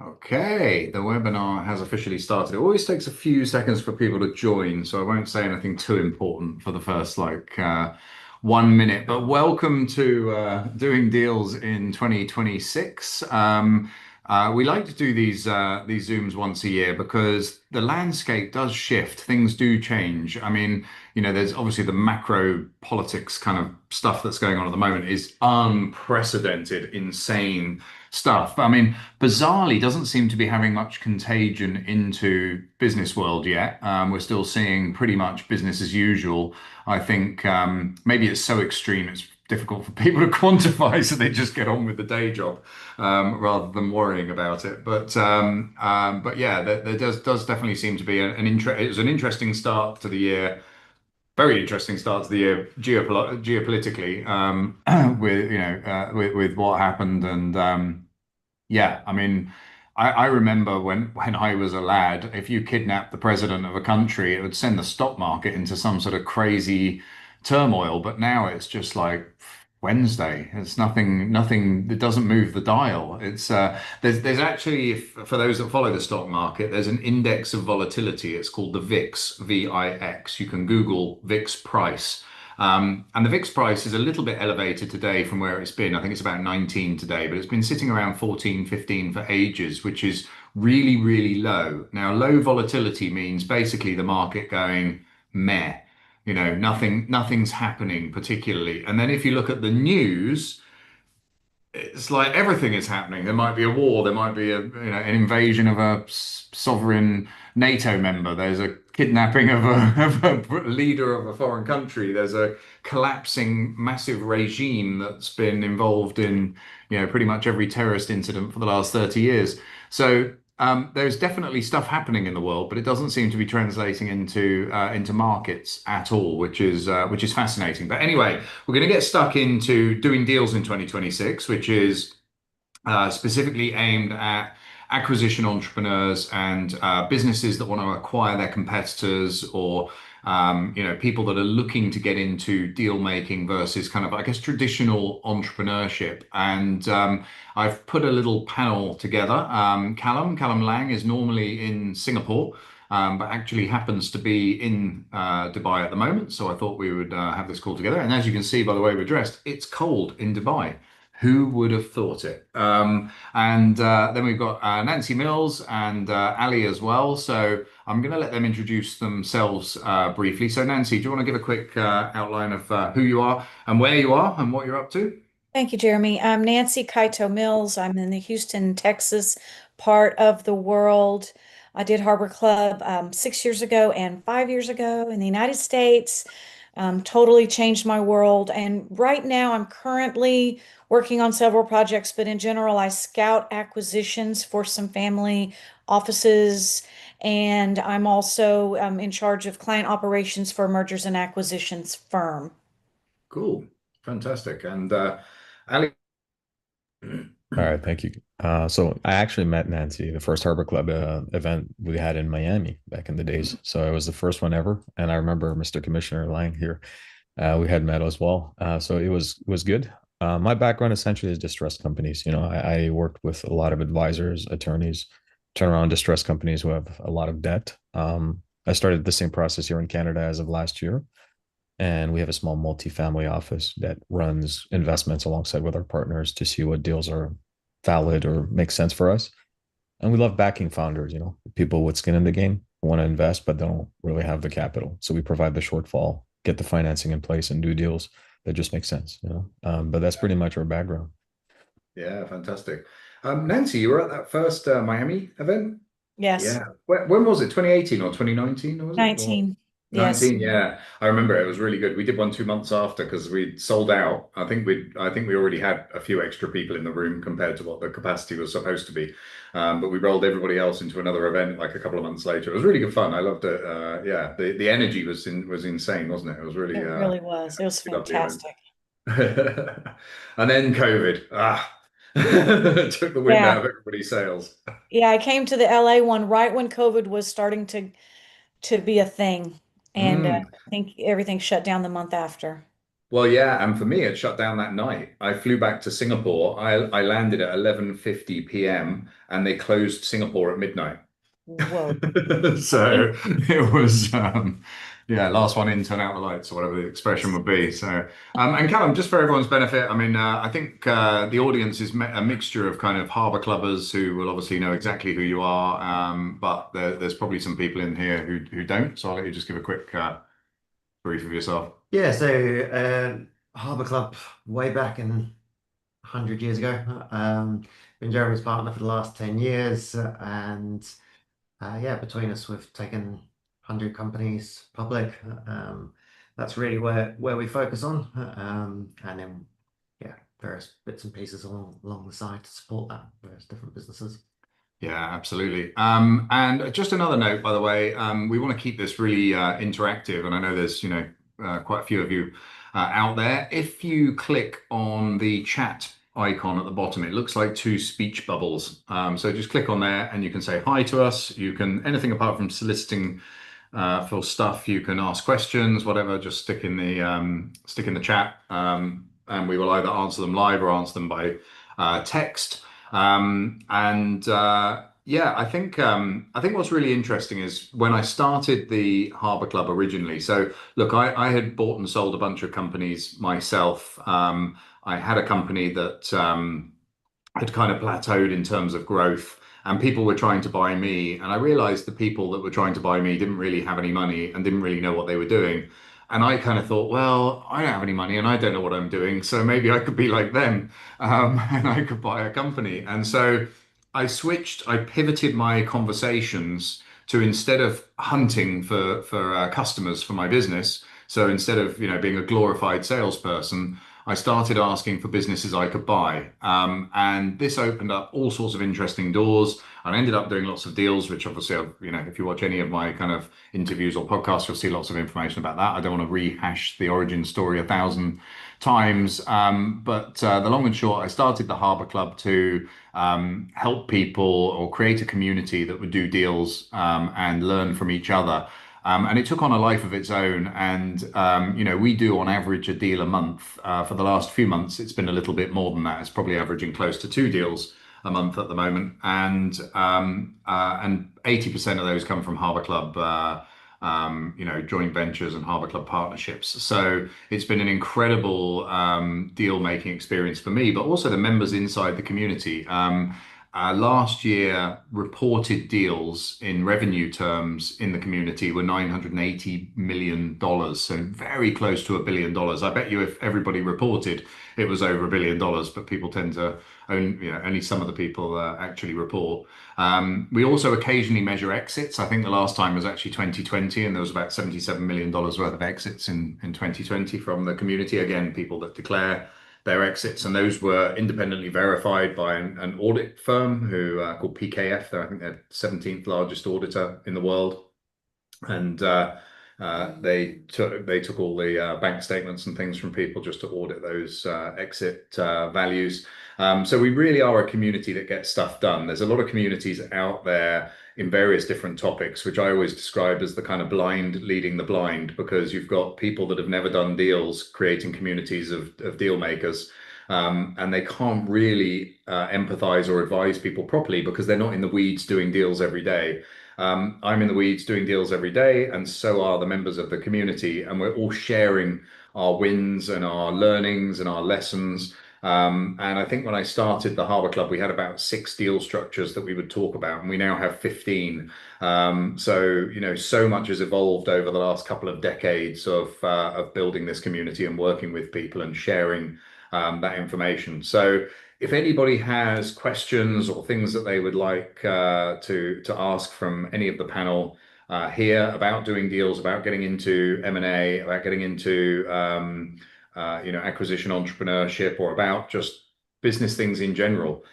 Okay, the webinar has officially started. It always takes a few seconds for people to join, so I won't say anything too important for the first 1 minute. But welcome to Doing Deals in 2026. We like to do these Zooms once a year because the landscape does shift, things do change. I mean, there's obviously the macro politics kind of stuff that's going on at the moment is unprecedented, insane stuff. I mean, bizarrely doesn't seem to be having much contagion into business world yet. We're still seeing pretty much business as usual. I think maybe it's so extreme it's difficult for people to quantify, so they just get on with the day job rather than worrying about it. But yeah, there does definitely seem to be an interest. It was an interesting start to the year. Very interesting start to the year geopolitically, with with what happened and yeah, I mean, I remember when I was a lad, if you kidnapped the president of a country, it would send the stock market into some sort of crazy turmoil. But now it's just like Wednesday. It's nothing that doesn't move the dial. There's actually, for those that follow the stock market, there's an index of volatility. It's called the VIX, VIX. You can Google VIX price. And the VIX price is a little bit elevated today from where it's been. I think it's about 19 today, but it's been sitting around 14, 15 for ages, which is really, really low. Now, low volatility means basically the market going meh, nothing's happening particularly. And then if you look at the news, it's like everything is happening. There might be a war. There might be an invasion of a sovereign NATO member. There's a kidnapping of a leader of a foreign country. There's a collapsing massive regime that's been involved in pretty much every terrorist incident for the last 30 years. So there's definitely stuff happening in the world, but it doesn't seem to be translating into markets at all, which is fascinating. But anyway, we're going to get stuck into doing deals in 2026, which is specifically aimed at acquisition entrepreneurs and businesses that want to acquire their competitors or people that are looking to get into deal making versus kind of, I guess, traditional entrepreneurship. And I've put a little panel together. Callum Laing is normally in Singapore. But actually happens to be in Dubai at the moment. So I thought we would have this call together. And as you can see by the way we're dressed, it's cold in Dubai. Who would have thought it? And then we've got Nancy Mills and Ali as well. So I'm going to let them introduce themselves briefly. So Nancy, do you want to give a quick outline of who you are and where you are and what you're up to? Thank you, Jeremy. I'm Nancy Cailleteau Mills. I'm in the Houston, Texas part of the world. I did Harbor Club 6 years ago and 5 years ago in the United States. Totally changed my world. And right now, I'm currently working on several projects, but in general, I scout acquisitions for some family offices. And I'm also in charge of client operations for mergers and acquisitions firm. Cool. Fantastic. And Ali. All right, thank you. So I actually met Nancy the first Harbor Club event we had in Miami back in the days. So it was the first one ever, and I remember Mr. Commissioner Laing here. We had met as well, so it was good. My background essentially is distressed companies. I worked with a lot of advisors, attorneys, turnaround distressed companies who have a lot of debt. I started the same process here in Canada as of last year, and we have a small multifamily office that runs investments alongside with our partners to see what deals are valid or make sense for us. And we love backing founders, people with skin in the game who want to invest, but don't really have the capital. So we provide the shortfall, get the financing in place, and do deals that just make sense. But that's pretty much our background. Yeah, fantastic. Nancy, you were at that first Miami event? Yes, Yeah. When was it? 2018 or 2019, or was it? Or 19. Yes. 19, yeah. I remember it was really good. We did one 2 months after because we sold out. I think we already had a few extra people in the room compared to what the capacity was supposed to be. But we rolled everybody else into another event like a couple of months later. It was really good fun. I loved it. Yeah, the energy was insane, wasn't it? It was really It really was. It was really lovely event. fantastic. And then COVID. Took the wind out Yeah. of everybody's sails. Yeah, I came to the LA one right when COVID was starting to be a thing. And Mm. I think everything shut down the month after. Well, yeah, and for me, it shut down that night. I flew back to Singapore. I landed at 11:50 p.m. and they closed Singapore at midnight. Whoa. So it was, yeah, last one in, turn out the lights, or whatever the expression would be. So, and Callum, just for everyone's benefit, I mean, I think the audience is a mixture of kind of Harbour clubbers who will obviously know exactly who you are, but there's probably some people in here who don't. So I'll let you just give a quick brief of yourself. Yeah, so Harbour Club way back in 100 years ago. Been Jeremy's partner for the last 10 years, and yeah, between us, we've taken 100 companies public. That's really where we focus on, and then yeah, various bits and pieces along the side to support that, various different businesses. Yeah, absolutely. And just another note, by the way, we want to keep this really interactive, and I know there's, quite a few of you out there. If you click on the chat icon at the bottom, it looks like two speech bubbles. So just click on there, and you can say hi to us. You can anything apart from soliciting for stuff. You can ask questions, whatever. Just stick in the chat, and we will either answer them live or answer them by text. Yeah, I think what's really interesting is when I started the Harbour Club originally. So look, I had bought and sold a bunch of companies myself. I had a company that had kind of plateaued in terms of growth, and people were trying to buy me. And I realized the people that were trying to buy me didn't really have any money and didn't really know what they were doing. And I kind of thought, well, I don't have any money and I don't know what I'm doing, so maybe I could be like them, and I could buy a company. And so I pivoted my conversations to instead of hunting for customers for my business. So instead of being a glorified salesperson, I started asking for businesses I could buy. And this opened up all sorts of interesting doors. I ended up doing lots of deals, which obviously, if you watch any of my kind of interviews or podcasts, you'll see lots of information about that. I don't want to rehash the origin story 1,000 times. But the long and short, I started the Harbour Club to help people or create a community that would do deals and learn from each other. And it took on a life of its own. And, we do on average a deal a month. For the last few months, it's been a little bit more than that. It's probably averaging close to 2 deals a month at the moment. And 80% of those come from Harbour Club, joint ventures and Harbour Club partnerships. So it's been an incredible deal making experience for me, but also the members inside the community. Last year, reported deals in revenue terms in the community were $980 million, so very close to $1 billion. I bet you if everybody reported, it was over $1 billion, but people tend to only some of the people actually report. We also occasionally measure exits. I think the last time was actually 2020, and there was about $77 million worth of exits in 2020 from the community. Again, people that declare their exits, and those were independently verified by an audit firm who called PKF. I think they're 17th largest auditor in the world, and they took all the bank statements and things from people just to audit those exit values. So we really are a community that gets stuff done. There's a lot of communities out there in various different topics, which I always describe as the kind of blind leading the blind, because you've got people that have never done deals creating communities of deal makers, and they can't really empathize or advise people properly because they're not in the weeds doing deals every day. I'm in the weeds doing deals every day, and so are the members of the community, and we're all sharing our wins and our learnings and our lessons. And I think when I started the Harbour Club, we had about 6 deal structures that we would talk about, and we now have 15. So much has evolved over the last couple of decades of building this community and working with people and sharing that information. So if anybody has questions or things that they would like to ask from any of the panel here about doing deals, about getting into M&A, about getting into acquisition entrepreneurship, or about just business things in general,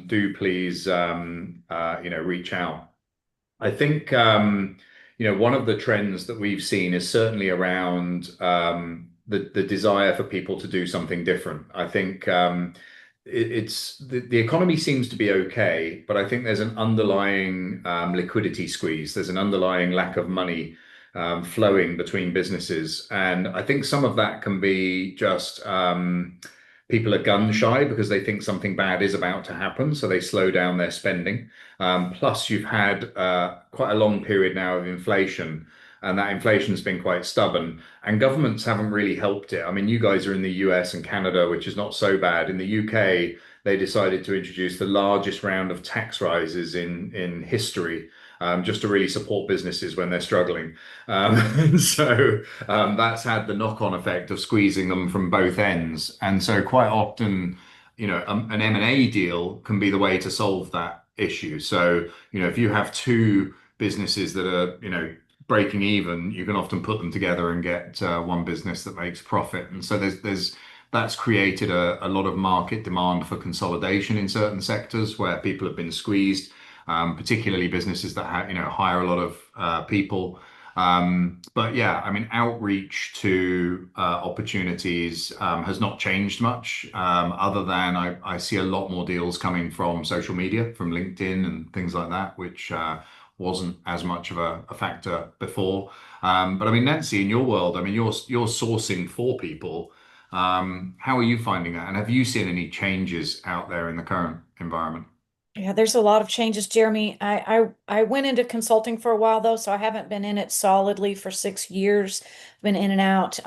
do please reach out. I think one of the trends that we've seen is certainly around the desire for people to do something different. I think it's the economy seems to be okay, but I think there's an underlying liquidity squeeze. There's an underlying lack of money flowing between businesses. And I think some of that can be just people are gun shy because they think something bad is about to happen, so they slow down their spending. Plus, you've had quite a long period now of inflation, and that inflation has been quite stubborn, and governments haven't really helped it. I mean, you guys are in the US and Canada, which is not so bad. In the UK, they decided to introduce the largest round of tax rises in history. Just to really support businesses when they're struggling. And so that's had the knock-on effect of squeezing them from both ends. And so quite often, an M&A deal can be the way to solve that issue. So, if you have two businesses that are, breaking even, you can often put them together and get one business that makes profit. And so there's that's created a lot of market demand for consolidation in certain sectors where people have been squeezed, particularly businesses that hire a lot of people. But yeah, I mean, outreach to opportunities has not changed much, other than I see a lot more deals coming from social media, from LinkedIn and things like that, which wasn't as much of a factor before. But I mean, Nancy, in your world, I mean, you're sourcing for people. How are you finding that? And have you seen any changes out there in the current environment? Yeah, there's a lot of changes, Jeremy. I went into consulting for a while though, so I haven't been in it solidly for 6 years. Been in and out.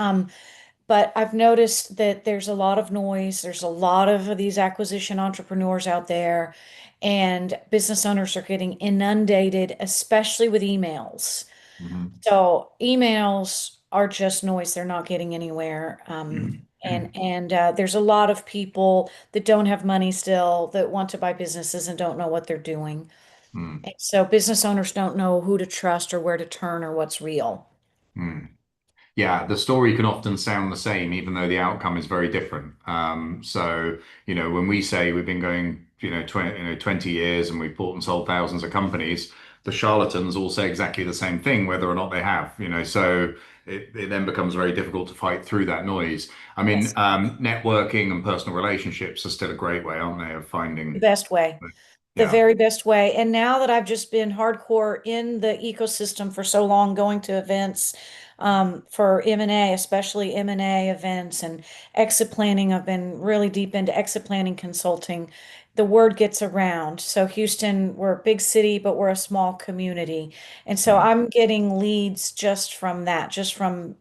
But I've noticed that there's a lot of noise. There's a lot of these acquisition entrepreneurs out there, and business owners are getting inundated, especially with emails. Mhm. So emails are just noise. They're not getting anywhere. And there's a lot of people that don't have money still that want to buy businesses and don't know what they're doing. Mm, And so business owners don't know who to trust or where to turn or what's real. mm. Yeah, the story can often sound the same, even though the outcome is very different. So, when we say we've been going, 20 years and we've bought and sold thousands of companies, the charlatans all say exactly the same thing, whether or not they have, so it then becomes very difficult to fight through that noise. I mean, Yes, networking and personal relationships are still a great way, aren't they, of the finding, best way. The yeah. very best way. And now that I've just been hardcore in the ecosystem for so long, going to events for M&A, especially M&A events and exit planning, I've been really deep into exit planning consulting. The word gets around. So Houston, we're a big city, but we're a small community. And so Mm. I'm getting leads just from that, just from,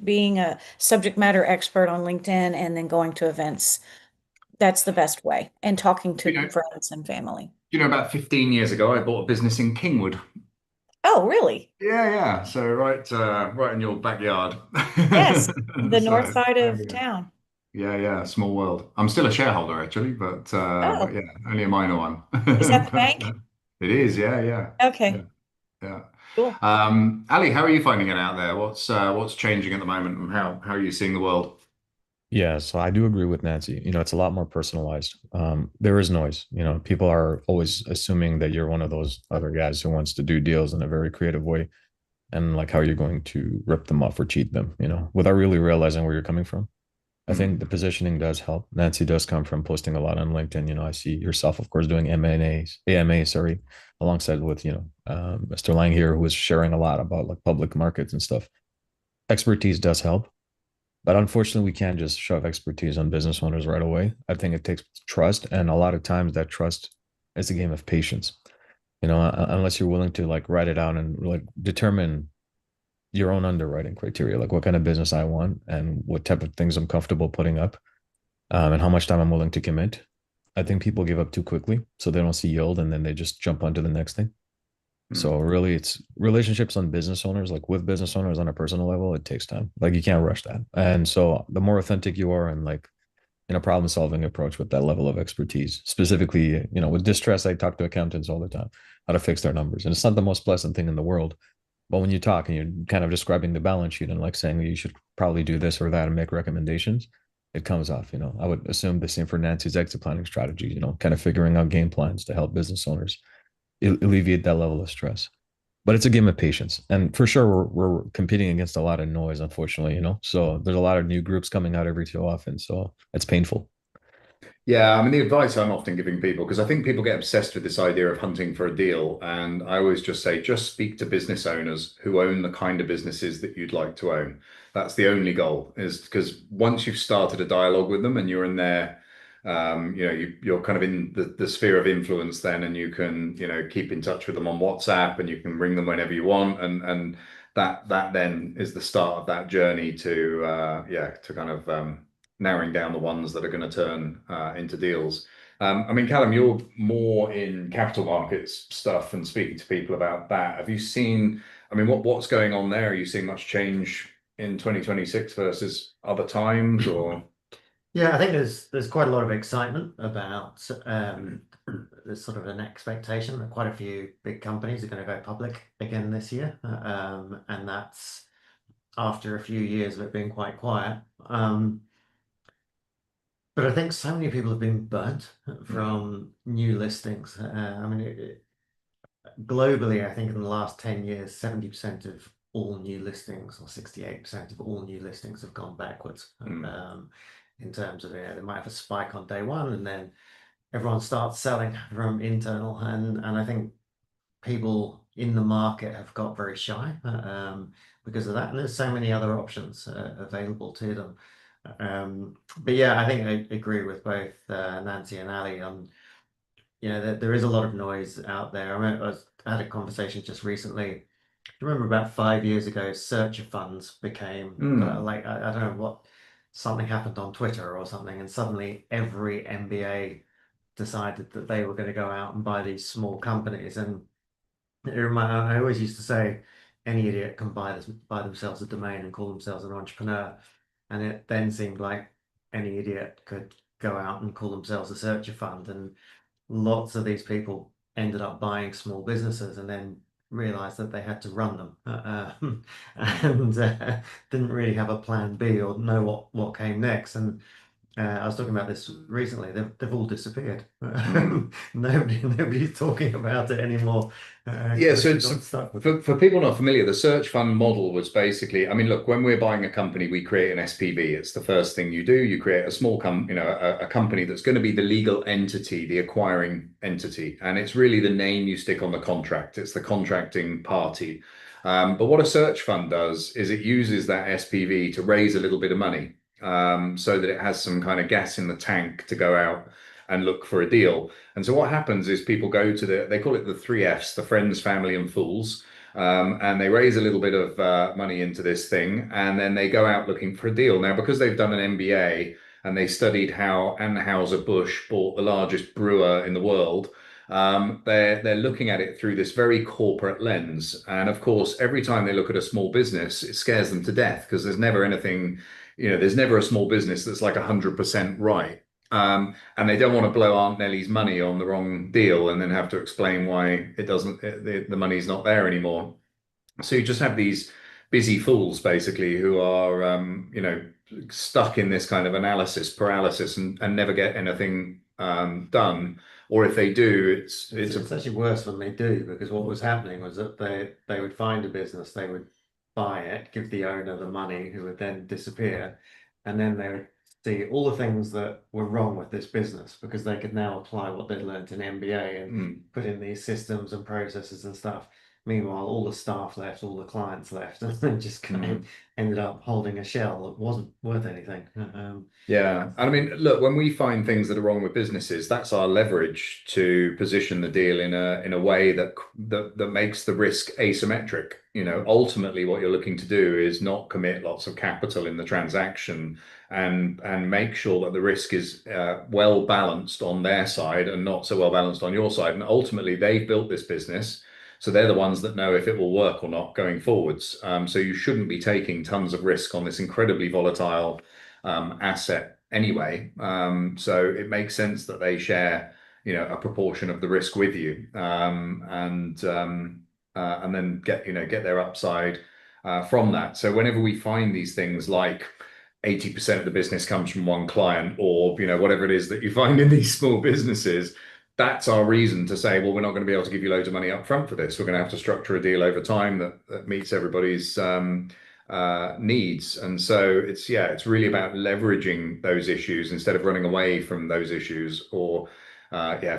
being a subject matter expert on LinkedIn and then going to events. That's the best way. And talking You to know, friends and family. about 15 years ago, I bought a business in Kingwood. Oh, really? Yeah, yeah. So right in your backyard. Yes, the north So side there of we go. town. Yeah, yeah. Small world. I'm still a shareholder actually, but Oh, yeah, only a minor one. is that the But bank? it is. Yeah, yeah, yeah, Okay, yeah. cool. Ali, how are you finding it out there? What's changing at the moment, and how are you seeing the world? Yeah, so I do agree with Nancy. It's a lot more personalized. There is noise. People are always assuming that you're one of those other guys who wants to do deals in a very creative way, and like how you're going to rip them off or cheat them, without really realizing where you're coming from. I think the Mm, positioning does help. Nancy does come from posting a lot on LinkedIn. I see yourself, of course, doing M&As, AMA, sorry, alongside with, Mr. Lang here, who is sharing a lot about like public markets and stuff. Expertise does help, but unfortunately, we can't just shove expertise on business owners right away. I think it takes trust, and a lot of times that trust is a game of patience. Unless you're willing to like write it out and like determine your own underwriting criteria, like what kind of business I want and what type of things I'm comfortable putting up, and how much time I'm willing to commit. I think people give up too quickly, so they don't see yield, and then they just jump onto the next thing. So mm, really, it's relationships on business owners, like with business owners on a personal level, it takes time. Like you can't rush that. And so the more authentic you are and like in a problem solving approach with that level of expertise, specifically, with distress, I talk to accountants all the time, how to fix their numbers. And it's not the most pleasant thing in the world. But when you talk and you're kind of describing the balance sheet and like saying you should probably do this or that and make recommendations, it comes off. I would assume the same for Nancy's exit planning strategy, kind of figuring out game plans to help business owners alleviate that level of stress. But it's a game of patience. And for sure, we're competing against a lot of noise, unfortunately, So there's a lot of new groups coming out every so often. So it's painful. Yeah, I mean, the advice I'm often giving people, because I think people get obsessed with this idea of hunting for a deal. And I always just say, just speak to business owners who own the kind of businesses that you'd like to own. That's the only goal, is because once you've started a dialogue with them and you're in there, you're kind of in the sphere of influence then, and you can, keep in touch with them on WhatsApp and you can ring them whenever you want. And that then is the start of that journey to kind of, narrowing down the ones that are going to turn into deals. I mean, Callum, you're more in capital markets stuff and speaking to people about that. Have you seen, I mean, what's going on there? Are you seeing much change in 2026 versus other times, or? Yeah, I think there's quite a lot of excitement about there's sort of an expectation that quite a few big companies are going to go public again this year, and that's after a few years of it being quite quiet. But I think so many people have been burnt from new listings. I mean, globally, I think in the last 10 years, 70% of all new listings or 68% of all new listings have gone backwards. In terms of, they might have a spike on day one and then everyone starts selling from internal. And I think people in the market have got very shy because of that. And there's so many other options available to them. But yeah, I think I agree with both Nancy and Ali on, there is a lot of noise out there. I mean, I had a conversation just recently. Do you remember about 5 years ago, searcher funds became like, I don't know what, something happened on Twitter or something, and suddenly every MBA decided that they were going to go out and buy these small companies. And I always used to say, any idiot can buy themselves a domain and call themselves an entrepreneur. And it then seemed like any idiot could go out and call themselves a searcher fund. And lots of these people ended up buying small businesses and then realized that they had to run them and didn't really have a plan B or know what came next. And I was talking about this recently. They've all disappeared. Nobody's talking about it anymore. Yeah, so Got stuck with for people not familiar, the search fund model was basically, I mean, look, when we're buying a company, we create an SPV. It's the first thing you do. You create a small a company that's going to be the legal entity, the acquiring entity, and it's really the name you stick on the contract. It's the contracting party. But what a search fund does is it uses that SPV to raise a little bit of money, so that it has some kind of gas in the tank to go out and look for a deal. And so what happens is people go to they call it the three Fs, the friends, family, and fools. And they raise a little bit of money into this thing, and then they go out looking for a deal. Now, because they've done an MBA and they studied how Anheuser-Busch bought the largest brewer in the world, they're looking at it through this very corporate lens. And of course, every time they look at a small business, it scares them to death because there's never anything, there's never a small business that's like 100% right. And they don't want to blow Aunt Nellie's money on the wrong deal and then have to explain why the money's not there anymore. So you just have these busy fools basically who are, stuck in this kind of analysis paralysis and never get anything done. Or if they do, it's actually worse when they do, because what was happening was that they would find a business, they would buy it, give the owner the money, who would then disappear, and then they would see all the things that were wrong with this business because they could now apply what they'd learned in MBA and put in these systems and processes and stuff. Meanwhile, all the staff left, all the clients left, and then just kind of ended up holding a shell that wasn't worth anything. Yeah. And I mean, look, when we find things that are wrong with businesses, that's our leverage to position the deal in a way that makes the risk asymmetric. Ultimately what you're looking to do is not commit lots of capital in the transaction and make sure that the risk is well balanced on their side and not so well balanced on your side. And ultimately they've built this business, so they're the ones that know if it will work or not going forwards. So you shouldn't be taking tons of risk on this incredibly volatile asset anyway. So it makes sense that they share, a proportion of the risk with you, and then get their upside from that. So whenever we find these things like 80% of the business comes from one client, or whatever it is that you find in these small businesses, that's our reason to say, well, we're not going to be able to give you loads of money up front for this. We're going to have to structure a deal over time that meets everybody's needs. And so it's really about leveraging those issues instead of running away from those issues, or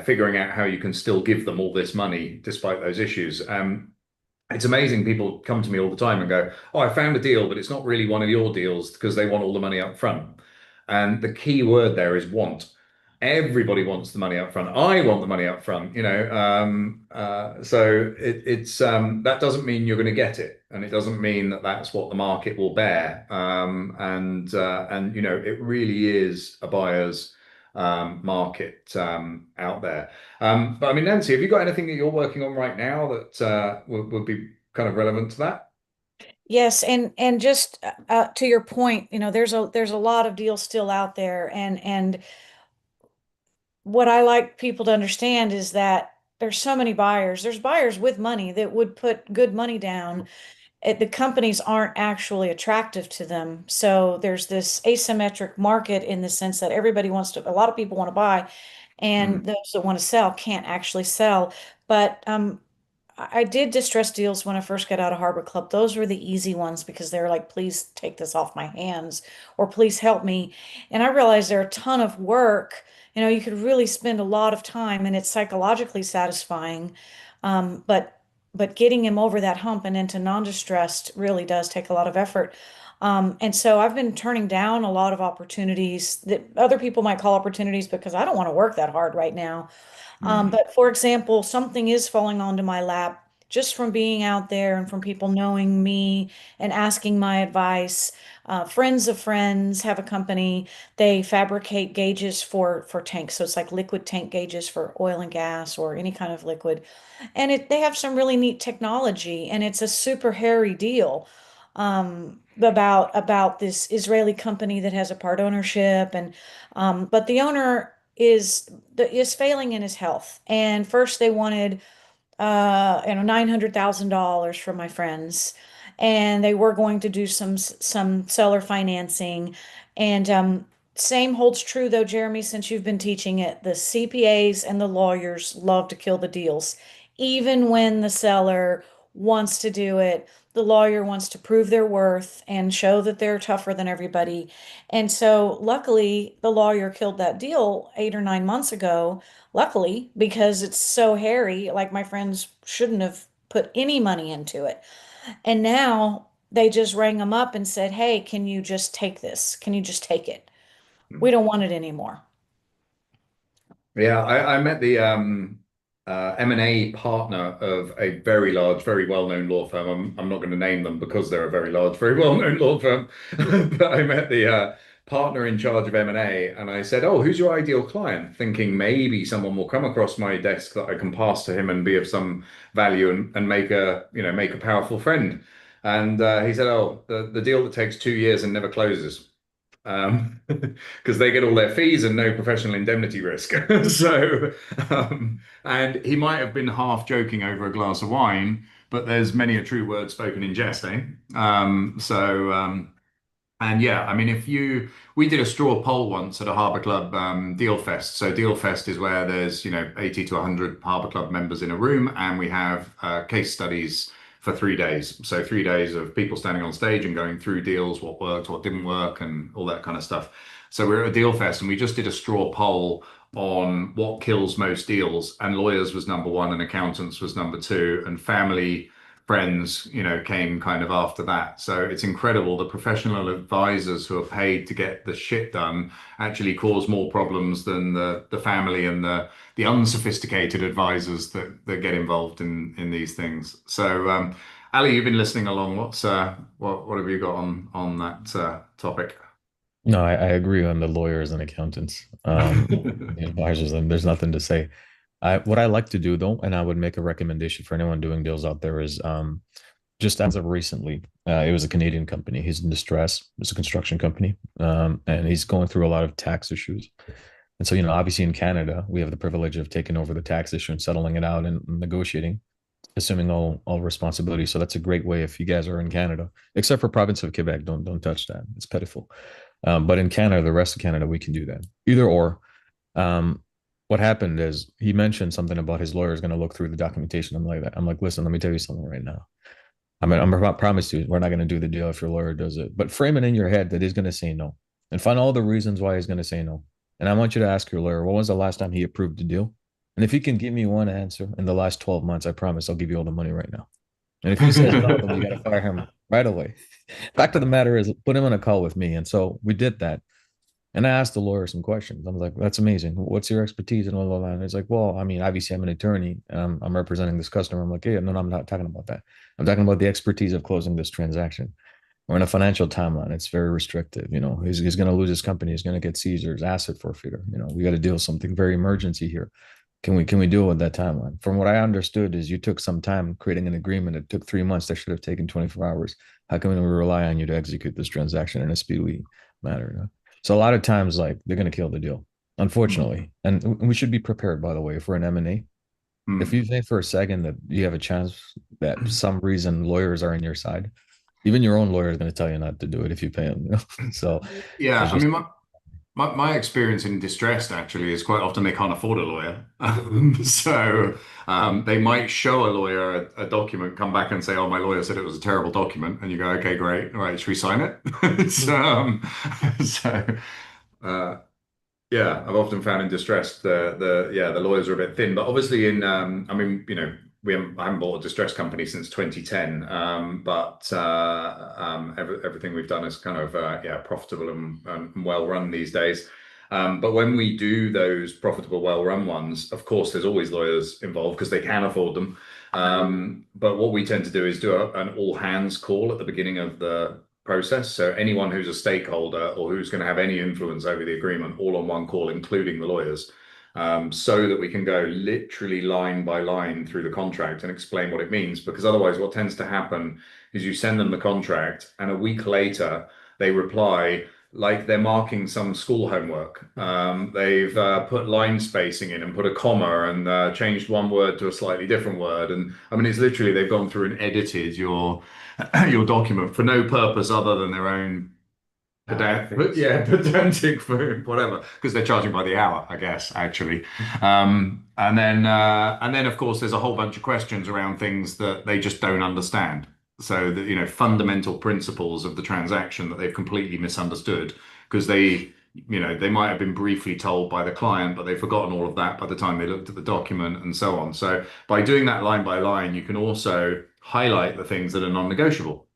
figuring out how you can still give them all this money despite those issues. It's amazing. People come to me all the time and go, "Oh, I found a deal, but it's not really one of your deals," because they want all the money up front. And the key word there is want. Everybody wants the money up front. I want the money up front, you know. So it's that doesn't mean you're going to get it, and it doesn't mean that that's what the market will bear. And you know, it really is a buyer's market out there. But I mean, Nancy, have you got anything that you're working on right now that would be kind of relevant to that? Yes, and just to your point, you know, there's a lot of deals still out there, and what I like people to understand is that there's so many buyers. There's buyers with money that would put good money down. The companies aren't actually attractive to them. So there's this asymmetric market in the sense that everybody wants to, a lot of people want to buy, and Mm, those that want to sell can't actually sell. But I did distress deals when I first got out of Harbor Club. Those were the easy ones because they were like, please take this off my hands or please help me. And I realized they're a ton of work. You know, you could really spend a lot of time and it's psychologically satisfying. But getting him over that hump and into non-distressed really does take a lot of effort. And so I've been turning down a lot of opportunities that other people might call opportunities because I don't want to work that hard right now. mm, But for example, something is falling onto my lap just from being out there and from people knowing me and asking my advice. Friends of friends have a company. They fabricate gauges for tanks. So it's like liquid tank gauges for oil and gas or any kind of liquid. And they have some really neat technology, and it's a super hairy deal about this Israeli company that has a part ownership, and but the owner is failing in his health. And first they wanted $900,000 from my friends, and they were going to do some seller financing. And same holds true though, Jeremy, since you've been teaching it. The CPAs and the lawyers love to kill the deals, even when the seller wants to do it. The lawyer wants to prove their worth and show that they're tougher than everybody. And so, luckily, the lawyer killed that deal 8 or 9 months ago. Luckily, because it's so hairy, like my friends shouldn't have put any money into it. And now they just rang them up and said, "Hey, can you just take this? Can you just take it? We mm. don't want it anymore." Yeah, I met the M&A partner of a very large, very well-known law firm. I'm not going to name them because they're a very large, very well-known law firm. But I met the partner in charge of M&A, and I said, "Oh, who's your ideal client?" Thinking maybe someone will come across my desk that I can pass to him and be of some value and make make a powerful friend. And he said, "Oh, the deal that takes 2 years and never closes." Because they get all their fees and no professional indemnity risk. So, and he might have been half joking over a glass of wine, but there's many a true word spoken in jest, eh? And yeah, I mean, we did a straw poll once at a Harbour Club Deal Fest. So Deal Fest is where there's, 80 to 100 Harbour Club members in a room, and we have case studies for 3 days. So 3 days of people standing on stage and going through deals, what worked, what didn't work, and all that kind of stuff. So we're at a Deal Fest, and we just did a straw poll on what kills most deals, and lawyers was number one, and accountants was number two, and family friends, came kind of after that. So it's incredible. The professional advisors who are paid to get the shit done actually cause more problems than the family and the unsophisticated advisors that get involved in these things. So, Ali, you've been listening along. What have you got on that topic? No, I agree on the lawyers and accountants, the advisors, and there's nothing to say. What I like to do though, and I would make a recommendation for anyone doing deals out there is just as of recently, it was a Canadian company. He's in distress. It's a construction company, and he's going through a lot of tax issues. And so, obviously in Canada, we have the privilege of taking over the tax issue and settling it out and negotiating, assuming all responsibility. So that's a great way if you guys are in Canada, except for province of Quebec. Don't touch that. It's pitiful. But in Canada, the rest of Canada, we can do that. Either or. Um, what happened is he mentioned something about his lawyer is going to look through the documentation. I'm like, listen, let me tell you something right now. I mean, I promise you, we're not going to do the deal if your lawyer does it. But frame it in your head that he's going to say no, and find all the reasons why he's going to say no. And I want you to ask your lawyer, when was the last time he approved the deal? And if he can give me one answer in the last 12 months, I promise I'll give you all the money right now. And if he says no, then we got to fire him right away. Fact of the matter is, put him on a call with me. And so we did that. And I asked the lawyer some questions. I'm like, that's amazing. What's your expertise? And blah, blah, blah. And he's like, well, I mean, obviously I'm an attorney and I'm representing this customer. I'm like, yeah, no, I'm not talking about that. I'm talking about the expertise of closing this transaction. We're in a financial timeline. It's very restrictive. He's going to lose his company. He's going to get seizures, asset forfeiture. We got to deal with something very emergency here. Can we deal with that timeline? From what I understood is you took some time creating an agreement. It took 3 months. That should have taken 24 hours. How can we rely on you to execute this transaction in a speedy manner? So a lot of times, like they're going to kill the deal, unfortunately. And we should be prepared, by the way, for an M&A. If you think for a second that you have a chance that for some reason lawyers are on your side, even your own lawyer is going to tell you not to do it if you pay them. So Yeah, it's I just mean, my experience in distressed actually is quite often they can't afford a lawyer. They might show a lawyer a document, come back and say, "Oh, my lawyer said it was a terrible document," and you go, "Okay, great, all right, should we sign it?" So uh, yeah, I've often found in distress the lawyers are a bit thin, but obviously I mean I haven't bought a distress company since 2010, but everything we've done is kind of profitable and well run these days. But when we do those profitable, well run ones, of course, there's always lawyers involved because they can afford them. But what we tend to do is do an all hands call at the beginning of the process. So anyone who's a stakeholder or who's going to have any influence over the agreement, all on one call, including the lawyers, so that we can go literally line by line through the contract and explain what it means. Because otherwise, what tends to happen is you send them the contract, and a week later they reply like they're marking some school homework. They've put line spacing in and put a comma and changed one word to a slightly different word. And I mean, it's literally they've gone through and edited your document for no purpose other than their own pedantic for whatever, because they're charging by the hour, I guess, actually. And then of course there's a whole bunch of questions around things that they just don't understand. So that fundamental principles of the transaction that they've completely misunderstood because they might have been briefly told by the client, but they've forgotten all of that by the time they looked at the document and so on. So by doing that line by line, you can also highlight the things that are non-negotiable.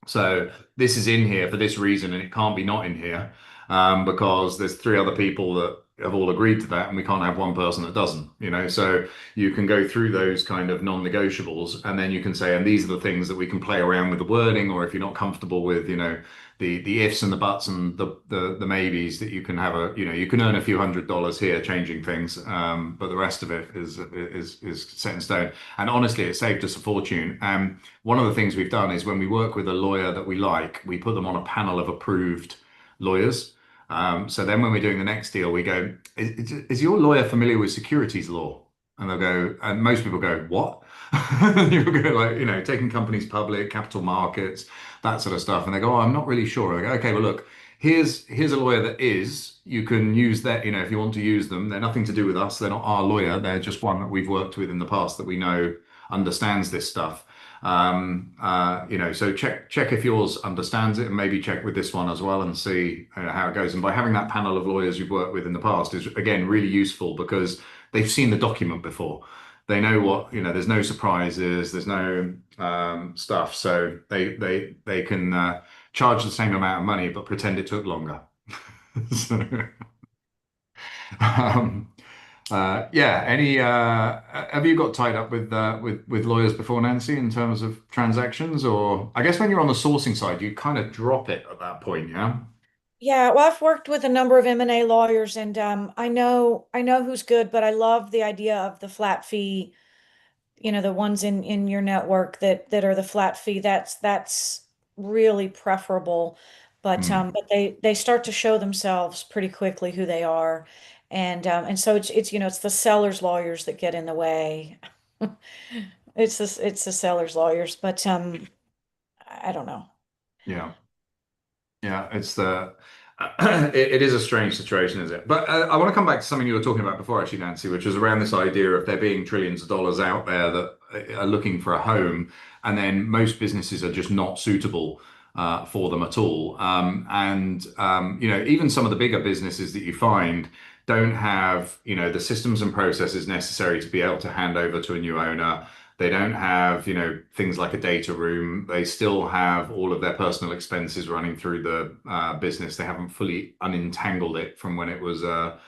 So this is in here for this reason, and it can't be not in here because there's three other people that have all agreed to that, and we can't have one person that doesn't. So you can go through those kind of non-negotiables, and then you can say, and these are the things that we can play around with the wording, or if you're not comfortable with, the ifs and the buts and the maybes, that you can have you can earn a few $100s here changing things, but the rest of it is set in stone. And honestly, it saved us a fortune. One of the things we've done is when we work with a lawyer that we like, we put them on a panel of approved lawyers. So then when we're doing the next deal, we go, is your lawyer familiar with securities law? And they'll go, and most people go, what? You'll go like, taking companies public, capital markets, that sort of stuff. And they go, oh, I'm not really sure. I go, okay, well, look, here's a lawyer that is. You can use that, if you want to use them. They're nothing to do with us. They're not our lawyer. They're just one that we've worked with in the past that we know understands this stuff. So check if yours understands it, and maybe check with this one as well and see how it goes. And by having that panel of lawyers you've worked with in the past is again really useful because they've seen the document before. They know what, there's no surprises, there's no stuff. So they can charge the same amount of money but pretend it took longer. So, um, yeah. Have you got tied up with lawyers before, Nancy, in terms of transactions? Or I guess when you're on the sourcing side, you kind of drop it at that point, yeah? Yeah, well, I've worked with a number of M&A lawyers, and I know who's good, but I love the idea of the flat fee, the ones in your network that are the flat fee. That's really preferable. But Hmm. they start to show themselves pretty quickly who they are. And so it's the seller's lawyers that get in the way. It's the seller's lawyers, but I don't know. Yeah. Yeah, It is a strange situation, is it? But I want to come back to something you were talking about before, actually, Nancy, which was around this idea of there being trillions of dollars out there that are looking for a home, and then most businesses are just not suitable for them at all. Even some of the bigger businesses that you find don't have, the systems and processes necessary to be able to hand over to a new owner. They don't have, things like a data room. They still have all of their personal expenses running through the business. They haven't fully unentangled it from when it was a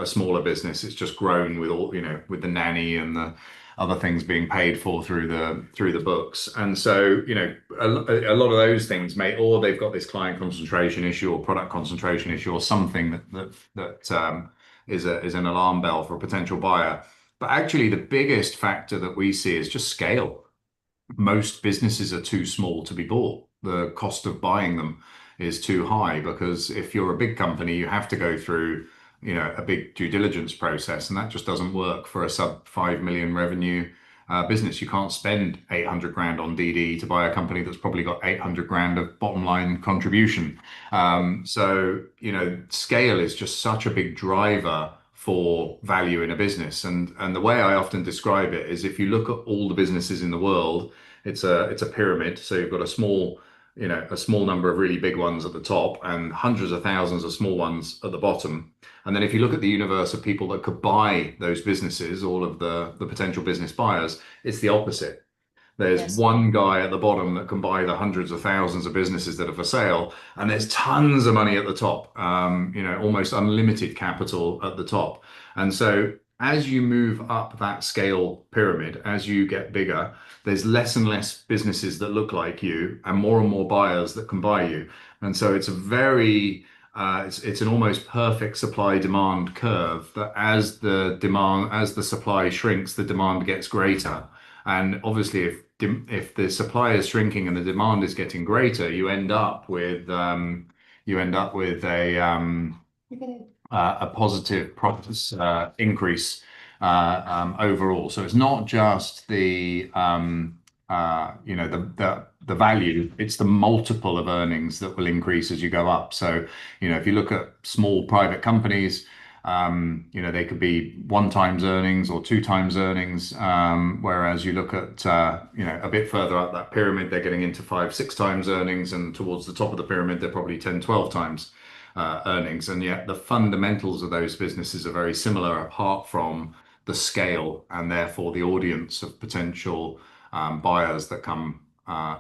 smaller business. It's just grown with all, with the nanny and the other things being paid for through the books. And so, a lot of those things or they've got this client concentration issue or product concentration issue or something that is an alarm bell for a potential buyer. But actually, the biggest factor that we see is just scale. Most businesses are too small to be bought. The cost of buying them is too high because if you're a big company, you have to go through, a big due diligence process, and that just doesn't work for a sub 5 million revenue business. You can't spend 800 grand on DD to buy a company that's probably got 800 grand of bottom line contribution. Scale is just such a big driver for value in a business. And the way I often describe it is if you look at all the businesses in the world, it's a pyramid. So you've got a small number of really big ones at the top and hundreds of thousands of small ones at the bottom. And then if you look at the universe of people that could buy those businesses, all of the potential business buyers, it's the opposite. There's Yes. one guy at the bottom that can buy the hundreds of thousands of businesses that are for sale, and there's tons of money at the top, almost unlimited capital at the top. And so as you move up that scale pyramid, as you get bigger, there's less and less businesses that look like you and more buyers that can buy you. And so it's a very it's an almost perfect supply demand curve that as the supply shrinks, the demand gets greater. And obviously, if the supply is shrinking and the demand is getting greater, you end up with a positive profits increase overall. So it's not just the value; it's the multiple of earnings that will increase as you go up. So if you look at small private companies. They could be 1 times earnings or 2 times earnings, whereas you look at a bit further up that pyramid, they're getting into 5, 6 times earnings, and towards the top of the pyramid, they're probably 10, 12 times earnings. And yet the fundamentals of those businesses are very similar, apart from the scale and therefore the audience of potential buyers that come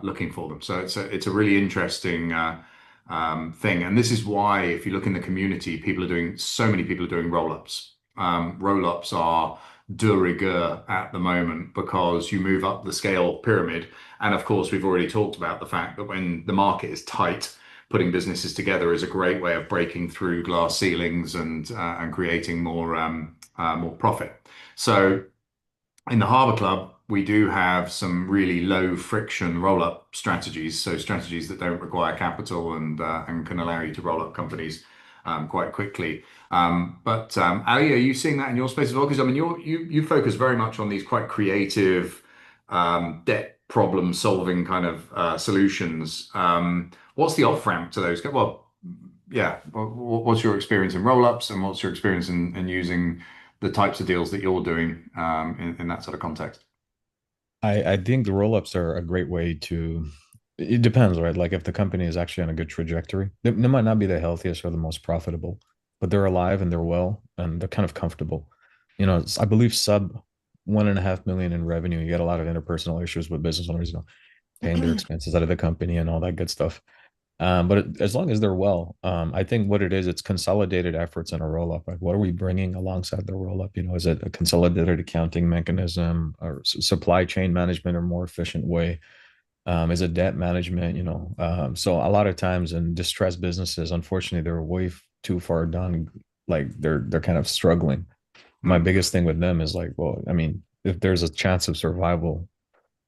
looking for them. So it's a really interesting thing. And this is why, if you look in the community, so many people are doing roll-ups. Roll-ups are de rigueur at the moment because you move up the scale pyramid. And of course, we've already talked about the fact that when the market is tight, putting businesses together is a great way of breaking through glass ceilings and creating more profit. So in the Harbour Club, we do have some really low friction roll-up strategies. So strategies that don't require capital and can allow you to roll up companies quite quickly. Ali, are you seeing that in your space as well? Because I mean, you focus very much on these quite creative debt problem solving kind of solutions. What's the off ramp to those? Well, yeah. What's your experience in roll-ups, and what's your experience in using the types of deals that you're doing in that sort of context? I think the roll-ups are a great way to, it depends, right? Like if the company is actually on a good trajectory, they might not be the healthiest or the most profitable, but they're alive and they're well and they're kind of comfortable. I believe sub 1.5 million in revenue, you get a lot of interpersonal issues with business owners, paying their expenses out of the company and all that good stuff. But as long as they're well, I think what it is, it's consolidated efforts in a roll up. Like, what are we bringing alongside the roll up? Is it a consolidated accounting mechanism or supply chain management or more efficient way? Is it debt management? So a lot of times in distressed businesses, unfortunately, they're way too far done. Like they're kind of struggling. My biggest thing with them is like, well, I mean, if there's a chance of survival,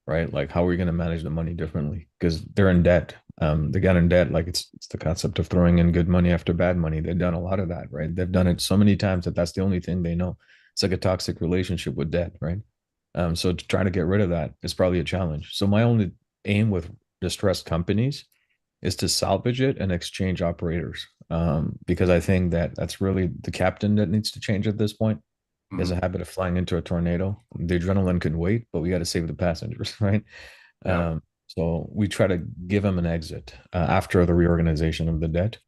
right? Like, how are we going to manage the money differently? Because they're in debt. They got in debt. Like it's the concept of throwing in good money after bad money. They've done a lot of that, right? They've done it so many times that that's the only thing they know. It's like a toxic relationship with debt, right? So trying to get rid of that is probably a challenge. So my only aim with distressed companies is to salvage it and exchange operators. Because I think that that's really the captain that needs to change at this point. He has a Mhm. habit of flying into a tornado. The adrenaline can wait, but we got to save the passengers, right? Yeah. So we try to give him an exit after the reorganization of the debt.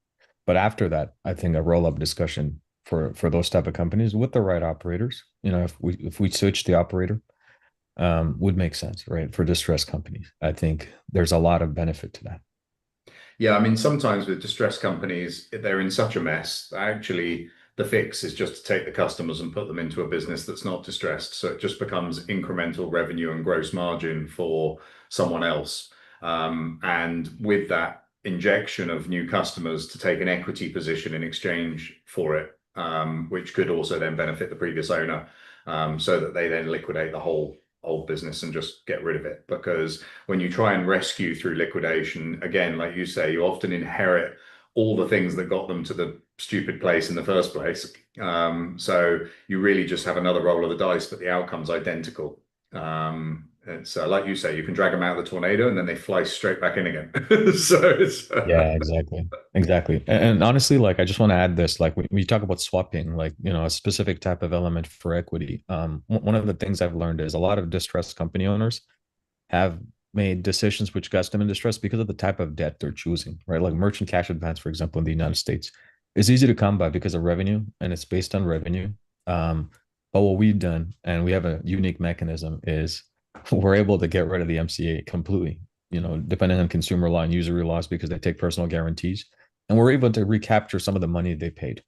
But after that, I think a roll-up discussion for those type of companies with the right operators, if we switch the operator, would make sense, right? For distressed companies. I think there's a lot of benefit to that. Yeah, I mean, sometimes with distressed companies, they're in such a mess. Actually, the fix is just to take the customers and put them into a business that's not distressed. So it just becomes incremental revenue and gross margin for someone else. And with that injection of new customers to take an equity position in exchange for it, which could also then benefit the previous owner, so that they then liquidate the whole old business and just get rid of it. Because when you try and rescue through liquidation, again, like you say, you often inherit all the things that got them to the stupid place in the first place. So you really just have another roll of the dice, but the outcome's identical. It's like you say, you can drag them out of the tornado and then they fly straight back in again. So it's Yeah, exactly. Exactly. And honestly, like I just want to add this, like when you talk about swapping, like, a specific type of element for equity. One of the things I've learned is a lot of distressed company owners have made decisions which got them in distress because of the type of debt they're choosing, right? Like merchant cash advance, for example, in the United States, is easy to come by because of revenue and it's based on revenue. But what we've done, and we have a unique mechanism, is we're able to get rid of the MCA completely, depending on consumer law and usury laws, because they take personal guarantees. And we're able to recapture some of the money they paid.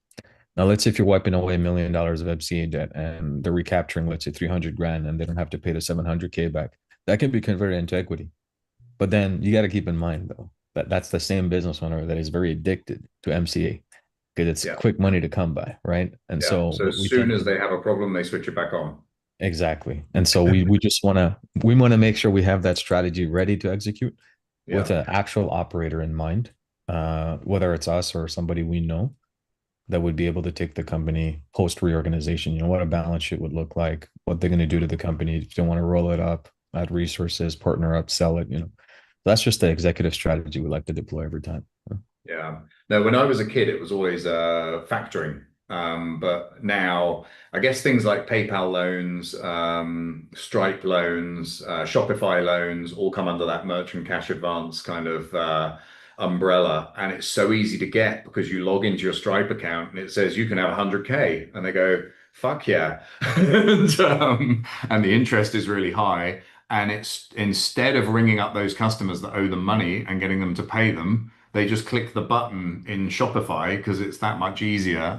Now, let's say if you're wiping away $1 million of MCA debt and they're recapturing, let's say 300 grand, and they don't have to pay the 700K back, that can be converted into equity. But then you got to keep in mind, though, that that's the same business owner that is very addicted to MCA because it's yeah, quick money to come by, right? And yeah. so So what as we soon tend as to do, they have a problem, they switch it back on. exactly. And so we just want to make sure we have that strategy ready to execute with Yeah. an actual operator in mind, whether it's us or somebody we know that would be able to take the company post reorganization. What a balance sheet would look like, what they're going to do to the company if they want to roll it up, add resources, partner up, sell it. That's just the executive strategy we like to deploy every time. Yeah. No, when I was a kid, it was always factoring. But now, I guess things like PayPal loans, Stripe loans, Shopify loans all come under that merchant cash advance kind of umbrella. And it's so easy to get because you log into your Stripe account and it says you can have 100K. And they go, fuck yeah. And the interest is really high. And it's instead of ringing up those customers that owe them money and getting them to pay them, they just click the button in Shopify because it's that much easier,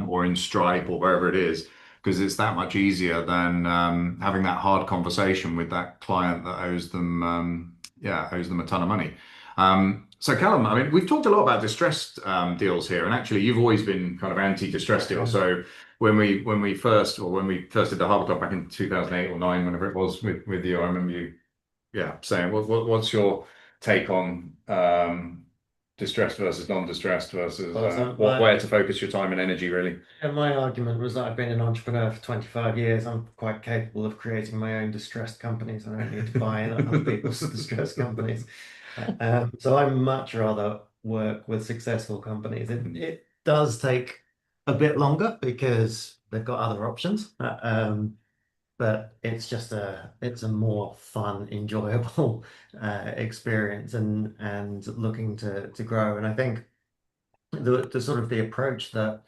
or in Stripe or wherever it is, because it's that much easier than having that hard conversation with that client that owes them a ton of money. So Callum, I mean, we've talked a lot about distressed deals here, and actually, you've always been kind of anti-distressed deals. So when we first did the Harbour Club back in 2008 or nine, whenever it was with you, I remember you, yeah, saying, what's your take on distressed versus non-distressed versus where to focus your time and energy, really? And my argument was that I've been an entrepreneur for 25 years. I'm quite capable of creating my own distressed companies. I don't need to buy in other people's distressed companies. So I much rather work with successful companies. It does take a bit longer because they've got other options. But it's a more fun, enjoyable experience and looking to grow. And I think the sort of the approach that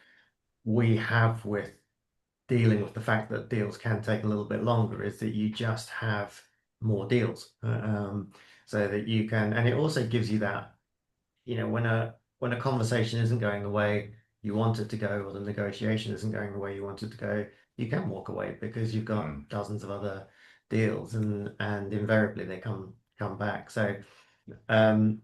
we have with dealing with the fact that deals can take a little bit longer is that you just have more deals, so that you can, and it also gives you that, when a conversation isn't going the way you want it to go, or the negotiation isn't going the way you want it to go, you can walk away because you've got dozens of other deals, and invariably they come back. So, um,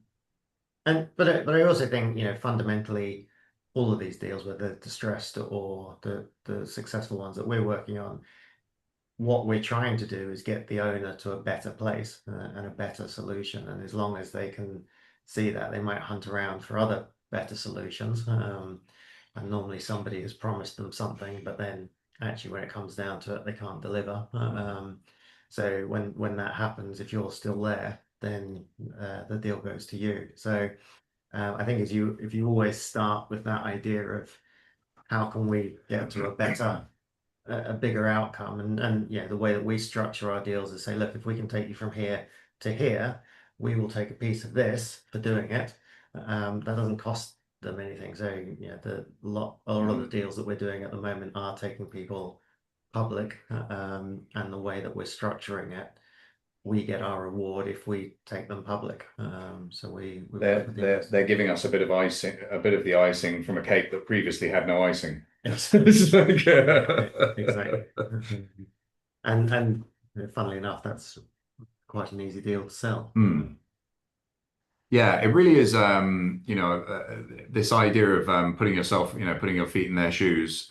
but I also think, fundamentally, all of these deals, whether distressed or the successful ones that we're working on, what we're trying to do is get the owner to a better place, and a better solution. And as long as they can see that, they might hunt around for other better solutions. And normally somebody has promised them something, but then actually when it comes down to it, they can't deliver. So when that happens, if you're still there, then the deal goes to you. So I think if you always start with that idea of how can we get to a bigger outcome, and yeah, the way that we structure our deals is say, look, if we can take you from here to here, we will take a piece of this for doing it. That doesn't cost them anything. So yeah, a lot of the deals that we're doing at the moment are taking people public, and the way that we're structuring it, we get our reward if we take them public. So we They're giving us a bit of icing, a bit of the icing from a cake that previously had no icing. Yes. It's like, Exactly. And funnily enough, that's quite an easy deal to sell. Yeah, it really is. This idea of putting yourself, putting your feet in their shoes,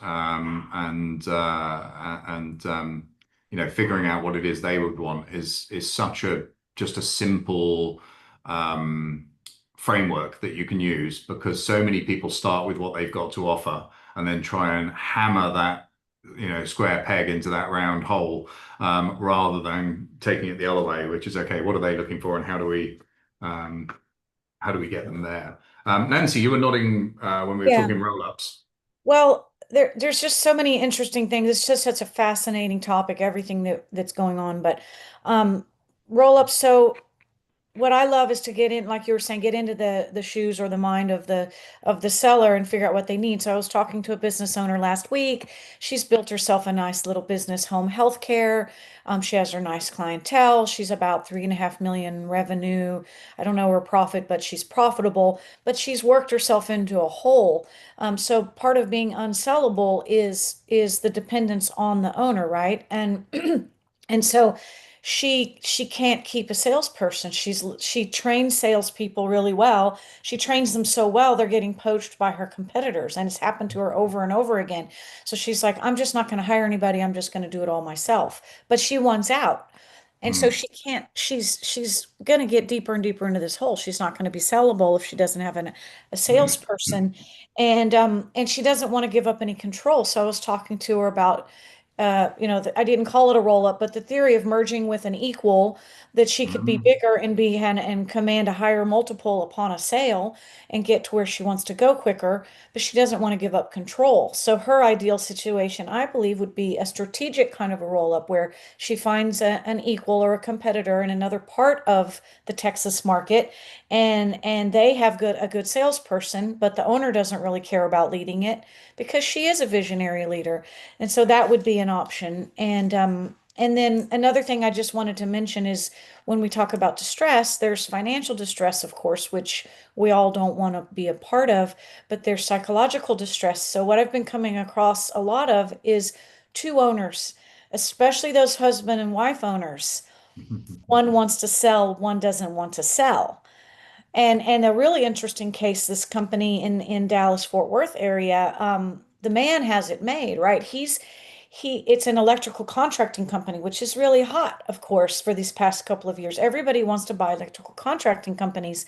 figuring out what it is they would want is such a just a simple framework that you can use, because so many people start with what they've got to offer and then try and hammer that square peg into that round hole, rather than taking it the other way, which is, okay, what are they looking for and how do we get them there? Nancy, you were nodding when we were Yeah. talking roll-ups. Well, there's just so many interesting things. It's just such a fascinating topic, everything that's going on. But roll up. So what I love is to get in, like you were saying, get into the shoes or the mind of the seller and figure out what they need. So I was talking to a business owner last week. She's built herself a nice little business, home healthcare. She has her nice clientele. She's about 3.5 million revenue. I don't know her profit, but she's profitable. But she's worked herself into a hole. So part of being unsellable is the dependence on the owner, right? And and so she can't keep a salesperson. She trains salespeople really well. She trains them so well they're getting poached by her competitors, and it's happened to her over and over again. So she's like, I'm just not going to hire anybody. I'm just going to do it all myself. But she wants out. And so she can't, she's going to get deeper and deeper into this hole. She's not going to be sellable if she doesn't have a salesperson. And she doesn't want to give up any control. So I was talking to her about I didn't call it a roll up, but the theory of merging with an equal, that she could be bigger and and command a higher multiple upon a sale and get to where she wants to go quicker, but she doesn't want to give up control. So her ideal situation, I believe, would be a strategic kind of a roll up where she finds an equal or a competitor in another part of the Texas market, and they have a good salesperson, but the owner doesn't really care about leading it because she is a visionary leader. And so that would be an option. And then another thing I just wanted to mention is when we talk about distress, there's financial distress, of course, which we all don't want to be a part of, but there's psychological distress. So what I've been coming across a lot of is two owners, especially those husband and wife owners. One wants to sell, one doesn't want to sell. And a really interesting case, this company in Dallas Fort Worth area, the man has it made, right? It's an electrical contracting company, which is really hot, of course, for these past couple of years. Everybody wants to buy electrical contracting companies.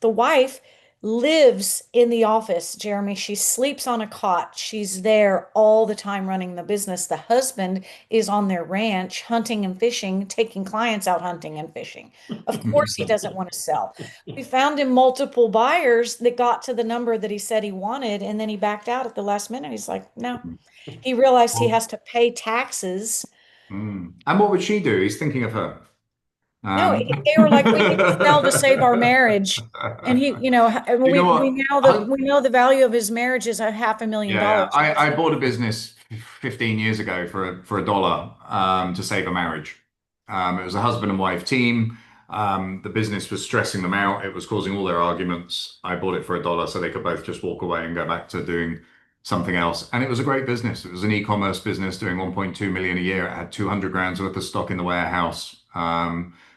The wife lives in the office, Jeremy. She sleeps on a cot. She's there all the time running the business. The husband is on their ranch hunting and fishing, taking clients out hunting and fishing. Of course, he doesn't want to sell. We found him multiple buyers that got to the number that he said he wanted, and then he backed out at the last minute. He's like, no. He realized he has to pay taxes. And what would she do? He's thinking of her. No, they were like, we need to sell to save our marriage. And he, You know what? we know the value of his marriage is $500,000. I bought a business 15 years ago for a dollar, to save a marriage. It was a husband and wife team. The business was stressing them out. It was causing all their arguments. I bought it for a dollar so they could both just walk away and go back to doing something else. And it was a great business. It was an e-commerce business doing 1.2 million a year. It had 200 grand's worth of stock in the warehouse.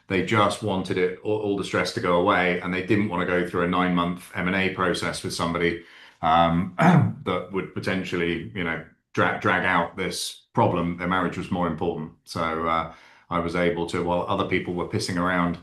They just wanted it, all the stress to go away, and they didn't want to go through a 9-month M&A process with somebody that would potentially, drag out this problem. Their marriage was more important. So I was able to, while other people were pissing around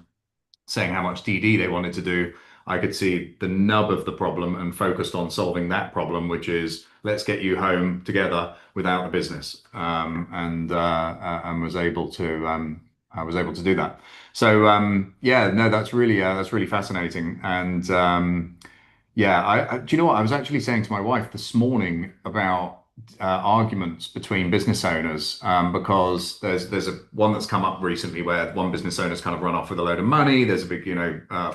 saying how much DD they wanted to do, I could see the nub of the problem and focused on solving that problem, which is let's get you home together without the business, and was able to I was able to do that. So yeah, no, that's really fascinating. And yeah, do you know what? I was actually saying to my wife this morning about arguments between business owners because there's a one that's come up recently where one business owner's kind of run off with a load of money. There's a big,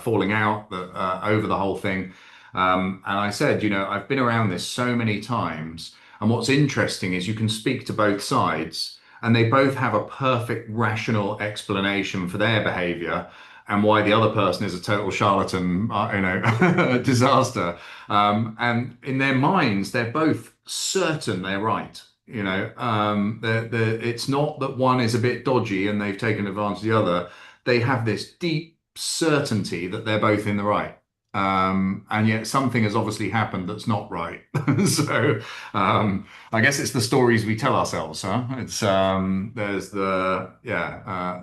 falling out over the whole thing. And I said, I've been around this so many times, and what's interesting is you can speak to both sides, and they both have a perfect rational explanation for their behavior and why the other person is a total charlatan, a disaster. And in their minds, they're both certain they're right. It's not that one is a bit dodgy and they've taken advantage of the other. They have this deep certainty that they're both in the right. And yet something has obviously happened that's not right. So I guess it's the stories we tell ourselves, huh? It's there's the yeah.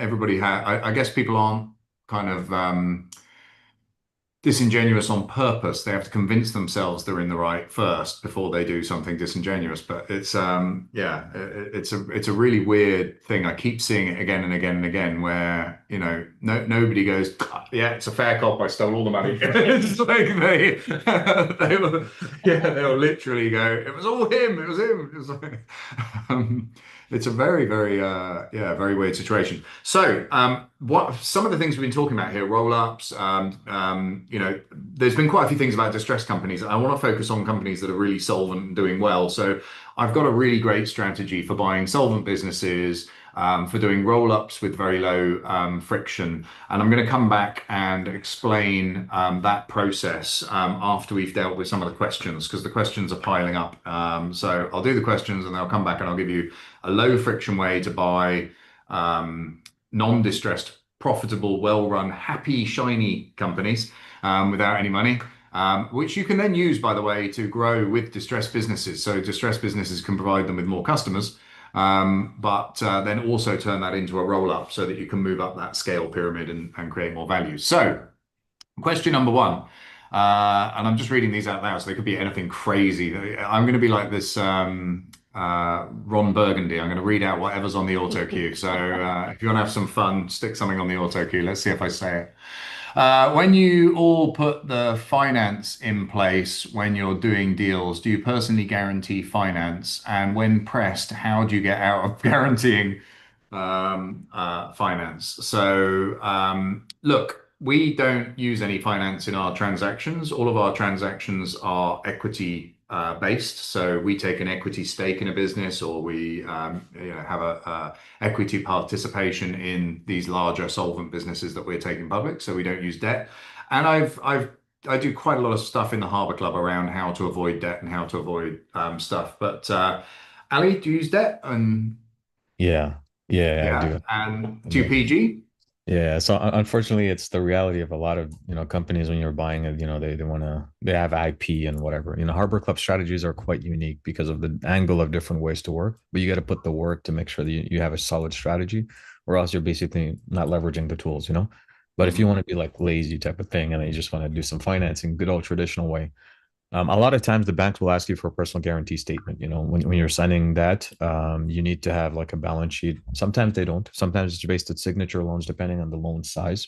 Everybody I guess people aren't kind of disingenuous on purpose. They have to convince themselves they're in the right first before they do something disingenuous. But it's it's a really weird thing. I keep seeing it again and again and again where, nobody goes, yeah, it's a fair cop, I stole all the money. It's like they'll literally go, it was all him, it was him. It's like, it's a very, very, very weird situation. So, what some of the things we've been talking about here, roll-ups, there's been quite a few things about distressed companies. I want to focus on companies that are really solvent and doing well. So, I've got a really great strategy for buying solvent businesses, for doing roll-ups with very low friction. And I'm going to come back and explain that process after we've dealt with some of the questions, because the questions are piling up. So I'll do the questions and then I'll come back and I'll give you a low friction way to buy non-distressed, profitable, well-run, happy, shiny companies without any money. Which you can then use, by the way, to grow with distressed businesses. So distressed businesses can provide them with more customers, but then also turn that into a roll-up so that you can move up that scale pyramid and create more value. So question number one, and I'm just reading these out loud, so they could be anything crazy. I'm going to be like this Ron Burgundy. I'm going to read out whatever's on the auto cue. So if you want to have some fun, stick something on the auto cue. Let's see if I say it. When you all put the finance in place when you're doing deals, do you personally guarantee finance? And when pressed, how do you get out of guaranteeing finance? So, look, we don't use any finance in our transactions. All of our transactions are equity based. So we take an equity stake in a business, or we have a equity participation in these larger solvent businesses that we're taking public. So we don't use debt. And I do quite a lot of stuff in the Harbour Club around how to avoid debt and how to avoid stuff. But Ali, do you use debt? And Yeah, yeah, I do. and do you PG? Yeah, so unfortunately, it's the reality of a lot of companies when you're buying it. They have IP and whatever. Harbor Club strategies are quite unique because of the angle of different ways to work. But you got to put the work to make sure that you have a solid strategy, or else you're basically not leveraging the tools. But if you want to be like lazy type of thing, and you just want to do some financing, good old traditional way, a lot of times the banks will ask you for a personal guarantee statement. When you're signing that, you need to have like a balance sheet. Sometimes they don't. Sometimes it's based on signature loans, depending on the loan size.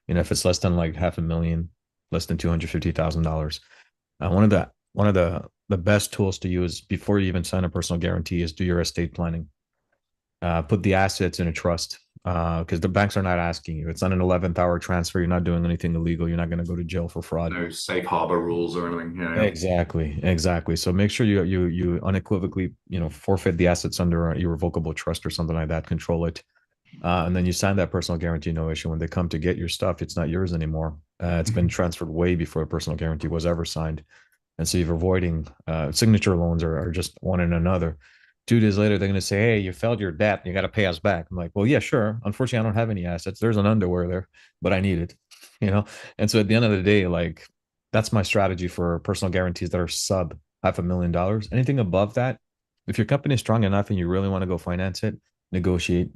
If it's less than like $500,000, less than $250,000, one of the best tools to use before you even sign a personal guarantee is do your estate planning. Put the assets in a trust, because the banks are not asking you. It's not an 11th hour transfer. You're not doing anything illegal. You're not going to go to jail for fraud. No safe harbor rules or anything. Yeah. Exactly. So make sure you unequivocally forfeit the assets under a irrevocable trust or something like that. Control it, and then you sign that personal guarantee. No issue. When they come to get your stuff, it's not yours anymore. It's been transferred way before a personal guarantee was ever signed, and so you're avoiding signature loans are just one and another. 2 days later, they're going to say, hey, you failed your debt. You got to pay us back. I'm like, well, yeah, sure. Unfortunately, I don't have any assets. There's an underwear there, but I need it, And so at the end of the day, like that's my strategy for personal guarantees that are sub $500,000. Anything above that, if your company is strong enough and you really want to go finance it, negotiate,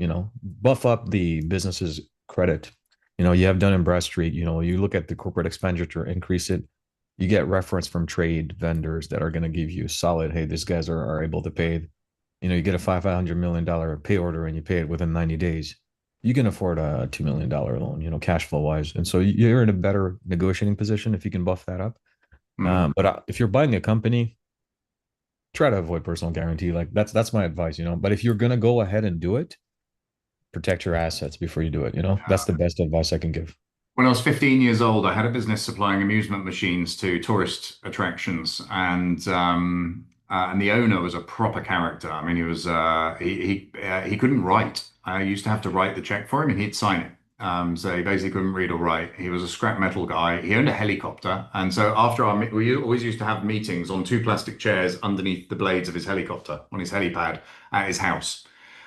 buff up the business's credit. You have Dun and Bradstreet, you look at the corporate expenditure, increase it. You get reference from trade vendors that are going to give you solid, hey, these guys are able to pay. You get a $500 million pay order and you pay it within 90 days. you can afford a $2 million loan, cash flow wise. And so you're in a better negotiating position if you can buff that up. Mm. But if you're buying a company, try to avoid personal guarantee. Like that's my advice. But if you're gonna go ahead and do it, protect your assets before you do it. That's the best advice I can give. When I was 15 years old, I had a business supplying amusement machines to tourist attractions, and the owner was a proper character. I mean, he was he couldn't write. I used to have to write the check for him, and he'd sign it. So he basically couldn't read or write. He was a scrap metal guy. He owned a helicopter, and so after we always used to have meetings on two plastic chairs underneath the blades of his helicopter on his helipad at his house.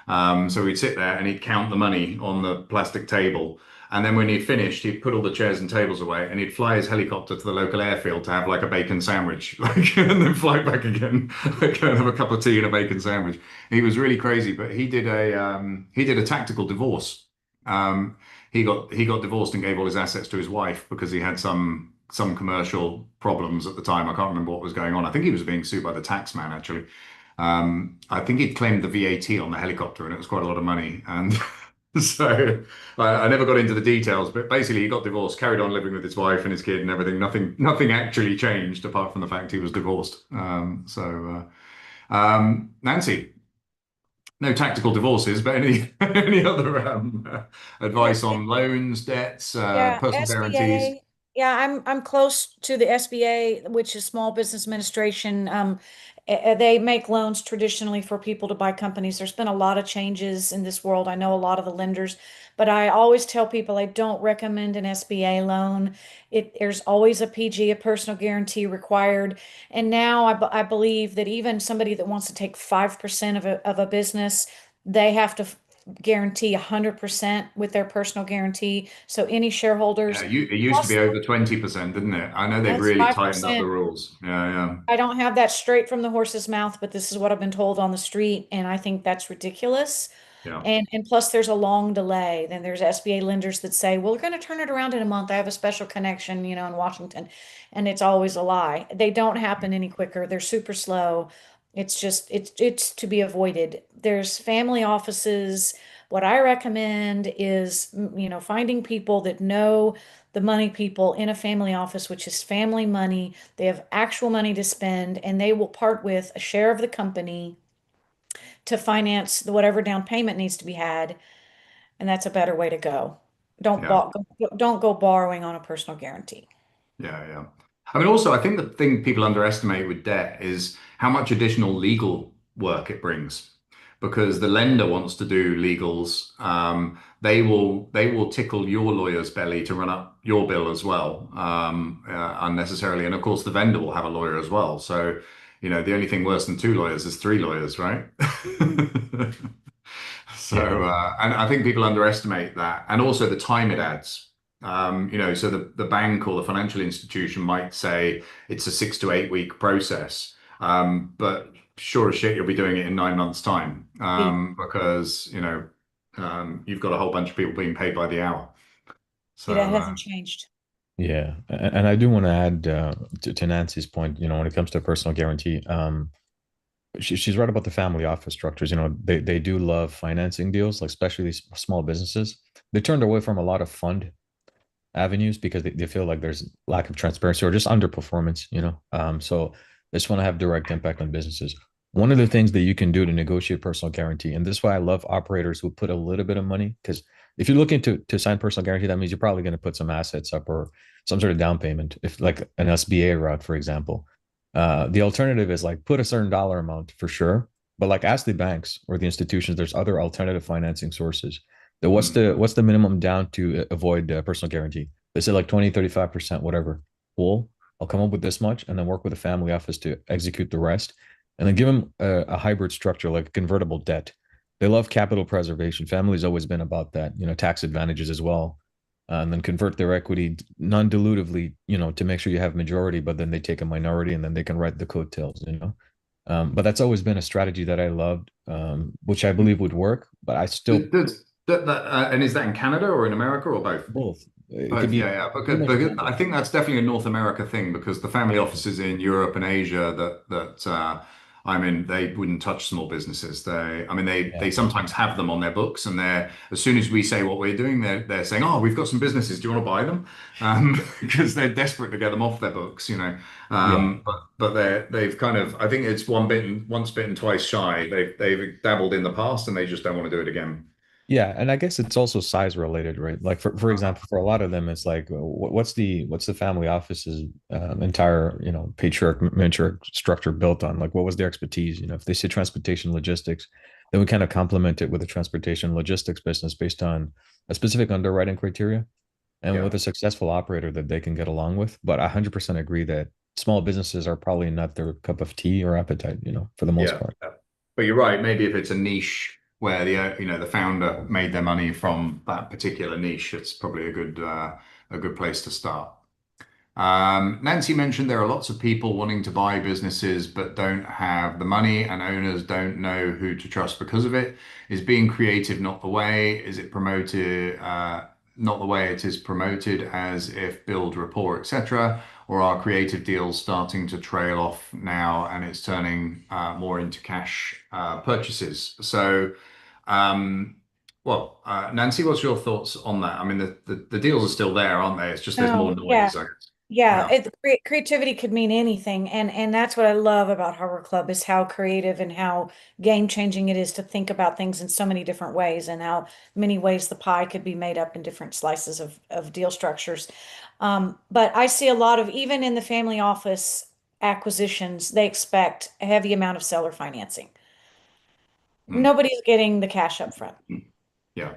So we'd sit there and he'd count the money on the plastic table. And then when he'd finished, he'd put all the chairs and tables away and he'd fly his helicopter to the local airfield to have like a bacon sandwich, and then fly back again, like, and have a cup of tea and a bacon sandwich. He was really crazy, but he did a tactical divorce. He got divorced and gave all his assets to his wife because he had some commercial problems at the time. I can't remember what was going on. I think he was being sued by the tax man actually. I think he'd claimed the VAT on the helicopter, and it was quite a lot of money. And so I never got into the details, but basically he got divorced, carried on living with his wife and his kid and everything. Nothing actually changed apart from the fact he was divorced. Nancy, no tactical divorces, but any any other advice on loans, debts, Yeah, personal guarantees? SBA. Yeah, I'm close to the SBA, which is Small Business Administration. They make loans traditionally for people to buy companies. There's been a lot of changes in this world. I know a lot of the lenders, but I always tell people I don't recommend an SBA loan. There's always a PG, a personal guarantee required. And now I believe that even somebody that wants to take 5% of a business, they have to guarantee 100% with their personal guarantee. So any Yeah, shareholders it used to be plus over 20%, didn't it? I know they've that's really tightened up the 5%. rules. Yeah, I don't have that straight from the horse's mouth, but this is what I've been told on the street, and I think that's ridiculous. yeah, And plus there's a long delay. Then there's SBA lenders that say, "Well, we're going to turn it around in a month. I have a special connection, in Washington." And it's always a lie. They don't happen any quicker. They're super slow. It's to be avoided. There's family offices. What I recommend is, finding people that know the money people in a family office, which is family money. They have actual money to spend, and they will part with a share of the company to finance whatever down payment needs to be had, and that's a better way to go. yeah. Don't go borrowing on a personal guarantee. Yeah. I mean, also, I think the thing people underestimate with debt is how much additional legal work it brings. Because the lender wants to do legals, they will tickle your lawyer's belly to run up your bill as well, unnecessarily. And of course, the vendor will have a lawyer as well. So, the only thing worse than two lawyers is three lawyers, right? Yeah. So, and I think people underestimate that, and also the time it adds. So the bank or the financial institution might say it's a 6 to 8 week process, but sure as shit you'll be doing it in 9 months' time, because you've got a whole bunch of people being paid by the hour. See, that So hasn't changed. Yeah. And I do want to add to Nancy's point, when it comes to personal guarantee, she's right about the family office structures. They do love financing deals, like especially these small businesses. They turned away from a lot of fund avenues because they feel like there's lack of transparency or just underperformance. So they just want to have direct impact on businesses. One of the things that you can do to negotiate personal guarantee, and this is why I love operators who put a little bit of money, because if you're looking to sign personal guarantee, that means you're probably going to put some assets up or some sort of down payment, if like an SBA route, for example. The alternative is like put a certain dollar amount for sure, but like ask the banks or the institutions, there's other alternative financing sources. What's the minimum down to avoid personal guarantee? They say like 20, 35%, whatever. Cool. I'll come up with this much and then work with the family office to execute the rest. And then give them a hybrid structure like convertible debt. They love capital preservation. Family's always been about that, tax advantages as well. And then convert their equity non-dilutively, to make sure you have majority, but then they take a minority and then they can write the coattails. But that's always been a strategy that I loved, which I believe would work. But I still and is that in Canada or in America or both? both. It could Both, be yeah. pretty much Because I global. think that's definitely a North America thing because the family offices in Europe and Asia that I mean, they wouldn't touch small businesses. I mean, they Yeah. sometimes have them on their books, and they're as soon as we say what we're doing, they're saying, "Oh, we've got some businesses. Do you want to buy them?" Because they're desperate to get them off their books, you know. Yeah. But they've kind of, I think it's once bitten, twice shy. They've dabbled in the past, and they just don't want to do it again. Yeah, and I guess it's also size related, right? Like for example, for a lot of them, it's like what's the family office's entire patriarch matriarch structure built on? Like, what was their expertise? If they say transportation logistics, then we kind of complement it with a transportation logistics business based on a specific underwriting criteria and Yeah. with a successful operator that they can get along with. But I 100% agree that small businesses are probably not their cup of tea or appetite, for the most Yeah. part. But you're right. Maybe if it's a niche where the founder made their money from that particular niche, it's probably a good place to start. Nancy mentioned there are lots of people wanting to buy businesses but don't have the money, and owners don't know who to trust because of it. Is being creative not the way? Is it promoted not the way it is promoted as if build rapport, etc.? Or are creative deals starting to trail off now and it's turning more into cash purchases? So, Nancy, what's your thoughts on that? I mean, the deals are still there, aren't they? It's just there's more Oh, yeah. noise, I guess. Yeah, Yeah. creativity could mean anything, and that's what I love about Harbor Club is how creative and how game changing it is to think about things in so many different ways, and how many ways the pie could be made up in different slices of deal structures. But I see a lot of even in the family office acquisitions, they expect a heavy amount of seller financing. Mm. Nobody's getting the cash up front. Yeah.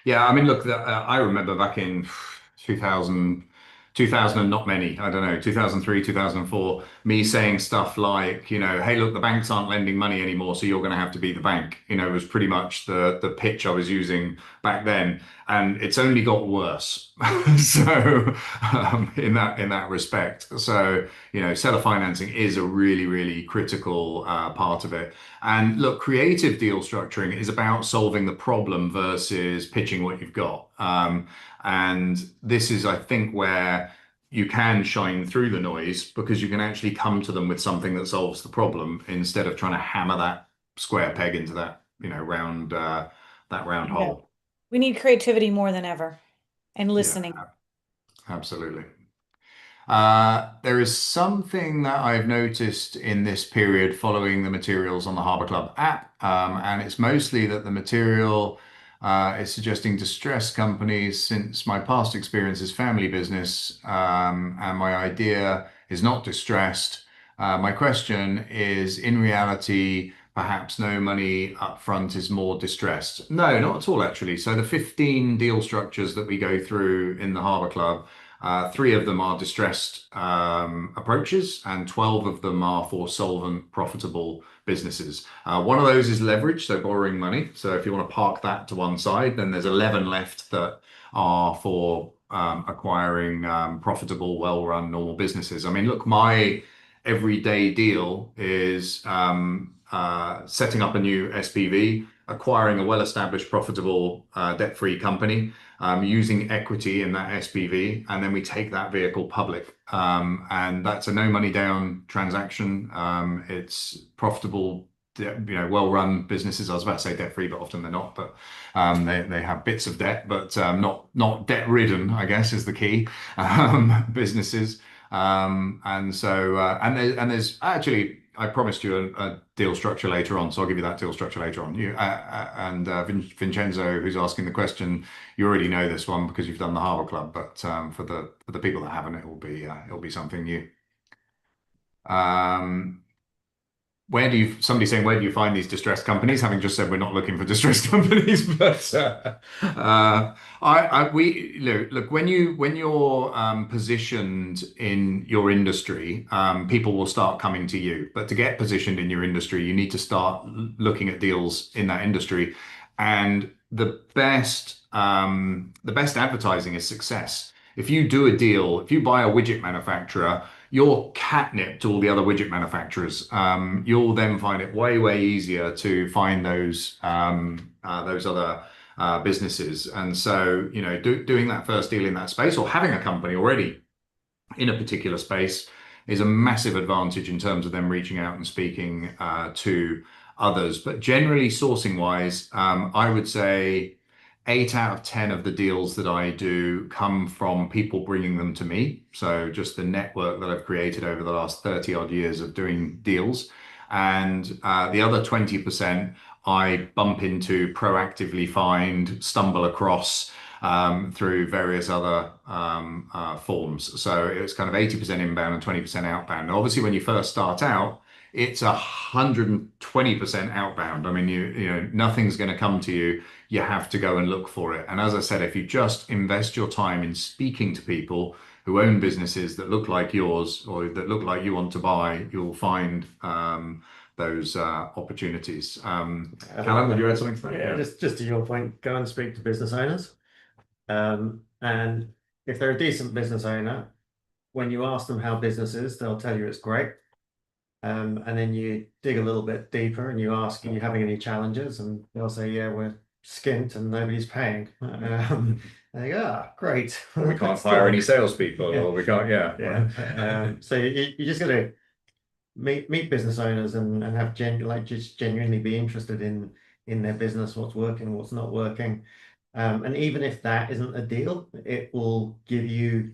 Yeah. I mean, look, I remember back in 2000, 2000 and not many, I don't know, 2003, 2004, me saying stuff like, hey, look, the banks aren't lending money anymore, so you're going to have to be the bank. Was pretty much the pitch I was using back then. And it's only got worse. So, in that respect. So, seller financing is a really, really critical part of it. And look, creative deal structuring is about solving the problem versus pitching what you've got. And this is, I think, where you can shine through the noise because you can actually come to them with something that solves the problem instead of trying to hammer that square peg into that round Yeah. hole. We need creativity more than ever and Yeah, listening. absolutely. There is something that I've noticed in this period following the materials on the Harbour Club app, and it's mostly that the material is suggesting distressed companies since my past experience is family business, and my idea is not distressed. My question is, in reality, perhaps no money up front is more distressed. No, not at all, actually. So the 15 deal structures that we go through in the Harbour Club, three of them are distressed approaches, and 12 of them are for solvent, profitable businesses. One of those is leverage, so borrowing money. So if you want to park that to one side, then there's 11 left that are for acquiring profitable, well-run, normal businesses. I mean, look, my everyday deal is setting up a new SPV, acquiring a well-established, profitable, debt-free company, using equity in that SPV, and then we take that vehicle public. And that's a no money down transaction. It's profitable, well-run businesses. I was about to say debt-free, but often they're not. But they have bits of debt, but not debt-ridden, I guess, is the key. Businesses. And there's actually, I promised you a deal structure later on, so I'll give you that deal structure later on. Vincenzo, who's asking the question, you already know this one because you've done the Harbour Club, but for the people that haven't, it'll be something new. Somebody's saying, where do you find these distressed companies? Having just said we're not looking for distressed companies, but we look when you're positioned in your industry, people will start coming to you. But to get positioned in your industry, you need to start looking at deals in that industry, and the best advertising is success. If you do a deal, if you buy a widget manufacturer, you're catnip to all the other widget manufacturers. You'll then find it way, way easier to find those other businesses. And so, doing that first deal in that space or having a company already in a particular space is a massive advantage in terms of them reaching out and speaking to others. But generally, sourcing wise, I would say 8 out of 10 of the deals that I do come from people bringing them to me. So just the network that I've created over the last 30 odd years of doing deals. And the other 20% I bump into, proactively find, stumble across through various other forms. So it's kind of 80% inbound and 20% outbound. Now, obviously, when you first start out, it's 120% outbound. I mean, you know, nothing's going to come to you. You have to go and look for it. And as I said, if you just invest your time in speaking to people who own businesses that look like yours or that look like you want to buy, you'll find those opportunities. Callum, would you add something to that? Yeah, just to your point, go and speak to business owners. And if they're a decent business owner, when you ask them how business is, they'll tell you it's great. And then you dig a little bit deeper and you ask, are you having any challenges? And they'll say, yeah, we're skint and nobody's paying. And they go, ah, great. We can't hire any salespeople, or we can't, yeah. So you just got to meet business owners and have just genuinely be interested in their business, what's working, what's not working. And even if that isn't a deal, it will give you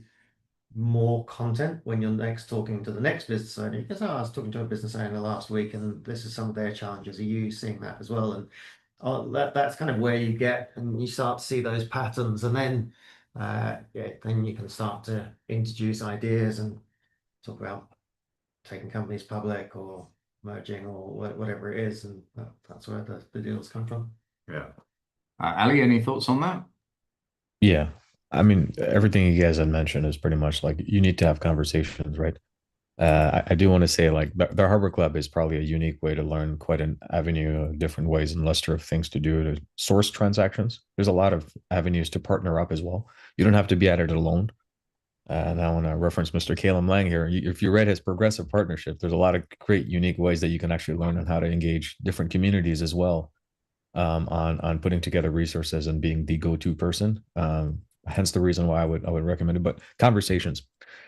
more content when you're next talking to the next business owner. Because I was talking to a business owner last week, and this is some of their challenges. Are you seeing that as well? And that's kind of where you get and you start to see those patterns, and then then you can start to introduce ideas and talk about taking companies public or merging or whatever it is, and that's where the deals come from. Yeah. Ali, any thoughts on that? Yeah. I mean, everything you guys had mentioned is pretty much like you need to have conversations, right? I do want to say like the Harbour Club is probably a unique way to learn quite an avenue of different ways and luster of things to do to source transactions. There's a lot of avenues to partner up as well. You don't have to be at it alone. And I want to reference Mr. Callum Laing here. If you read his progressive partnership, there's a lot of great, unique ways that you can actually learn on how to engage different communities as well, on putting together resources and being the go-to person. Hence the reason why I would recommend it. But conversations,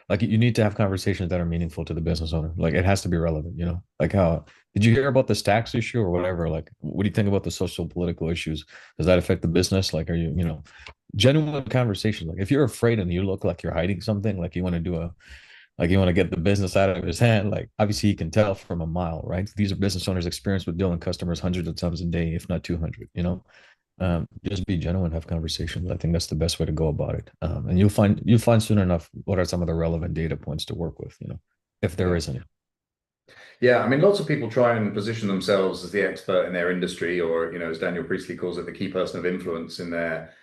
like you need to have conversations that are meaningful to the business owner. Like it has to be relevant, you know. Like how did you hear about this tax issue or whatever? Like, what do you think about the social political issues? Does that affect the business? Like, are you, you know, genuine conversation? Like if you're afraid and you look like you're hiding something, like you want to do a like you want to get the business out of his hand, like obviously you can tell from a mile, right? These are business owners experienced with dealing with customers hundreds of times a day, if not 200, you know. Just be genuine, have conversations. I think that's the best way to go about it. And you'll find soon enough what are some of the relevant data points to work with, you know, if there is any. Yeah, I mean, lots of people try and position themselves as the expert in their industry, or, you know, as Daniel Priestley calls it, the key person of influence in their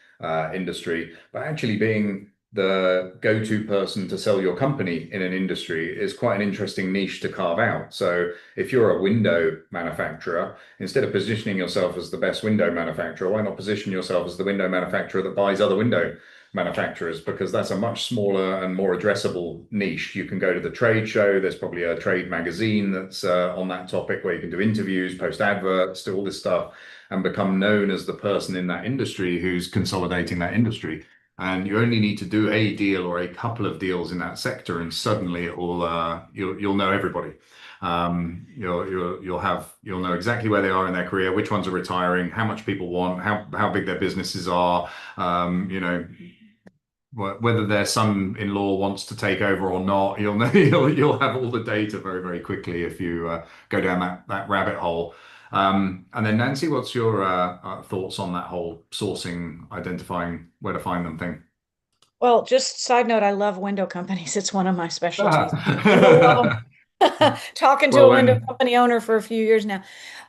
industry. But actually being the go-to person to sell your company in an industry is quite an interesting niche to carve out. So if you're a window manufacturer, instead of positioning yourself as the best window manufacturer, why not position yourself as the window manufacturer that buys other window manufacturers? Because that's a much smaller and more addressable niche. You can go to the trade show. There's probably a trade magazine that's on that topic where you can do interviews, post adverts, do all this stuff, and become known as the person in that industry who's consolidating that industry. And you only need to do a deal or a couple of deals in that sector, and suddenly it will you'll know everybody. You'll know exactly where they are in their career, which ones are retiring, how much people want, how big their businesses are, you know, whether their son-in-law wants to take over or not. You'll know you'll have all the data very, very quickly if you go down that rabbit hole. And then Nancy, what's your thoughts on that whole sourcing, identifying where to find them thing? Well, just side note, I love window companies. It's one of my specialties. Ah. Talking to Well, a window when company owner for a few years now.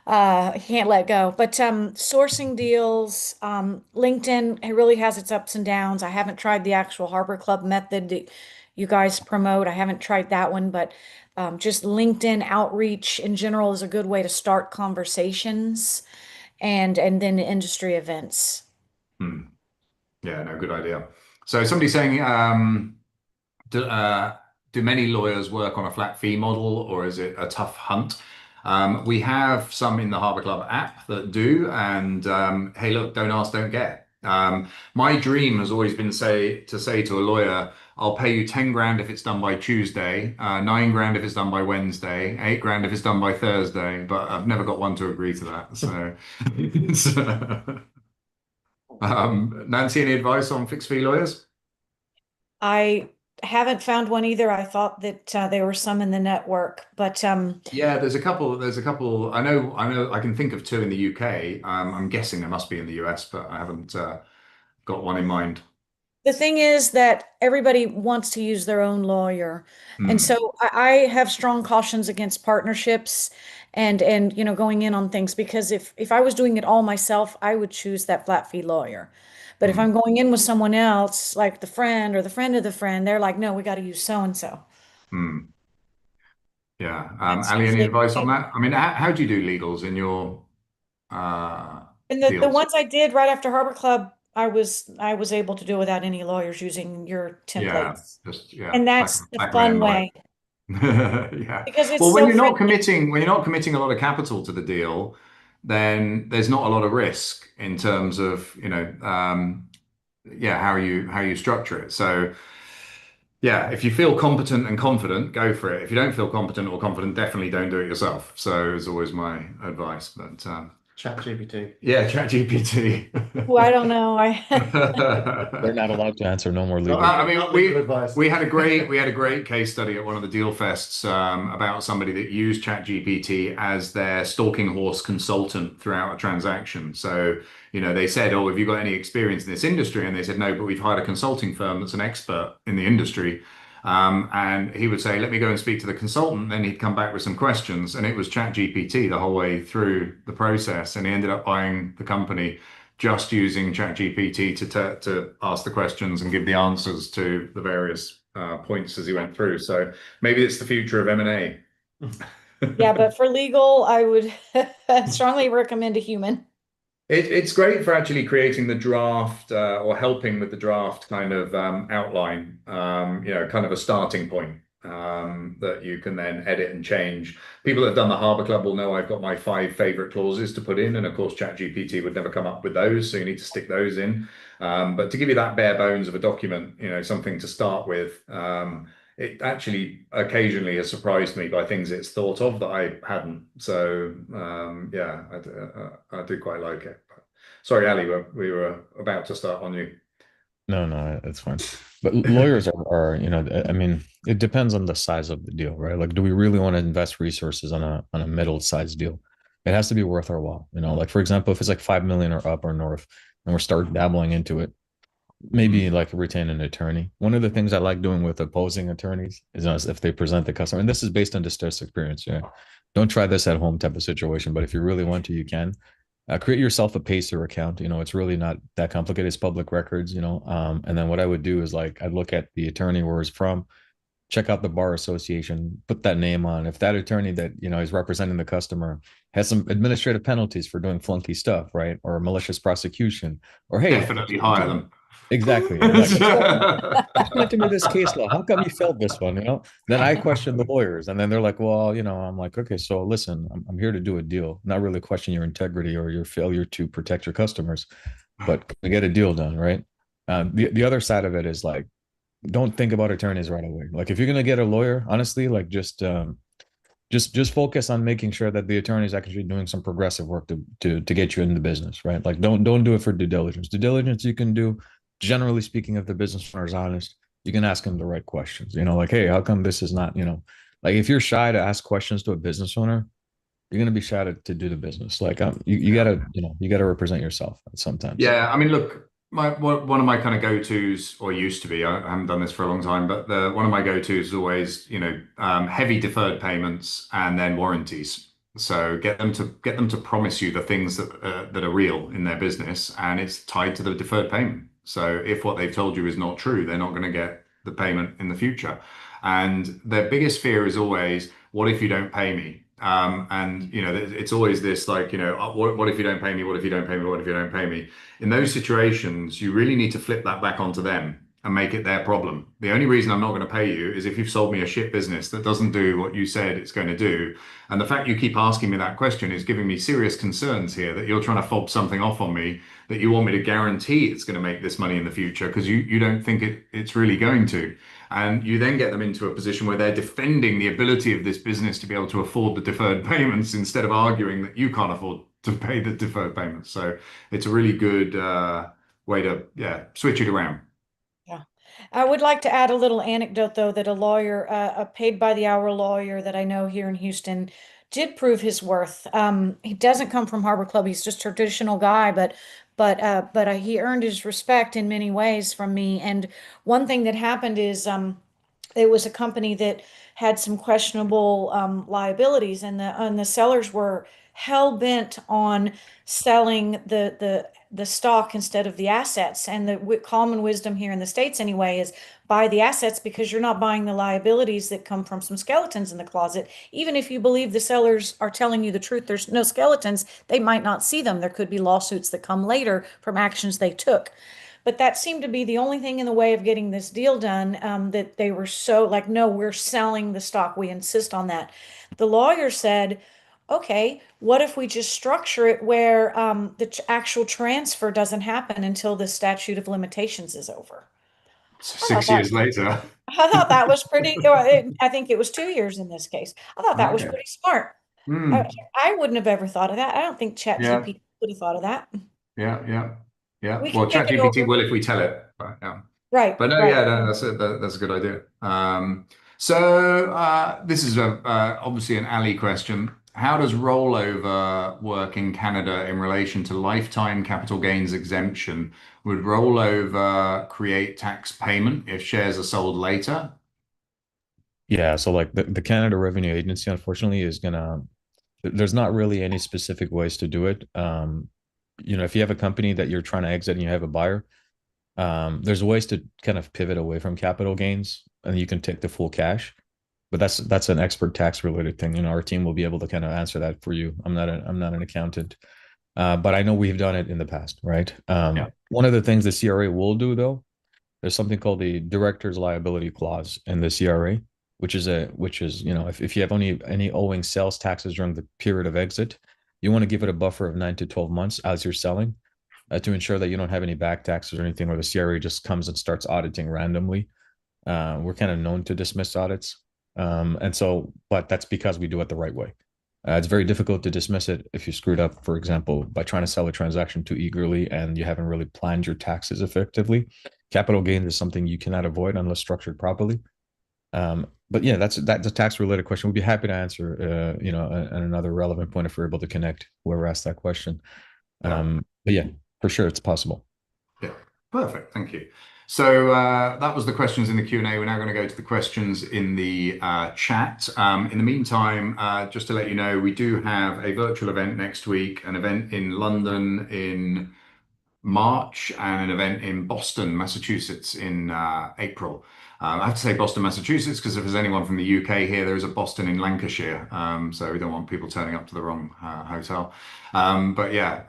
I can't let go. But sourcing deals, LinkedIn, it really has its ups and downs. I haven't tried the actual Harbor Club method that you guys promote. I haven't tried that one, but just LinkedIn outreach in general is a good way to start conversations and then industry events. Hmm. Yeah, no, good idea. So somebody's saying, do, do many lawyers work on a flat fee model, or is it a tough hunt? We have some in the Harbour Club app that do, and hey, look, don't ask, don't get. My dream has always been to say to a lawyer, I'll pay you 10 grand if it's done by Tuesday, 9 grand if it's done by Wednesday, 8 grand if it's done by Thursday, but I've never got one to agree to that. So, Nancy, any advice on fixed fee lawyers? I haven't found one either. I thought that there were some in the network, but Yeah, there's a couple. There's a couple. I know. I can think of two in the UK. I'm guessing there must be in the US, but I haven't got one in mind. the thing is that everybody wants to use their own lawyer. And Hmm. so I have strong cautions against partnerships and going in on things because if I was doing it all myself, I would choose that flat fee lawyer. But if Hmm. I'm going in with someone else, like the friend or the friend of the friend, they're like, no, we got to use so and so. Hmm. Yeah. That's Ali, any usually advice on that? I mean, how do you do legals in your and the deals? ones I did right after Harbor Club, I was able to do without any lawyers using your Yeah, templates. just yeah, And back that's the back of an fun envelope. way Yeah. because it's Well, when so you're not friendly. committing, a lot of capital to the deal, then there's not a lot of risk in terms of, yeah, how you structure it. So, yeah, if you feel competent and confident, go for it. If you don't feel competent or confident, definitely don't do it yourself. So, is always my advice. But ChatGPT. yeah, ChatGPT. Well, I don't know. They're not allowed to answer no more Not legal. I legal, mean, not legal advice. we had a great case study at one of the deal fests about somebody that used ChatGPT as their stalking horse consultant throughout a transaction. So, they said, "Oh, have you got any experience in this industry?" And they said, "No, but we've hired a consulting firm that's an expert in the industry." And he would say, "Let me go and speak to the consultant." Then he'd come back with some questions, and it was ChatGPT the whole way through the process. And he ended up buying the company just using ChatGPT to ask the questions and give the answers to the various points as he went through. So maybe it's the future of M&A. Yeah, but for legal, I would strongly recommend a human. It's great for actually creating the draft or helping with the draft kind of outline, kind of a starting point that you can then edit and change. People that have done the Harbour Club will know I've got my 5 favorite clauses to put in, and of course, ChatGPT would never come up with those, so you need to stick those in. But to give you that bare bones of a document, something to start with, it actually occasionally has surprised me by things it's thought of that I hadn't. So yeah, I do quite like it. But, sorry, Ali, we were about to start on you. No, no, it's fine. But lawyers are, I mean, it depends on the size of the deal, right? Like, do we really want to invest resources on a middle-sized deal? It has to be worth our while, Like, for example, if it's like 5 million or up or north, and we're start dabbling into it, maybe like retain an attorney. One of the things I like doing with opposing attorneys is if they present the customer, and this is based on distress experience. Yeah, don't try this at home type of situation, but if you really want to, you can. Create yourself a Pacer account. It's really not that complicated. It's public records. And then what I would do is like I'd look at the attorney where he's from, check out the bar association, put that name on. If that attorney that is representing the customer has some administrative penalties for doing flunky stuff, right, or malicious prosecution, or hey, Definitely hire them. exactly, exactly. Explain to me this case law. How come you failed this one? Then I question the lawyers, and then they're like, "Well, I'm like, okay, so listen, I'm here to do a deal, not really question your integrity or your failure to protect your customers, but we get a deal done, right?" The other side of it is like, don't think about attorneys right away. Like, if you're gonna get a lawyer, honestly, like just focus on making sure that the attorney is actually doing some progressive work to get you in the business, right? Like, don't do it for due diligence. Due diligence you can do. Generally speaking, if the business owner is honest, you can ask him the right questions. Like, hey, how come this is not, like if you're shy to ask questions to a business owner, you're gonna be shy to do the business. Like, you Yeah. gotta, you gotta represent yourself sometimes. Yeah, I mean, look, one of my kind of go-tos, or used to be, I haven't done this for a long time, but one of my go-tos is always, heavy deferred payments and then warranties. So get them to promise you the things that are real in their business, and it's tied to the deferred payment. So if what they've told you is not true, they're not going to get the payment in the future. And their biggest fear is always, what if you don't pay me? And it's always this like, what if you don't pay me? What if you don't pay me? What if you don't pay me? In those situations, you really need to flip that back onto them and make it their problem. The only reason I'm not going to pay you is if you've sold me a shit business that doesn't do what you said it's going to do. And the fact you keep asking me that question is giving me serious concerns here that you're trying to fob something off on me that you want me to guarantee it's going to make this money in the future because you don't think it's really going to. And you then get them into a position where they're defending the ability of this business to be able to afford the deferred payments instead of arguing that you can't afford to pay the deferred payments. So it's a really good way to, yeah, switch it around. Yeah. I would like to add a little anecdote, though, that a lawyer, a paid by the hour lawyer that I know here in Houston, did prove his worth. He doesn't come from Harbor Club. He's just a traditional guy, but he earned his respect in many ways from me. And one thing that happened is it was a company that had some questionable liabilities, and the sellers were hell bent on selling the stock instead of the assets. And the common wisdom here in the States, anyway, is buy the assets because you're not buying the liabilities that come from some skeletons in the closet. Even if you believe the sellers are telling you the truth, there's no skeletons, they might not see them. There could be lawsuits that come later from actions they took. But that seemed to be the only thing in the way of getting this deal done, that they were so like, no, we're selling the stock. We insist on that. The lawyer said, okay, what if we just structure it where the actual transfer doesn't happen until the statute of limitations is over? So I thought 6 years later. I thought that was pretty, I think it was 2 years in this case. I thought that was Okay. pretty smart. I, Hmm. I wouldn't have ever thought of that. I don't think Yeah. ChatGPT would have thought of that. Yeah. Yeah. Yeah. We can Well, take it ChatGPT over. will if we tell it. But, yeah. Right, But no, right. yeah, no, that's a good idea. So this is obviously an Ali question. How does rollover work in Canada in relation to lifetime capital gains exemption? Would rollover create tax payment if shares are sold later? Yeah, so like the Canada Revenue Agency, unfortunately, is gonna there's not really any specific ways to do it. If you have a company that you're trying to exit and you have a buyer, there's ways to kind of pivot away from capital gains and you can take the full cash. But that's an expert tax related thing. Our team will be able to kind of answer that for you. I'm not an accountant. But I know we've done it in the past, right? Yeah. One of the things the CRA will do though, there's something called the director's liability clause in the CRA, which is if you have only any owing sales taxes during the period of exit, you want to give it a buffer of 9 to 12 months as you're selling, to ensure that you don't have any back taxes or anything, where the CRA just comes and starts auditing randomly. We're kind of known to dismiss audits, but that's because we do it the right way. It's very difficult to dismiss it if you screwed up, for example, by trying to sell a transaction too eagerly and you haven't really planned your taxes effectively. Capital gains is something you cannot avoid unless structured properly. But yeah, that's a tax related question. We'd be happy to answer, at another relevant point if we're able to connect whoever asked that question. Yeah. But yeah, for sure, it's possible. Yeah, perfect. Thank you. So that was the questions in the Q&A. We're now going to go to the questions in the chat. In the meantime, just to let you know, we do have a virtual event next week, an event in London in March, and an event in Boston, Massachusetts in April. I have to say Boston, Massachusetts, because if there's anyone from the UK here, there is a Boston in Lancashire. So we don't want people turning up to the wrong hotel. But yeah,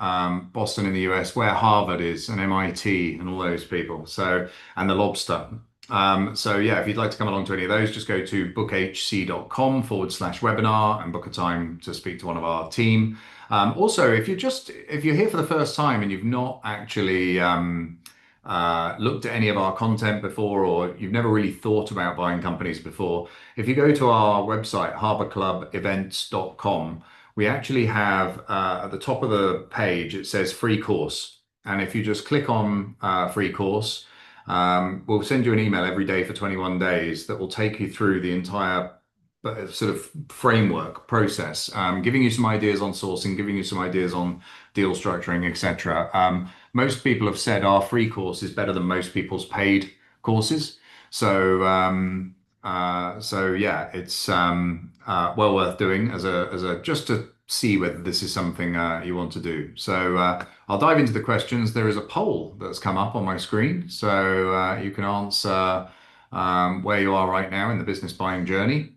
Boston in the US, where Harvard is, and MIT, and all those people. So, and the Lobster. So yeah, if you'd like to come along to any of those, just go to bookhc.com/webinar and book a time to speak to one of our team. Also, if you're here for the first time and you've not actually looked at any of our content before, or you've never really thought about buying companies before, if you go to our website, harbourclubevents.com, we actually have at the top of the page, it says free course. And if you just click on free course, we'll send you an email every day for 21 days that will take you through the entire sort of framework process, giving you some ideas on sourcing, giving you some ideas on deal structuring, etc. Most people have said our free course is better than most people's paid courses. So yeah, it's well worth doing as a just to see whether this is something you want to do. So I'll dive into the questions. There is a poll that's come up on my screen, so you can answer where you are right now in the business buying journey.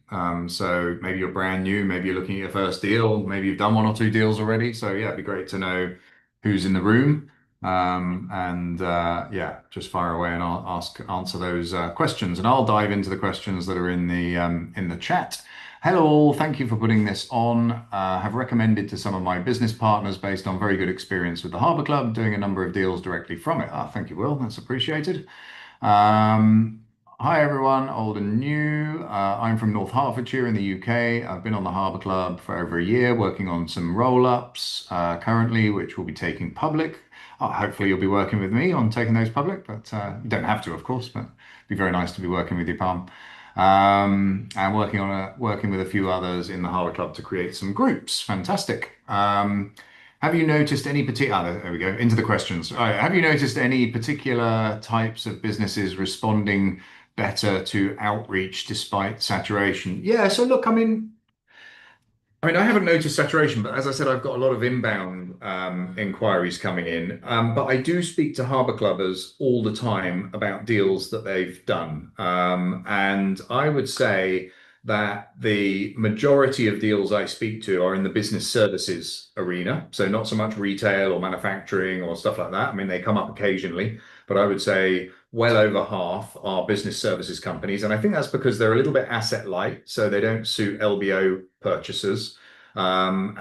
So maybe you're brand new, maybe you're looking at your first deal, maybe you've done one or two deals already. So yeah, it'd be great to know who's in the room. Yeah, just fire away and I'll answer those questions, and I'll dive into the questions that are in the chat. Hello all, thank you for putting this on. Have recommended to some of my business partners based on very good experience with the Harbour Club, doing a number of deals directly from it. Thank you, Will. That's appreciated. Um, Hi everyone, old and new. I'm from North Hertfordshire in the UK. I've been on the Harbour Club for over a year, working on some roll-ups currently, which will be taking public. Hopefully you'll be working with me on taking those public, but you don't have to, of course, but it'd be very nice to be working with you, Palm. And working with a few others in the Harbour Club to create some groups. Fantastic. Have you noticed any particular, there we go, into the questions. All right, have you noticed any particular types of businesses responding better to outreach despite saturation? Yeah, so look, I mean, I haven't noticed saturation, but as I said, I've got a lot of inbound inquiries coming in. But I do speak to Harbour Clubbers all the time about deals that they've done. And I would say that the majority of deals I speak to are in the business services arena. So not so much retail or manufacturing or stuff like that. I mean, they come up occasionally, but I would say well over half are business services companies. And I think that's because they're a little bit asset light, so they don't suit LBO purchasers. Yeah,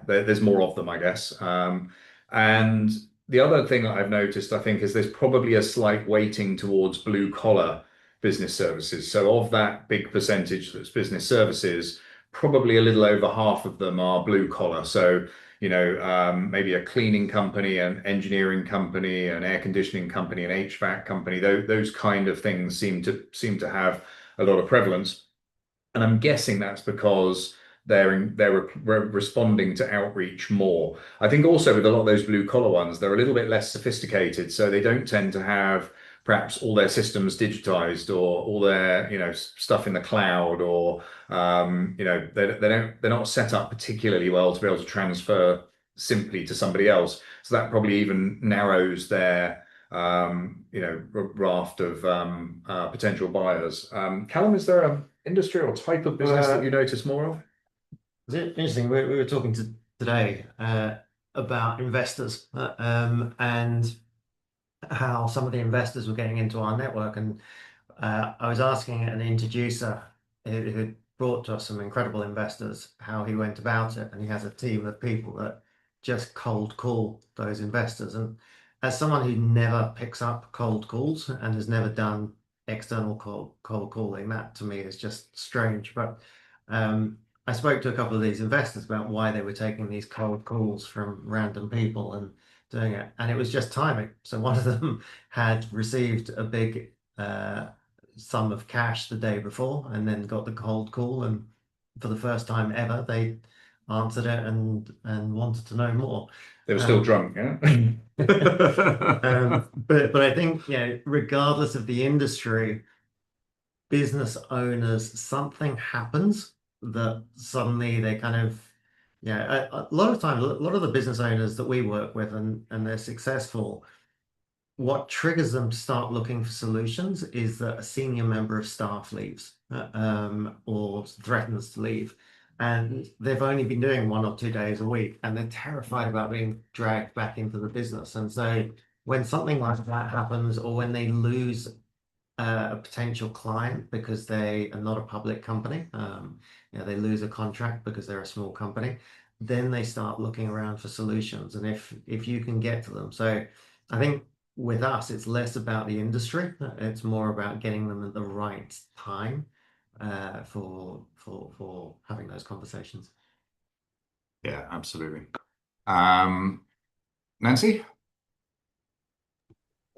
there's more of them, I guess. And the other thing that I've noticed, I think, is there's probably a slight weighting towards blue collar business services. So of that big percentage that's business services, probably a little over half of them are blue collar. So maybe a cleaning company, an engineering company, an air conditioning company, an HVAC company. Those kind of things seem to have a lot of prevalence. And I'm guessing that's because they're responding to outreach more. I think also with a lot of those blue collar ones, they're a little bit less sophisticated, so they don't tend to have perhaps all their systems digitized or all their stuff in the cloud, or they're not set up particularly well to be able to transfer simply to somebody else. So that probably even narrows their raft of potential buyers. Callum, is there a industry or type of business that you notice more of? It's interesting. We were talking today about investors and how some of the investors were getting into our network. And I was asking an introducer who brought to us some incredible investors how he went about it. And he has a team of people that just cold call those investors. And as someone who never picks up cold calls and has never done external cold calling, that to me is just strange. But I spoke to a couple of these investors about why they were taking these cold calls from random people and doing it, and it was just timing. So one of them had received a big sum of cash the day before and then got the cold call, and for the first time ever they answered it and wanted to know more. They were still drunk, yeah. But I think regardless of the industry, business owners, something happens that suddenly they kind of a lot of times, a lot of the business owners that we work with and they're successful, what triggers them to start looking for solutions is that a senior member of staff leaves or threatens to leave, and they've only been doing 1 or 2 days a week, and they're terrified about being dragged back into the business. And so when something like that happens, or when they lose a potential client because they are not a public company, they lose a contract because they're a small company, then they start looking around for solutions, and if you can get to them. So I think with us, it's less about the industry, it's more about getting them at the right time for having those conversations. Yeah, absolutely. Nancy?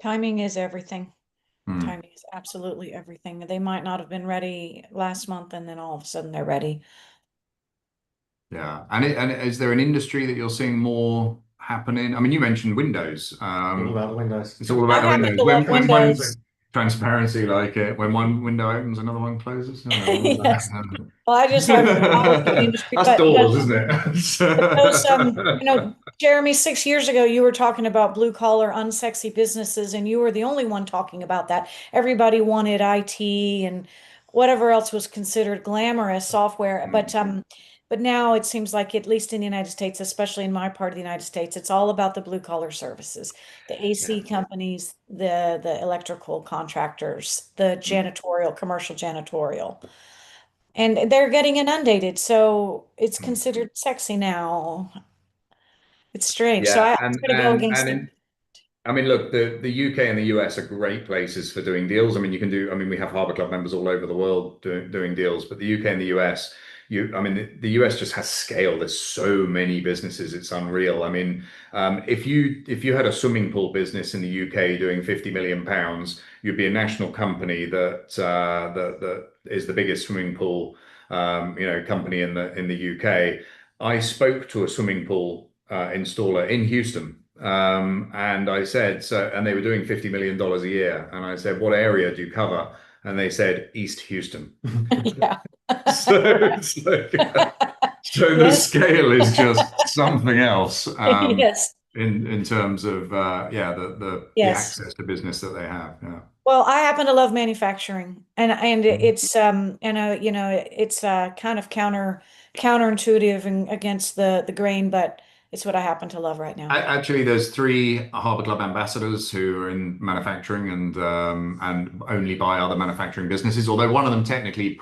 Timing is everything. Hmm. Timing is absolutely everything. They might not have been ready last month, and then all of a sudden they're ready. Yeah. And is there an industry that you're seeing more happening? I mean, you mentioned Windows. All about Windows. It's all about I the happen Windows. to love Windows. Transparency, like it, when one window opens, another one closes. Yes. Well, I just have knowledge of the industry, That's doors, isn't it? but those, Jeremy, 6 years ago, you were talking about blue collar, unsexy businesses, and you were the only one talking about that. Everybody wanted IT and whatever else was considered glamorous software. But But now it seems like, at least in the United States, especially in my part of the United States, it's all about the blue collar services, the Yeah. AC companies, the electrical contractors, the janitorial, commercial janitorial. And they're getting inundated, so it's Mm. considered sexy now. It's strange. So Yeah, I try to go against and the, in I mean, look, the UK and the US are great places for doing deals. I mean, you can do, I mean, we have Harbour Club members all over the world doing deals, but the UK and the US, I mean, the US just has scale. There's so many businesses, it's unreal. I mean, if you had a swimming pool business in the UK doing 50 million pounds, you'd be a national company that is the biggest swimming pool, company in the UK. I spoke to a swimming pool installer in Houston. And I said, so, and they were doing $50 million a year. And I said, what area do you cover? And they said, East Houston. yeah. So it's like, so the Yes. scale is just something else Yes. in terms of the Yes. access to business that they have. Yeah. Well, I happen to love manufacturing, and Mhm. it's it's kind of counterintuitive and against the grain, but it's what I happen to love right now. Actually, there's three Harbour Club ambassadors who are in manufacturing and only buy other manufacturing businesses. Although one of them technically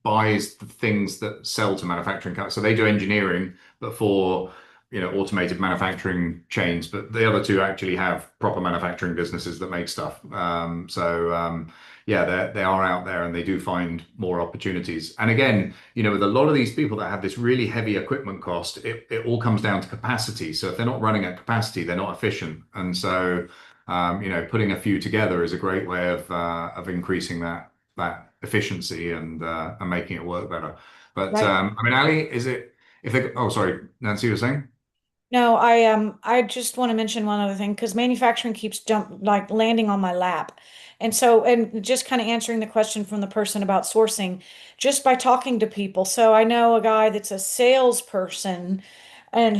buys the things that sell to manufacturing companies, so they do engineering, but for automated manufacturing chains. But the other two actually have proper manufacturing businesses that make stuff. Yeah, they are out there and they do find more opportunities. And again, with a lot of these people that have this really heavy equipment cost, it all comes down to capacity. So if they're not running at capacity, they're not efficient. And so, putting a few together is a great way of increasing that efficiency and making it work better. But Right. I mean, Ali, is it if they? Oh, sorry, Nancy, you were saying? No, I just want to mention one other thing because manufacturing keeps landing on my lap. And so, and just kind of answering the question from the person about sourcing, just by talking to people. So I know a guy that's a salesperson, and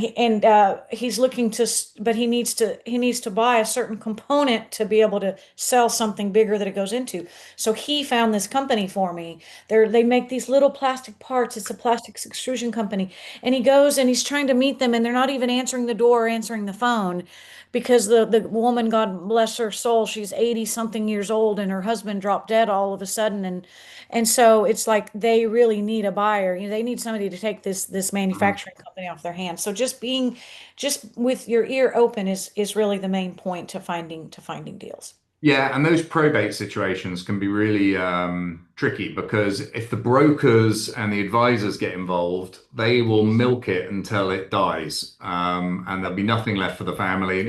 he's looking to but he needs to buy a certain component to be able to sell something bigger that it goes into. So he found this company for me. They make these little plastic parts. It's a plastics extrusion company, and he goes and he's trying to meet them, and they're not even answering the door or answering the phone because the woman, God bless her soul, she's 80 something years old, and her husband dropped dead all of a sudden. And so it's like they really need a buyer. They need somebody to take this manufacturing company off their hands. So just with your ear open is really the main point to finding deals. Yeah, and those probate situations can be really tricky because if the brokers and the advisors get involved, they will milk it until it dies, and there'll be nothing left for the family.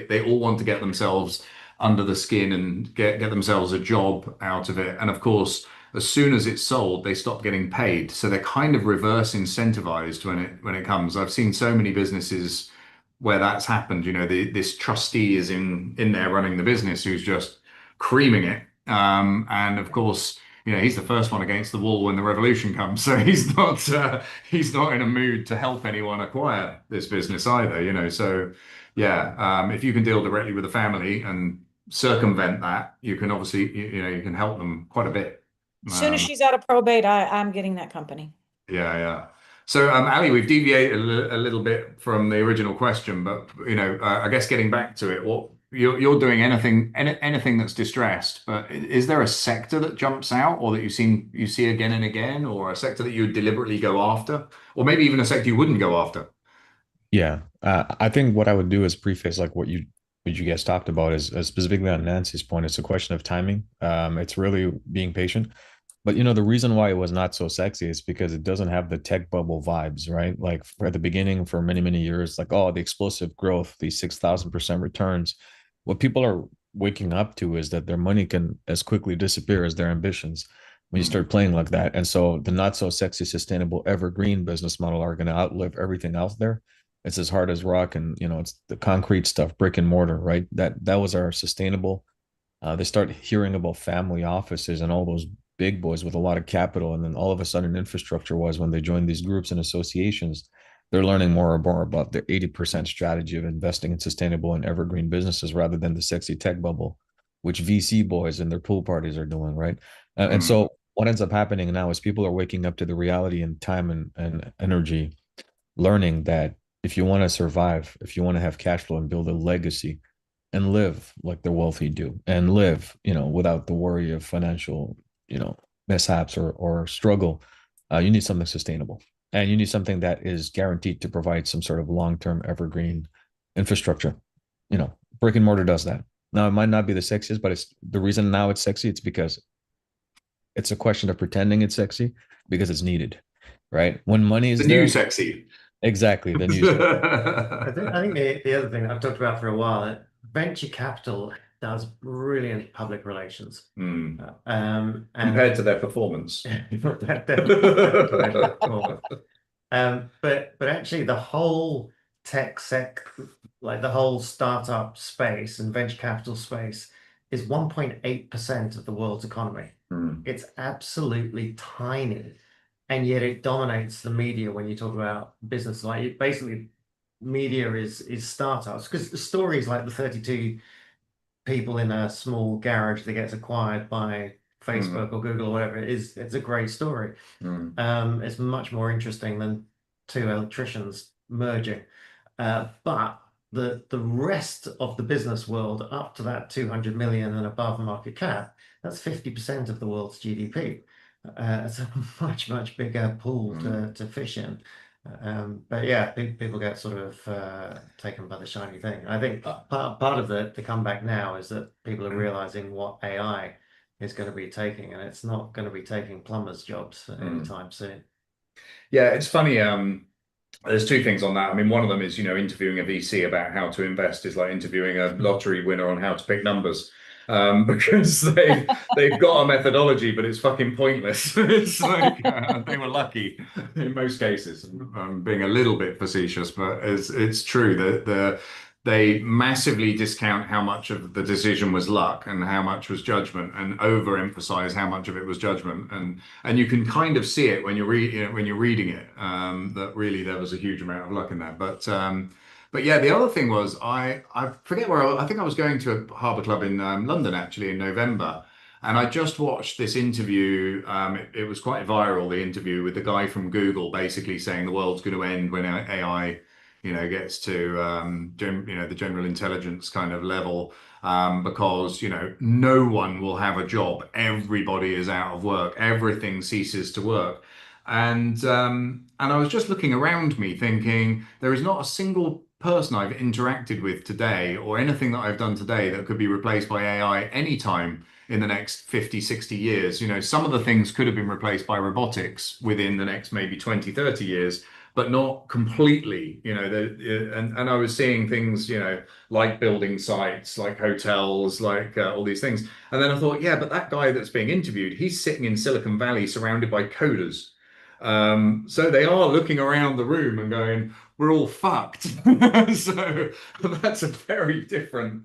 They all want to get themselves under the skin and get themselves a job out of it. And of course, as soon as it's sold, they stop getting paid. So they're kind of reverse incentivized when it comes. I've seen so many businesses where that's happened. This trustee is in there running the business who's just creaming it. And of course, he's the first one against the wall when the revolution comes. So he's not in a mood to help anyone acquire this business either. So yeah, if you can deal directly with the family and circumvent that, you can obviously, you can help them quite a bit. As soon as Um, she's out of probate, I'm getting that company. yeah, yeah. So, Ali, we've deviated a little bit from the original question, but I guess getting back to it, what you're doing anything that's distressed, but is there a sector that jumps out, or that you see again and again, or a sector that you would deliberately go after, or maybe even a sector you wouldn't go after? Yeah, I think what I would do is preface like what you guys talked about is specifically on Nancy's point. It's a question of timing. It's really being patient. But the reason why it was not so sexy is because it doesn't have the tech bubble vibes, right? Like at the beginning, for many, many years, like, oh, the explosive growth, these 6,000% returns. What people are waking up to is that their money can as quickly disappear as their ambitions when you Mm, start playing like that. And so the not so sexy, sustainable, evergreen business model are going to outlive everything out there. It's as hard as rock, and it's the concrete stuff, brick and mortar, right? That was our sustainable. They start hearing about family offices and all those big boys with a lot of capital, and then all of a sudden infrastructure was when they join these groups and associations, they're learning more and more about their 80% strategy of investing in sustainable and evergreen businesses rather than the sexy tech bubble, which VC boys and their pool parties are doing, right? And mm, so what ends up happening now is people are waking up to the reality and time and energy, learning that if you want to survive, if you want to have cash flow and build a legacy and live like the wealthy do, and live, without the worry of financial, mishaps or struggle, you need something sustainable. And you need something that is guaranteed to provide some sort of long-term evergreen infrastructure. Brick and mortar does that. Now, it might not be the sexiest, but it's the reason now it's sexy. It's because it's a question of pretending it's sexy because it's needed, right? When money The is new there, sexy. exactly, the news. I think the other thing I've talked about for a while, venture capital does brilliant public relations. And Compared to their performance. But actually the whole tech like the whole startup space and venture capital space is 1.8% of the world's economy. It's absolutely tiny, and yet it dominates the media when you talk about business. Like basically, media is startups, because the stories like the 32 people in a small garage that gets acquired by Facebook or Google or whatever, it's a great story. It's much more interesting than two electricians merging. But the rest of the business world up to that 200 million and above market cap, that's 50% of the world's GDP. It's a much bigger pool to fish in. But yeah, people get sort of taken by the shiny thing. I think part of the comeback now is that people are realizing what AI is going to be taking, and it's not going to be taking plumbers' jobs anytime soon. Yeah, it's funny. There's two things on that. I mean, one of them is, interviewing a VC about how to invest is like interviewing a lottery winner on how to pick numbers. Because they've got a methodology, but it's fucking pointless. It's like they were lucky in most cases. I'm being a little bit facetious, but it's true that they massively discount how much of the decision was luck and how much was judgment, and overemphasize how much of it was judgment. And you can kind of see it when you're reading it, that really there was a huge amount of luck in that. But yeah, the other thing was I forget where I think I was going to a Harbour Club in London actually in November, and I just watched this interview. It was quite viral, the interview with the guy from Google, basically saying the world's going to end when AI, gets to the general intelligence kind of level, because no one will have a job. Everybody is out of work. Everything ceases to work. And I was just looking around me thinking there is not a single person I've interacted with today or anything that I've done today that could be replaced by AI anytime in the next 50, 60 years. Some of the things could have been replaced by robotics within the next maybe 20, 30 years, but not completely. And I was seeing things, like building sites, like hotels, like all these things. And then I thought, yeah, but that guy that's being interviewed, he's sitting in Silicon Valley surrounded by coders. So they are looking around the room and going, we're all fucked. So that's a very different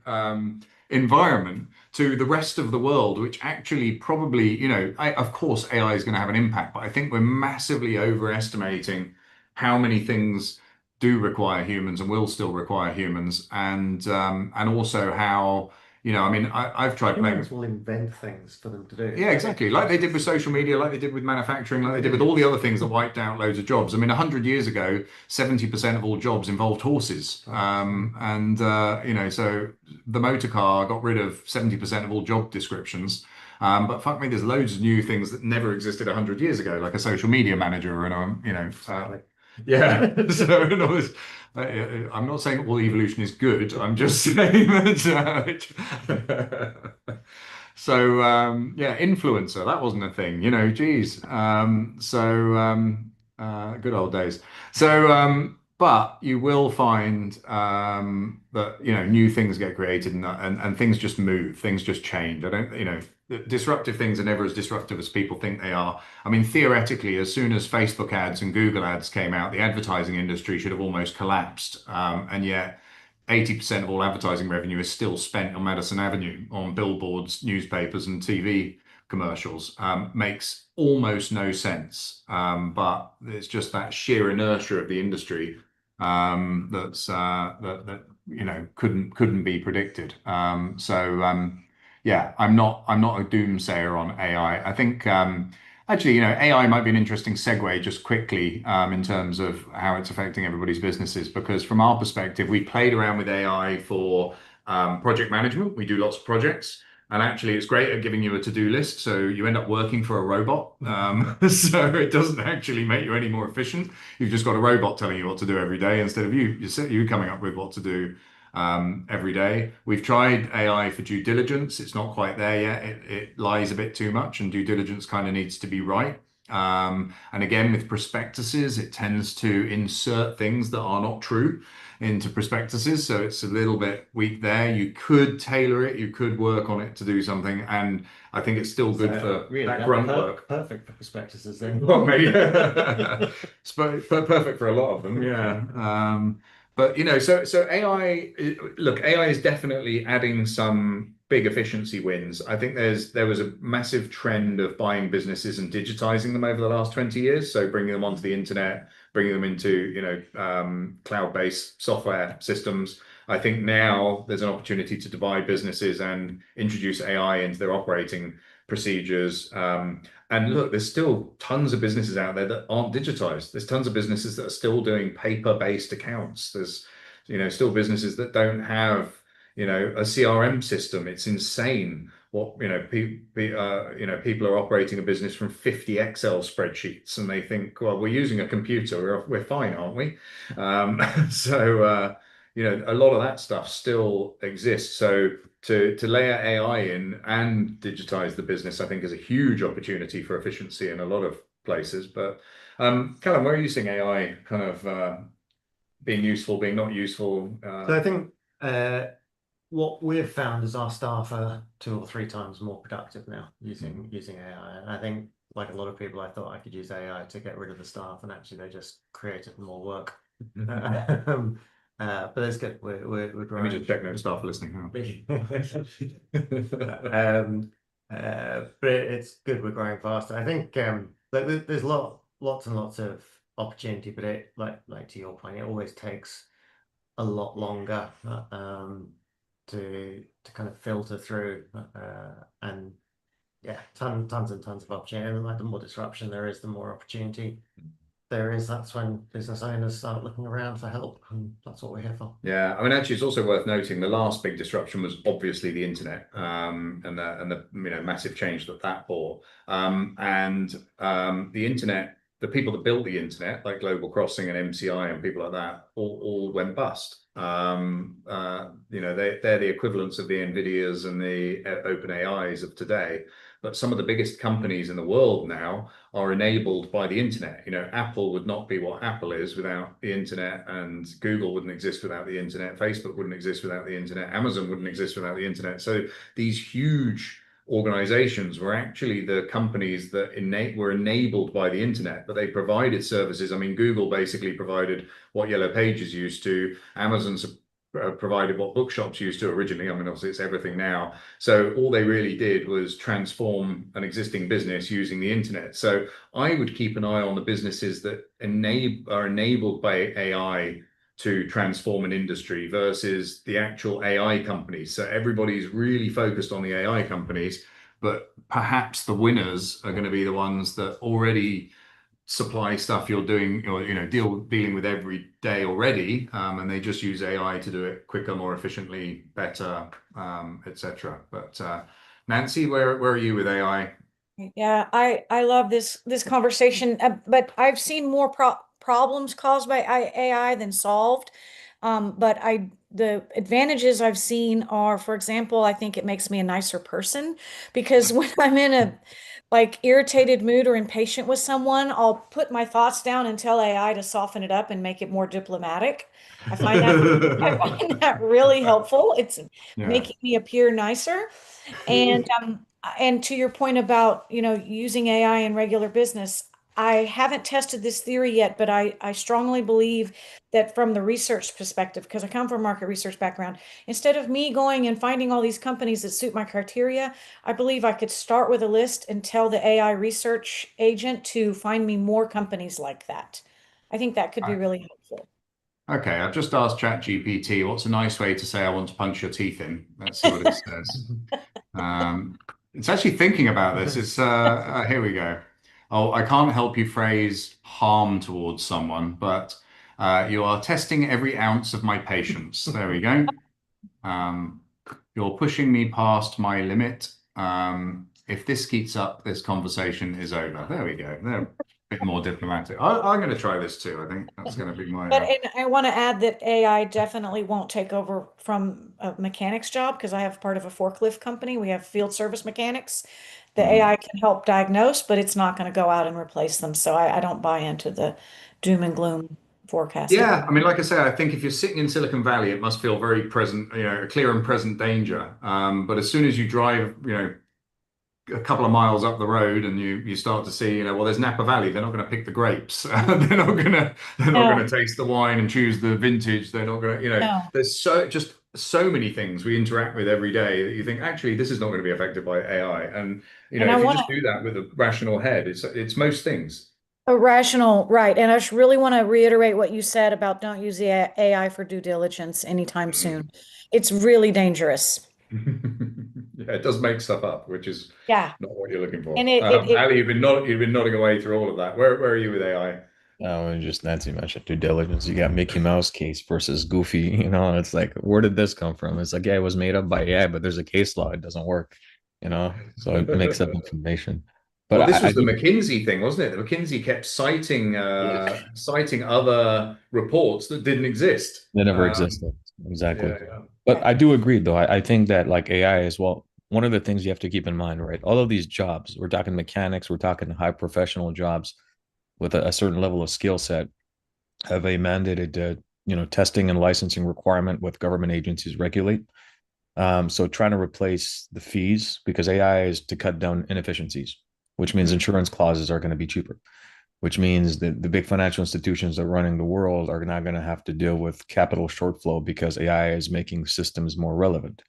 environment to the rest of the world, which actually probably, of course, AI is going to have an impact, but I think we're massively overestimating how many things do require humans and will still require humans, and also how. I mean, I've tried playing. Humans will invent things for them to do. Yeah, exactly. Like they did with social media, like they did with manufacturing, like they did with all the other things that wiped out loads of jobs. I mean, 100 years ago, 70% of all jobs involved horses. So the motor car got rid of 70% of all job descriptions. But fuck me, there's loads of new things that never existed 100 years ago, like a social media manager and, yeah. So I'm not saying all evolution is good. I'm just saying that. So yeah, influencer, that wasn't a thing, geez. Good old days. But you will find that new things get created, and things just move, things just change. I don't, disruptive things are never as disruptive as people think they are. I mean, theoretically, as soon as Facebook ads and Google ads came out, the advertising industry should have almost collapsed. And yet 80% of all advertising revenue is still spent on Madison Avenue, on billboards, newspapers, and TV commercials. Makes almost no sense. But it's just that sheer inertia of the industry that couldn't be predicted. yeah, I'm not a doomsayer on AI. I think actually, AI might be an interesting segue just quickly in terms of how it's affecting everybody's businesses. Because from our perspective, we played around with AI for project management. We do lots of projects. And actually, it's great at giving you a to-do list. So you end up working for a robot. So it doesn't actually make you any more efficient. You've just got a robot telling you what to do every day instead of you coming up with what to do every day. We've tried AI for due diligence. It's not quite there yet. It lies a bit too much, and due diligence kind of needs to be right. And again, with prospectuses, it tends to insert things that are not true into prospectuses. So it's a little bit weak there. You could tailor it, you could work on it to do something. And I think it's still good for really, that grunt work. perfect for prospectuses then. Well, maybe perfect for a lot of them, yeah. But so AI, look, AI is definitely adding some big efficiency wins. I think there was a massive trend of buying businesses and digitizing them over the last 20 years. So bringing them onto the internet, bringing them into, cloud-based software systems. I think now there's an opportunity to buy businesses and introduce AI into their operating procedures. And look, there's still tons of businesses out there that aren't digitized. There's tons of businesses that are still doing paper-based accounts. There's, still businesses that don't have, a CRM system. It's insane what, people are operating a business from 50 Excel spreadsheets, and they think, well, we're using a computer. We're fine, aren't we? So, a lot of that stuff still exists. So to layer AI in and digitize the business, I think is a huge opportunity for efficiency in a lot of places. But Callum, where are you seeing AI kind of being useful, being not useful? So I think what we've found is our staff are 2 or 3 times more productive now using AI. And I think, like a lot of people, I thought I could use AI to get rid of the staff, and actually they just created more work. But that's good. We're Let me growing. just check no staff are listening. But it's good we're growing faster. I think there's lots and lots of opportunity, but it like to your point, it always takes a lot longer to kind of filter through and yeah, tons and tons of opportunity. And like the more disruption there is, the more opportunity there is. That's when business owners start looking around for help, and that's what we're here for. Yeah, I mean, actually, it's also worth noting the last big disruption was obviously the internet, and the massive change that brought, and the internet, the people that built the internet, like Global Crossing and MCI and people like that, all went bust. They're the equivalents of the Nvidias and the OpenAIs of today. But some of the biggest companies in the world now are enabled by the internet. Apple would not be what Apple is without the internet, and Google wouldn't exist without the internet. Facebook wouldn't exist without the internet. Amazon wouldn't exist without the internet. So these huge organizations were actually the companies that were enabled by the internet, but they provided services. I mean, Google basically provided what Yellow Pages used to. Amazon provided what bookshops used to originally. I mean, obviously it's everything now. So all they really did was transform an existing business using the internet. So I would keep an eye on the businesses that are enabled by AI to transform an industry versus the actual AI companies. So everybody's really focused on the AI companies, but perhaps the winners are going to be the ones that already supply stuff you're doing, or dealing with every day already, and they just use AI to do it quicker, more efficiently, better, etc. But Nancy, where are you with AI? Yeah, I love this conversation, but I've seen more problems caused by AI than solved. But the advantages I've seen are, for example, I think it makes me a nicer person, because when I'm in a irritated mood or impatient with someone, I'll put my thoughts down and tell AI to soften it up and make it more diplomatic. I find that really helpful. It's Yeah. making me appear nicer. And to your point about, using AI in regular business, I haven't tested this theory yet, but I strongly believe that from the research perspective, because I come from a market research background, instead of me going and finding all these companies that suit my criteria, I believe I could start with a list and tell the AI research agent to find me more companies like that. I think that could be really helpful. Okay, I've just asked ChatGPT, what's a nice way to say I want to punch your teeth in? Let's see what it says. Um, it's actually thinking about this. It's here we go. Oh, I can't help you phrase harm towards someone, but you are testing every ounce of my patience. There we go. Um, you're pushing me past my limit. If this keeps up, this conversation is over. There we go. They're a bit more diplomatic. I'm going to try this too. I think that's going to be my. But and I want to add that AI definitely won't take over from a mechanic's job because I have part of a forklift company. We have field service mechanics. The Mhm. AI can help diagnose, but it's not going to go out and replace them. So I don't buy into the doom and gloom Yeah, forecasting. I mean, like I say, I think if you're sitting in Silicon Valley, it must feel very present, a clear and present danger. But as soon as you drive, a couple of miles up the road and you start to see, well, there's Napa Valley. They're not going to pick the grapes. They're not going to No, taste the wine and choose the vintage. They're not going to, no. there's so many things we interact with every day that you think actually this is not going to be affected by AI. And And I if you want just do that with a rational head, it's most things. a rational, right. And I just really want to reiterate what you said about don't use the AI for due diligence anytime soon. It's really dangerous. Yeah, it does make stuff up, which is Yeah. not what you're looking And for. Ali, you've been nodding away through all of that. Where are you with AI? And just Nancy mentioned due diligence. You got Mickey Mouse case versus Goofy. And it's like, where did this come from? It's like, yeah, it was made up by AI, but there's a case law. It doesn't work. So it makes up information. But Well, this I was the do. McKinsey thing, wasn't it? The McKinsey kept citing other reports that didn't exist. They never existed. Exactly. Yeah, yeah. But right. I do agree, though. I think that like AI as well, one of the things you have to keep in mind, right? All of these jobs, we're talking mechanics, we're talking high professional jobs with a certain level of skill set, have a mandated, testing and licensing requirement with government agencies regulate. So trying to replace the fees because AI is to cut down inefficiencies, which means Mm, insurance clauses are going to be cheaper, which means that the big financial institutions that are running the world are not going to have to deal with capital shortflow because AI is making systems more relevant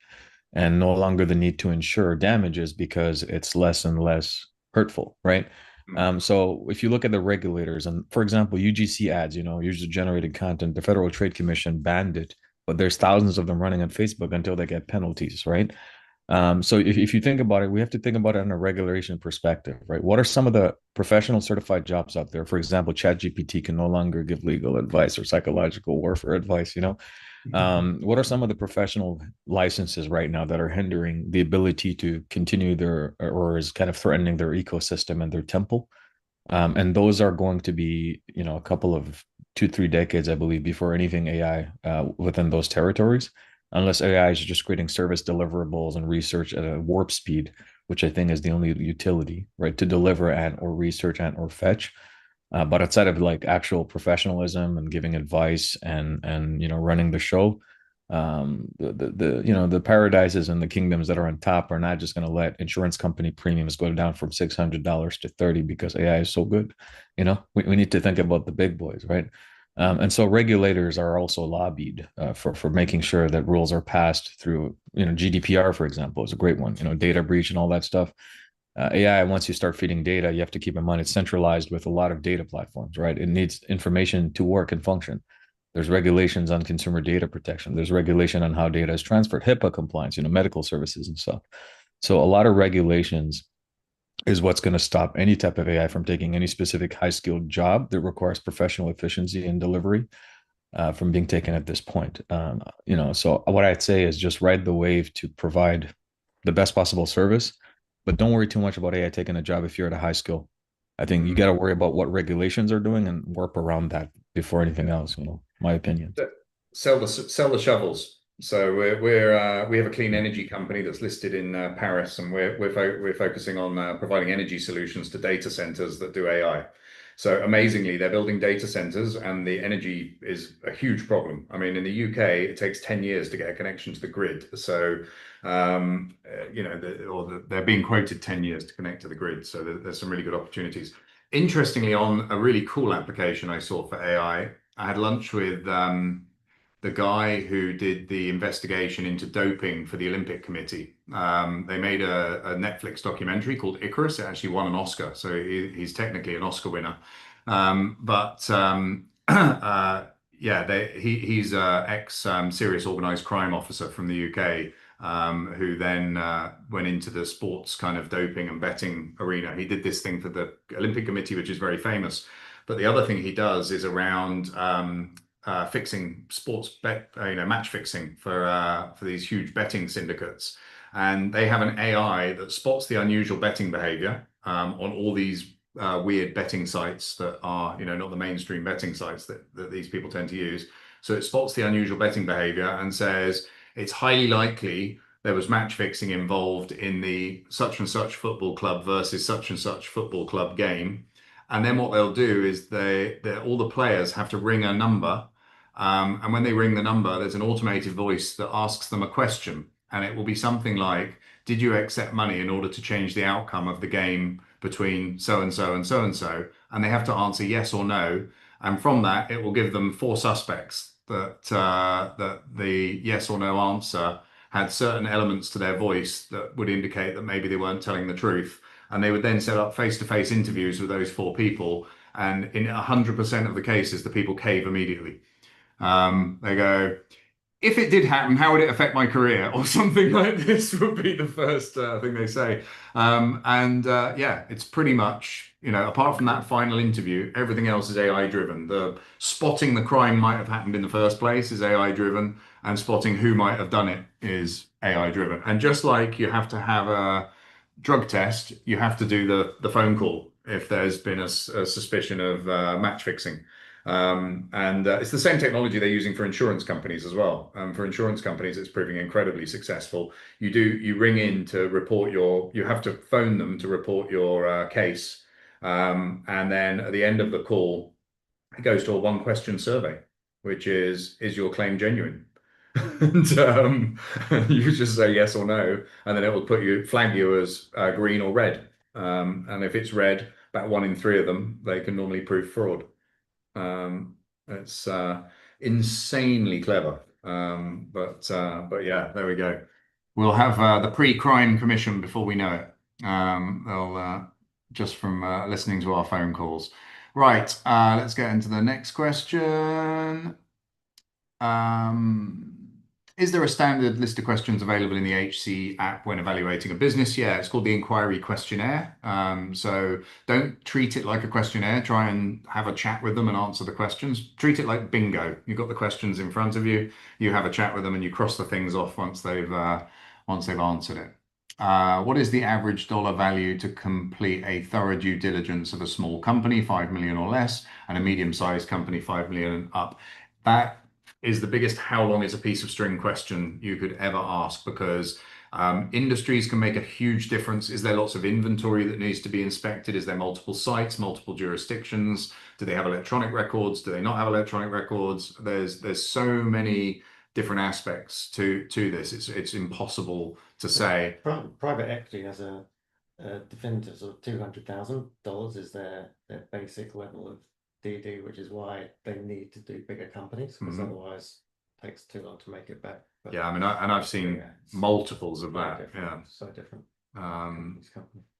and no longer the need to insure damages because it's less and less hurtful, right? mm. So if you look at the regulators, and for example, UGC ads, user generated content, the Federal Trade Commission banned it, but there's thousands of them running on Facebook until they get penalties, right? So if you think about it, we have to think about it in a regulation perspective, right? What are some of the professional certified jobs out there? For example, ChatGPT can no longer give legal advice or psychological warfare advice. What are some of the professional licenses right now that are hindering the ability to continue their or is kind of threatening their ecosystem and their temple? And those are going to be, a couple of 2, 3 decades, I believe, before anything AI within those territories, unless AI is just creating service deliverables and research at a warp speed, which I think is the only utility, right, to deliver and or research and or fetch. But outside of like actual professionalism and giving advice and running the show, the paradises and the kingdoms that are on top are not just going to let insurance company premiums go down from $600 to 30 because AI is so good. We need to think about the big boys, right? And so regulators are also lobbied for making sure that rules are passed through, GDPR, for example, is a great one, data breach and all that stuff. AI, once you start feeding data, you have to keep in mind it's centralized with a lot of data platforms, right? It needs information to work and function. There's regulations on consumer data protection. There's regulation on how data is transferred, HIPAA compliance, medical services and stuff. So a lot of regulations is what's going to stop any type of AI from taking any specific high skilled job that requires professional efficiency and delivery from being taken at this point. So what I'd say is just ride the wave to provide the best possible service, but don't worry too much about AI taking a job if you're at a high skill. I think you got to worry about what regulations are doing and work around that before anything else. My opinion. Sell the shovels. So we have a clean energy company that's listed in Paris, and we're focusing on providing energy solutions to data centers that do AI. So amazingly, they're building data centers, and the energy is a huge problem. I mean, in the UK, it takes 10 years to get a connection to the grid. So they're being quoted 10 years to connect to the grid. So there's some really good opportunities. Interestingly, on a really cool application I saw for AI, I had lunch with the guy who did the investigation into doping for the Olympic Committee. They made a Netflix documentary called Icarus. It actually won an Oscar, so he's technically an Oscar winner. But yeah, he's a ex serious organized crime officer from the UK, who then went into the sports kind of doping and betting arena. He did this thing for the Olympic Committee, which is very famous. But the other thing he does is around fixing sports bet, match fixing for these huge betting syndicates. And they have an AI that spots the unusual betting behavior on all these weird betting sites that are, not the mainstream betting sites that these people tend to use. So it spots the unusual betting behavior and says it's highly likely there was match fixing involved in the such and such football club versus such and such football club game. And then what they'll do is all the players have to ring a number. And when they ring the number, there's an automated voice that asks them a question. And it will be something like, did you accept money in order to change the outcome of the game between so and so and so and so? And they have to answer yes or no. And from that, it will give them four suspects that the yes or no answer had certain elements to their voice that would indicate that maybe they weren't telling the truth. And they would then set up face-to-face interviews with those four people. And in 100% of the cases, the people cave immediately. They go, if it did happen, how would it affect my career? Or something like this would be the first thing they say. Yeah, it's pretty much, apart from that final interview, everything else is AI driven. The spotting the crime might have happened in the first place is AI driven, and spotting who might have done it is AI driven. And just like you have to have a drug test, you have to do the phone call if there's been a suspicion of match fixing. It's the same technology they're using for insurance companies as well. For insurance companies, it's proving incredibly successful. You ring in to report you have to phone them to report your case. And then at the end of the call, it goes to a one question survey, which is your claim genuine? And you just say yes or no, and then it will flag you as green or red. And if it's red, about 1 in 3 of them, they can normally prove fraud. It's insanely clever. But yeah, there we go. We'll have the pre-crime commission before we know it. They'll just from listening to our phone calls. Right, let's get into the next question. Is there a standard list of questions available in the HC app when evaluating a business? Yeah, it's called the inquiry questionnaire. So don't treat it like a questionnaire. Try and have a chat with them and answer the questions. Treat it like bingo. You've got the questions in front of you. You have a chat with them and you cross the things off once they've answered it. What is the average dollar value to complete a thorough due diligence of a small company, 5 million or less, and a medium-sized company, 5 million and up? That is the biggest how long is a piece of string question you could ever ask, because industries can make a huge difference. Is there lots of inventory that needs to be inspected? Is there multiple sites, multiple jurisdictions? Do they have electronic records? Do they not have electronic records? There's so many different aspects to this. It's impossible to say. Private equity has a definitive sort of $200,000 is their basic level of DD, which is why they need to do bigger companies, because otherwise it takes too long to make it back. But, yeah, I mean, I've seen multiples of that. Yeah, so different.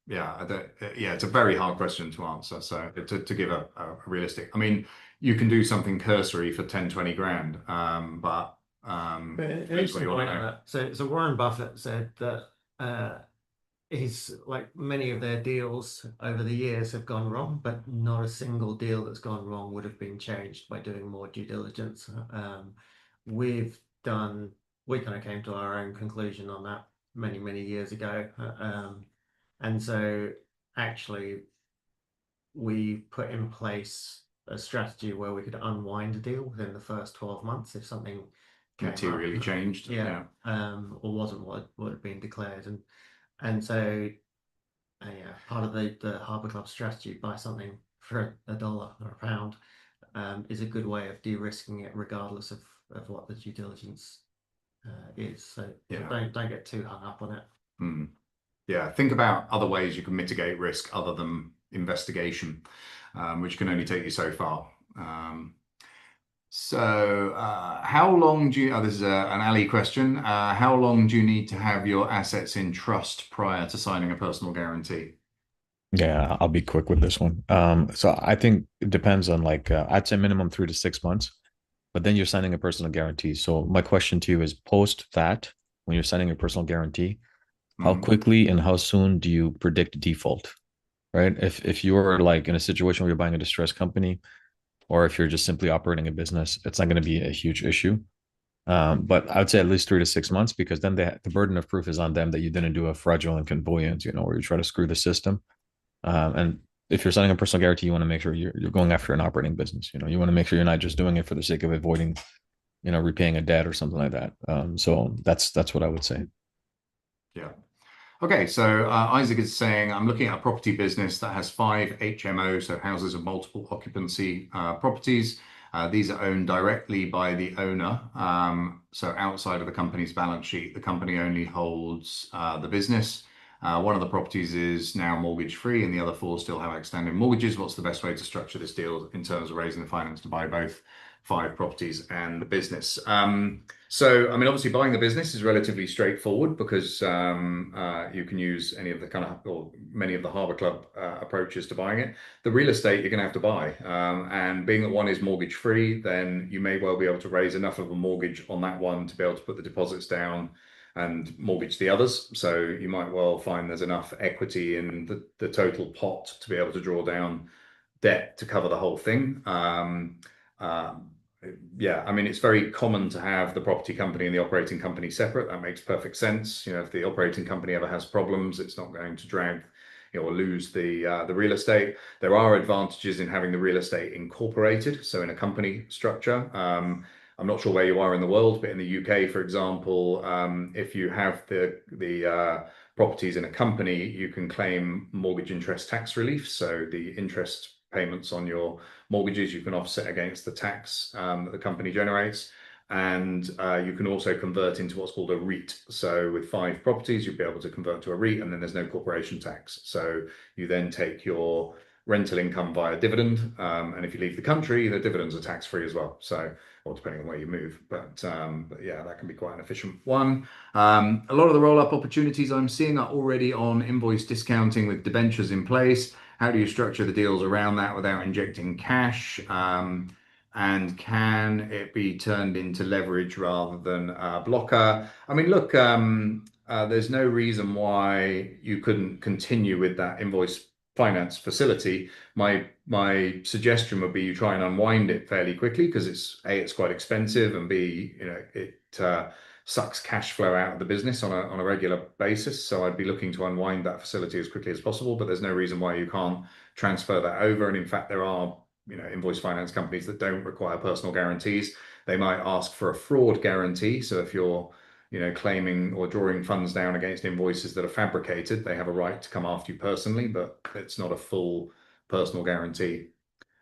Yeah, it's a very hard question to answer. So to give a realistic, I mean, you can do something cursory for 10, 20 grand, but it is what you want to know. So Warren Buffett said that he's like many of their deals over the years have gone wrong, but not a single deal that's gone wrong would have been changed by doing more due diligence. We kind of came to our own conclusion on that many years ago. And so actually we put in place a strategy where we could unwind a deal within the first 12 months if something materially changed. Yeah. Or wasn't what had been declared. And so, part of the Harbour Club strategy, buy something for $1 or £1, is a good way of de-risking it, regardless of what the due diligence is. So don't get too hung up on it. Yeah, think about other ways you can mitigate risk other than investigation, which can only take you so far. How long do you, this is an Ali question, how long do you need to have your assets in trust prior to signing a personal guarantee? Yeah, I'll be quick with this one. So I think it depends on I'd say minimum 3 to 6 months. but then you're signing a personal guarantee. So my question to you is post that, when you're signing a personal guarantee, how Mm. quickly and how soon do you predict default? Right? If you're like in a situation where you're buying a distressed company, or if you're just simply operating a business, it's not going to be a huge issue. But I would say at least 3 to 6 months, because then the burden of proof is on them that you didn't do a fraudulent conveyance, where you try to screw the system. And if you're signing a personal guarantee, you want to make sure you're going after an operating business. You want to make sure you're not just doing it for the sake of avoiding, repaying a debt or something like that. So that's what I would say. Yeah. Okay, so Isaac is saying, I'm looking at a property business that has 5 HMO, so houses of multiple occupancy properties. These are owned directly by the owner, so outside of the company's balance sheet. The company only holds the business. One of the properties is now mortgage free, and the other 4 still have outstanding mortgages. What's the best way to structure this deal in terms of raising the finance to buy both 5 properties and the business? So, I mean, obviously, buying the business is relatively straightforward because you can use any of the or many of the Harbour Club approaches to buying it. The real estate you're going to have to buy, and being that one is mortgage free, then you may well be able to raise enough of a mortgage on that one to be able to put the deposits down and mortgage the others. So you might well find there's enough equity in the total pot to be able to draw down debt to cover the whole thing. Uh, yeah, I mean, it's very common to have the property company and the operating company separate. That makes perfect sense. If the operating company ever has problems, it's not going to drag, or lose the real estate. There are advantages in having the real estate incorporated, so in a company structure. I'm not sure where you are in the world, but in the UK, for example, if you have the properties in a company, you can claim mortgage interest tax relief. So the interest payments on your mortgages you can offset against the tax that the company generates. And you can also convert into what's called a REIT. So with 5 properties, you'll be able to convert to a REIT, and then there's no corporation tax. So you then take your rental income via dividend. And if you leave the country, the dividends are tax free as well. So, or depending on where you move. But yeah, that can be quite an efficient one. A lot of the roll-up opportunities I'm seeing are already on invoice discounting with debentures in place. How do you structure the deals around that without injecting cash? And can it be turned into leverage rather than a blocker? I mean, look, there's no reason why you couldn't continue with that invoice finance facility. My suggestion would be you try and unwind it fairly quickly because it's quite expensive, and B, it sucks cash flow out of the business on a regular basis. So I'd be looking to unwind that facility as quickly as possible, but there's no reason why you can't transfer that over. And in fact, there are invoice finance companies that don't require personal guarantees. They might ask for a fraud guarantee. So if you're claiming or drawing funds down against invoices that are fabricated, they have a right to come after you personally, but it's not a full personal guarantee.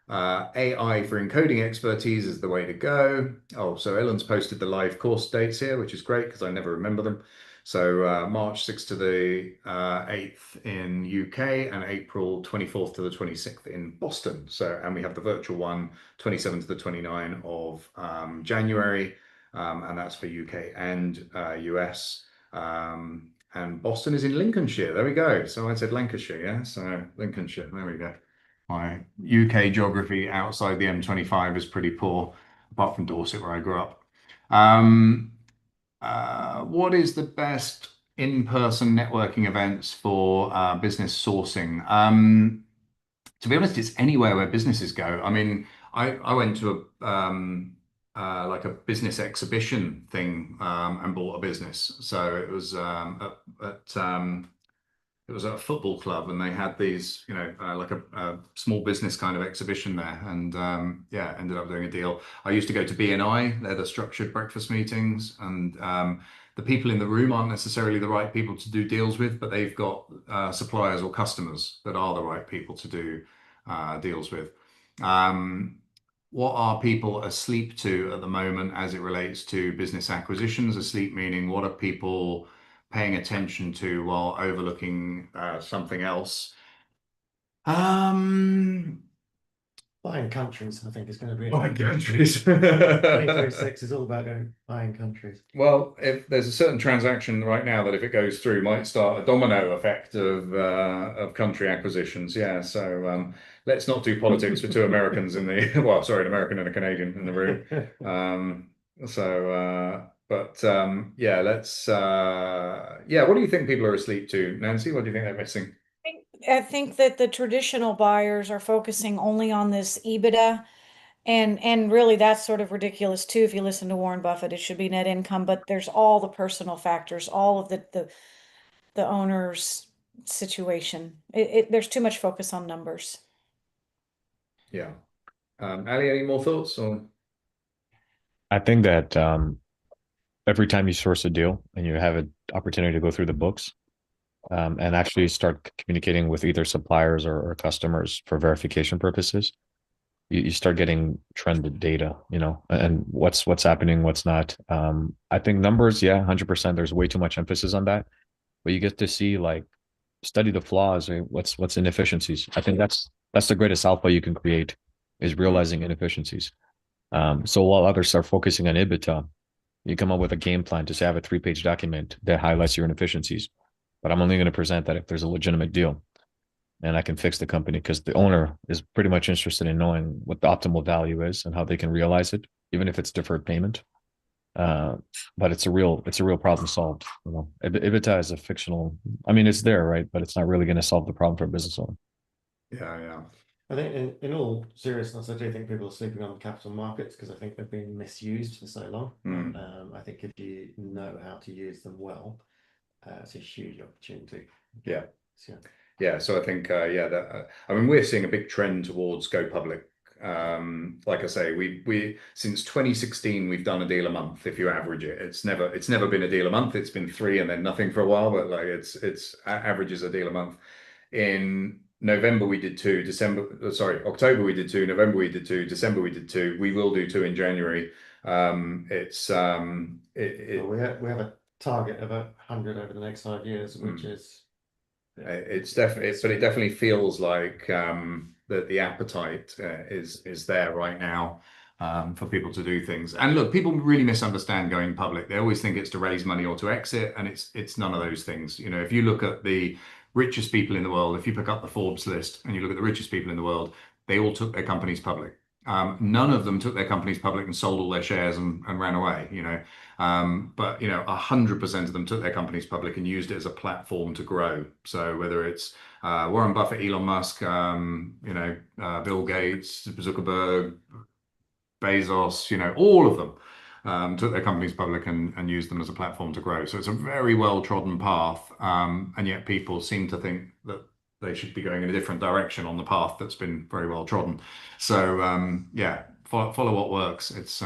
AI for encoding expertise is the way to go. Oh, so Ellen's posted the live course dates here, which is great because I never remember them. So March 6th to the 8th in UK and April 24th to the 26th in Boston. So, and we have the virtual one, 27th to the 29th of January, and that's for UK and US. And Boston is in Lincolnshire. There we go. So I said Lancashire, yeah? So Lincolnshire, there we go. My UK geography outside the M25 is pretty poor, apart from Dorset, where I grew up. What is the best in-person networking events for business sourcing? To be honest, it's anywhere where businesses go. I mean, I went to like a business exhibition thing and bought a business. So it was it was at a football club, and they had these, like a small business kind of exhibition there, and yeah, ended up doing a deal. I used to go to BNI, they're the structured breakfast meetings, and the people in the room aren't necessarily the right people to do deals with, but they've got suppliers or customers that are the right people to do deals with. What are people asleep to at the moment as it relates to business acquisitions? Asleep meaning what are people paying attention to while overlooking something else? Buying countries, I think, is going to be Buying countries. 2026 is all about buying countries. Well, if there's a certain transaction right now that if it goes through might start a domino effect of country acquisitions. Yeah, so let's not do politics with two Americans in the well, sorry, an American and a Canadian in the room. Yeah, let's yeah, what do you think people are asleep to, Nancy? What do you think they're missing? I think that the traditional buyers are focusing only on this EBITDA, and really that's sort of ridiculous too. If you listen to Warren Buffett, it should be net income, but there's all the personal factors, all of the owner's situation. There's too much focus on numbers. Yeah. Ali, any more thoughts on? I think that every time you source a deal and you have an opportunity to go through the books and actually start communicating with either suppliers or customers for verification purposes, you start getting trended data, and what's happening, what's not. I think numbers, yeah, 100%. There's way too much emphasis on that, but you get to see like study the flaws, right? What's inefficiencies. I think that's the greatest alpha you can create is realizing inefficiencies. So while others are focusing on EBITDA, you come up with a game plan to say I have a 3-page document that highlights your inefficiencies, but I'm only going to present that if there's a legitimate deal and I can fix the company because the owner is pretty much interested in knowing what the optimal value is and how they can realize it, even if it's deferred payment. But it's a real problem solved. EBITDA is a fictional. I mean, it's there, right? But it's not really going to solve the problem for a business owner. Yeah, yeah. I think in all seriousness, I do think people are sleeping on the capital markets because I think they've been misused for so long. I think if you know how to use them well, it's a huge opportunity. Yeah. So, yeah. So I think, I mean, we're seeing a big trend towards go public. Like I say, we since 2016 we've done a deal a month. If you average it, it's never been a deal a month. It's been 3 and then nothing for a while, but like it's averages a deal a month. In November we did 2, October we did 2, November we did 2, December we did 2. We will do 2 in January. We have a target of 100 over the next 5 years, which is it's definitely, but it definitely feels like that the appetite is there right now for people to do things. And look, people really misunderstand going public. They always think it's to raise money or to exit, and it's none of those things. If you look at the richest people in the world, if you pick up the Forbes list and you look at the richest people in the world, they all took their companies public. None of them took their companies public and sold all their shares and ran away, but 100% of them took their companies public and used it as a platform to grow. So whether it's Warren Buffett, Elon Musk, Bill Gates, Zuckerberg, Bezos, all of them took their companies public and used them as a platform to grow. So it's a very well-trodden path, and yet people seem to think that they should be going in a different direction on the path that's been very well trodden. So follow what works. It's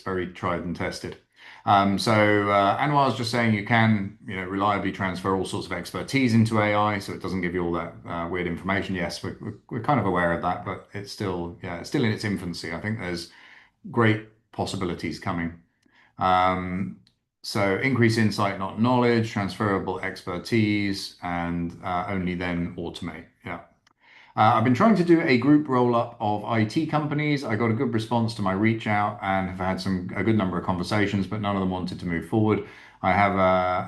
very tried and tested. Anwar's just saying you can reliably transfer all sorts of expertise into AI, so it doesn't give you all that weird information. Yes, we're kind of aware of that, but it's still in its infancy. I think there's great possibilities coming. So increase insight, not knowledge, transferable expertise, and only then automate. Yeah. I've been trying to do a group roll-up of IT companies. I got a good response to my reach out and have had a good number of conversations, but none of them wanted to move forward. I have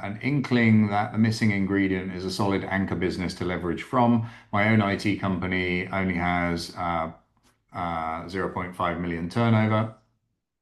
an inkling that the missing ingredient is a solid anchor business to leverage from. My own IT company only has 0.5 million turnover.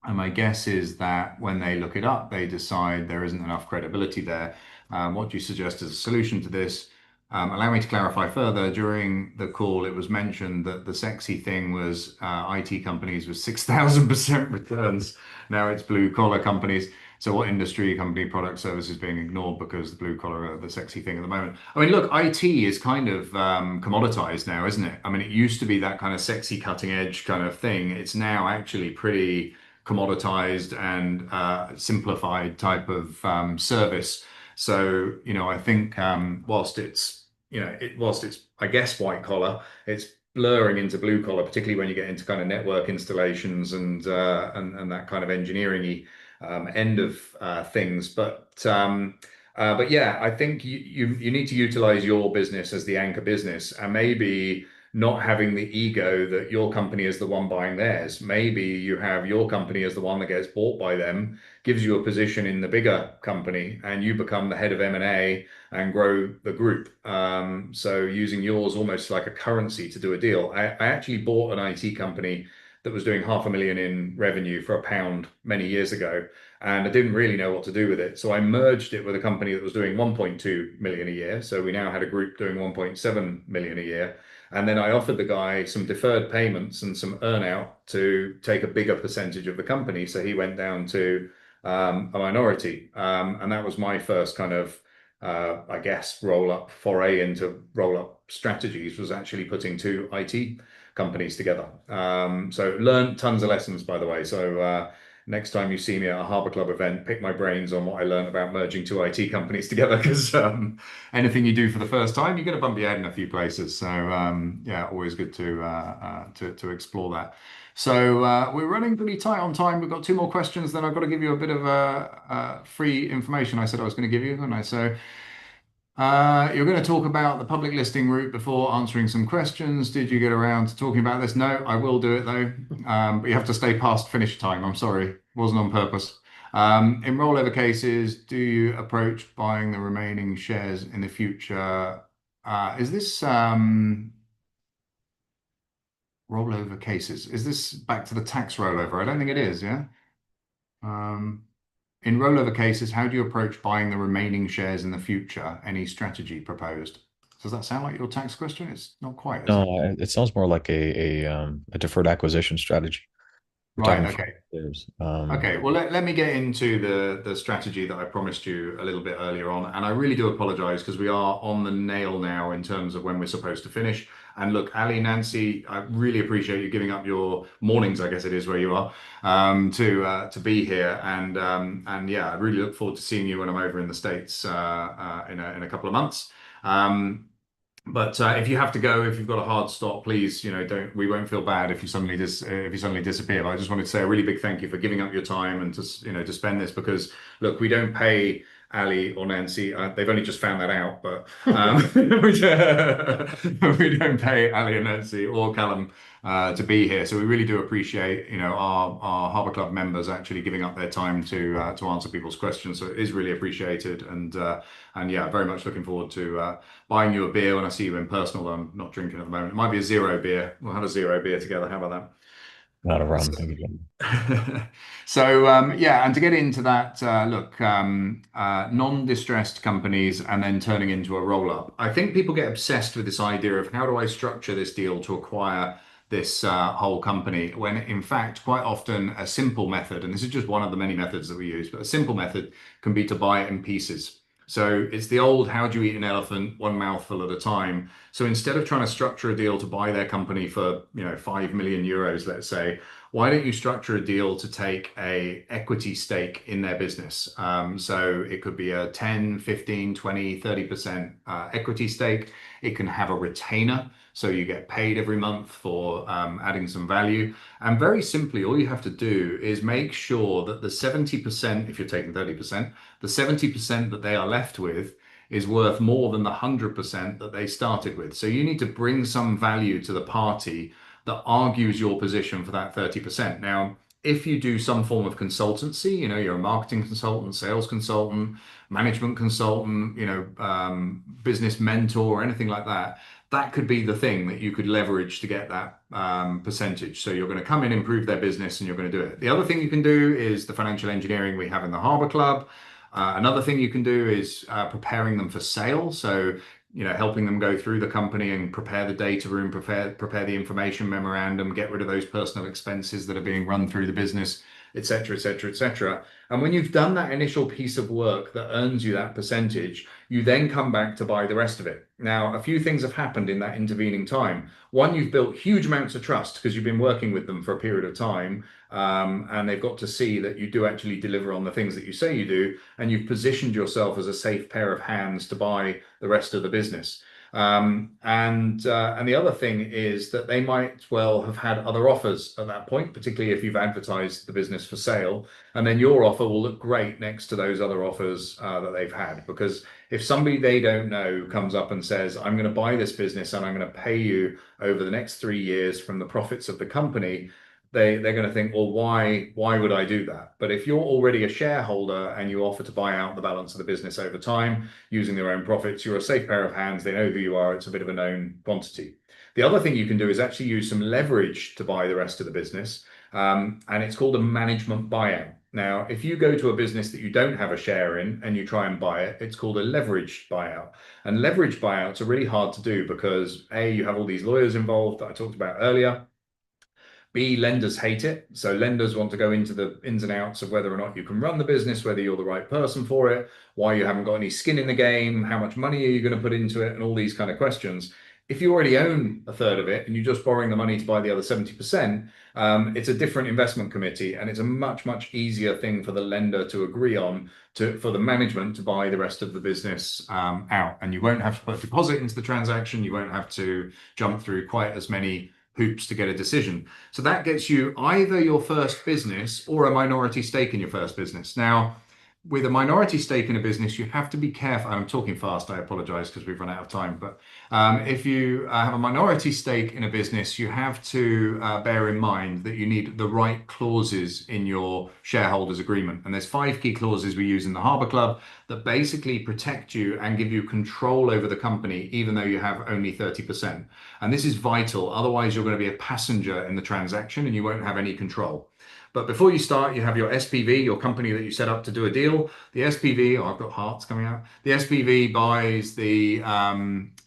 And my guess is that when they look it up, they decide there isn't enough credibility there. What do you suggest as a solution to this? Allow me to clarify further. During the call, it was mentioned that the sexy thing was IT companies with 6,000% returns. Now it's blue collar companies. So what industry, company, product, service is being ignored because the blue collar are the sexy thing at the moment? I mean, look, IT is kind of commoditized now, isn't it? I mean, it used to be that kind of sexy cutting edge kind of thing. It's now actually pretty commoditized and simplified type of service. So, I think whilst it's I guess white collar, it's blurring into blue collar, particularly when you get into kind of network installations and that kind of engineering end of things. But yeah, I think you need to utilize your business as the anchor business, and maybe not having the ego that your company is the one buying theirs. Maybe you have your company as the one that gets bought by them, gives you a position in the bigger company, and you become the head of M&A and grow the group. So using yours almost like a currency to do a deal. I actually bought an IT company that was doing 500,000 in revenue for £1 many years ago, and I didn't really know what to do with it. So I merged it with a company that was doing 1.2 million a year. So we now had a group doing 1.7 million a year. And then I offered the guy some deferred payments and some earnout to take a bigger percentage of the company. So he went down to a minority. And that was my first kind of, I guess, roll up foray into roll up strategies, was actually putting two IT companies together. So learned tons of lessons, by the way. So next time you see me at a Harbour Club event, pick my brains on what I learned about merging two IT companies together, because anything you do for the first time, you're going to bump your head in a few places. So yeah, always good to explore that. So we're running pretty tight on time. We've got two more questions, then I've got to give you a bit of free information I said I was going to give you, and so you're going to talk about the public listing route before answering some questions. Did you get around to talking about this? No, I will do it though. But you have to stay past finish time. I'm sorry, wasn't on purpose. In rollover cases, do you approach buying the remaining shares in the future? Is this rollover cases? Is this back to the tax rollover? I don't think it is, yeah? In rollover cases, how do you approach buying the remaining shares in the future? Any strategy proposed? Does that sound like your tax question? It's not quite, is it? No, it sounds more like a deferred acquisition strategy. We're Right, talking okay. shares. Okay, well, let me get into the strategy that I promised you a little bit earlier on. And I really do apologize because we are on the nail now in terms of when we're supposed to finish. And look, Ali, Nancy, I really appreciate you giving up your mornings, I guess it is where you are, to be here. And yeah, I really look forward to seeing you when I'm over in the States in a couple of months. But if you have to go, if you've got a hard stop, please, don't. We won't feel bad if you suddenly disappear. But I just wanted to say a really big thank you for giving up your time and to spend this, because look, we don't pay Ali or Nancy. They've only just found that out, but we don't pay Ali and Nancy or Callum to be here. So we really do appreciate, our Harbour Club members actually giving up their time to answer people's questions. So it is really appreciated, and yeah, very much looking forward to buying you a beer when I see you in person. Although I'm not drinking at the moment. It might be a zero beer. We'll have a zero beer together. How about that? Not a problem. Thank you. So yeah, and to get into that, look, non-distressed companies and then turning into a roll-up. I think people get obsessed with this idea of how do I structure this deal to acquire this whole company, when in fact, quite often a simple method, and this is just one of the many methods that we use, but a simple method can be to buy it in pieces. So it's the old, how do you eat an elephant, one mouthful at a time. So instead of trying to structure a deal to buy their company for, 5 million euros, let's say, why don't you structure a deal to take a equity stake in their business? So it could be a 10, 15, 20, 30% equity stake. It can have a retainer, so you get paid every month for adding some value. And very simply, all you have to do is make sure that the 70%, if you're taking 30%, the 70% that they are left with is worth more than the 100% that they started with. So you need to bring some value to the party that argues your position for that 30%. Now, if you do some form of consultancy, you're a marketing consultant, sales consultant, management consultant, business mentor, or anything like that, that could be the thing that you could leverage to get that percentage. So you're going to come in, improve their business, and you're going to do it. The other thing you can do is the financial engineering we have in the Harbour Club. Another thing you can do is preparing them for sale. So, helping them go through the company and prepare the data room, prepare the information memorandum, get rid of those personal expenses that are being run through the business, et cetera, et cetera, et cetera. And when you've done that initial piece of work that earns you that percentage, you then come back to buy the rest of it. Now, a few things have happened in that intervening time. One, you've built huge amounts of trust because you've been working with them for a period of time. And they've got to see that you do actually deliver on the things that you say you do, and you've positioned yourself as a safe pair of hands to buy the rest of the business. And the other thing is that they might well have had other offers at that point, particularly if you've advertised the business for sale, and then your offer will look great next to those other offers that they've had. Because if somebody they don't know comes up and says, I'm going to buy this business and I'm going to pay you over the next 3 years from the profits of the company, they're going to think, well, why would I do that? But if you're already a shareholder and you offer to buy out the balance of the business over time using their own profits, you're a safe pair of hands. They know who you are. It's a bit of a known quantity. The other thing you can do is actually use some leverage to buy the rest of the business, and it's called a management buyout. Now, if you go to a business that you don't have a share in and you try and buy it, it's called a leveraged buyout. And leveraged buyouts are really hard to do because A, you have all these lawyers involved that I talked about earlier. B, lenders hate it. So lenders want to go into the ins and outs of whether or not you can run the business, whether you're the right person for it, why you haven't got any skin in the game, how much money are you going to put into it, and all these kind of questions. If you already own a third of it and you're just borrowing the money to buy the other 70%, it's a different investment committee, and it's a much, much easier thing for the lender to agree on for the management to buy the rest of the business out. And you won't have to put a deposit into the transaction. You won't have to jump through quite as many hoops to get a decision. So that gets you either your first business or a minority stake in your first business. Now, with a minority stake in a business, you have to be careful. I'm talking fast, I apologize because we've run out of time. But if you have a minority stake in a business, you have to bear in mind that you need the right clauses in your shareholders agreement. And there's 5 key clauses we use in the Harbour Club that basically protect you and give you control over the company, even though you have only 30%. And this is vital. Otherwise, you're going to be a passenger in the transaction and you won't have any control. But before you start, you have your SPV, your company that you set up to do a deal. The SPV, oh, I've got hearts coming out. The SPV buys the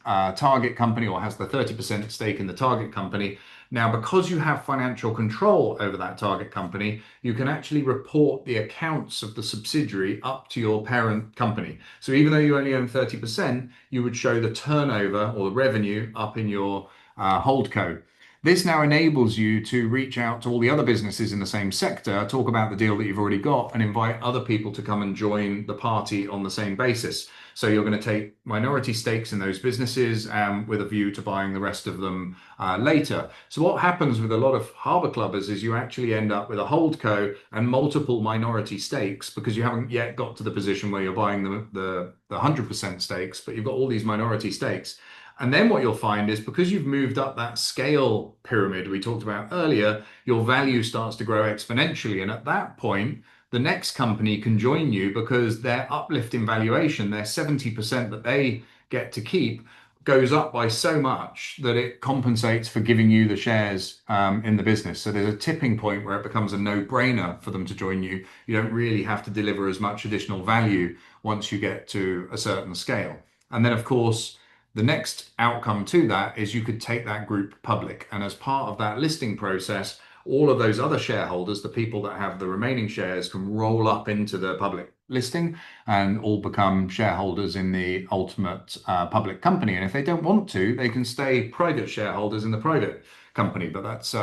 target company or has the 30% stake in the target company. Now, because you have financial control over that target company, you can actually report the accounts of the subsidiary up to your parent company. So even though you only own 30%, you would show the turnover or the revenue up in your holdco. This now enables you to reach out to all the other businesses in the same sector, talk about the deal that you've already got, and invite other people to come and join the party on the same basis. So you're going to take minority stakes in those businesses with a view to buying the rest of them later. So what happens with a lot of Harbour Clubbers is you actually end up with a holdco and multiple minority stakes because you haven't yet got to the position where you're buying the 100% stakes, but you've got all these minority stakes. And then what you'll find is because you've moved up that scale pyramid we talked about earlier, your value starts to grow exponentially. And at that point, the next company can join you because their uplift in valuation, their 70% that they get to keep, goes up by so much that it compensates for giving you the shares in the business. So there's a tipping point where it becomes a no-brainer for them to join you. You don't really have to deliver as much additional value once you get to a certain scale. And then, of course, the next outcome to that is you could take that group public. And as part of that listing process, all of those other shareholders, the people that have the remaining shares, can roll up into the public listing and all become shareholders in the ultimate public company. And if they don't want to, they can stay private shareholders in the private company. But that's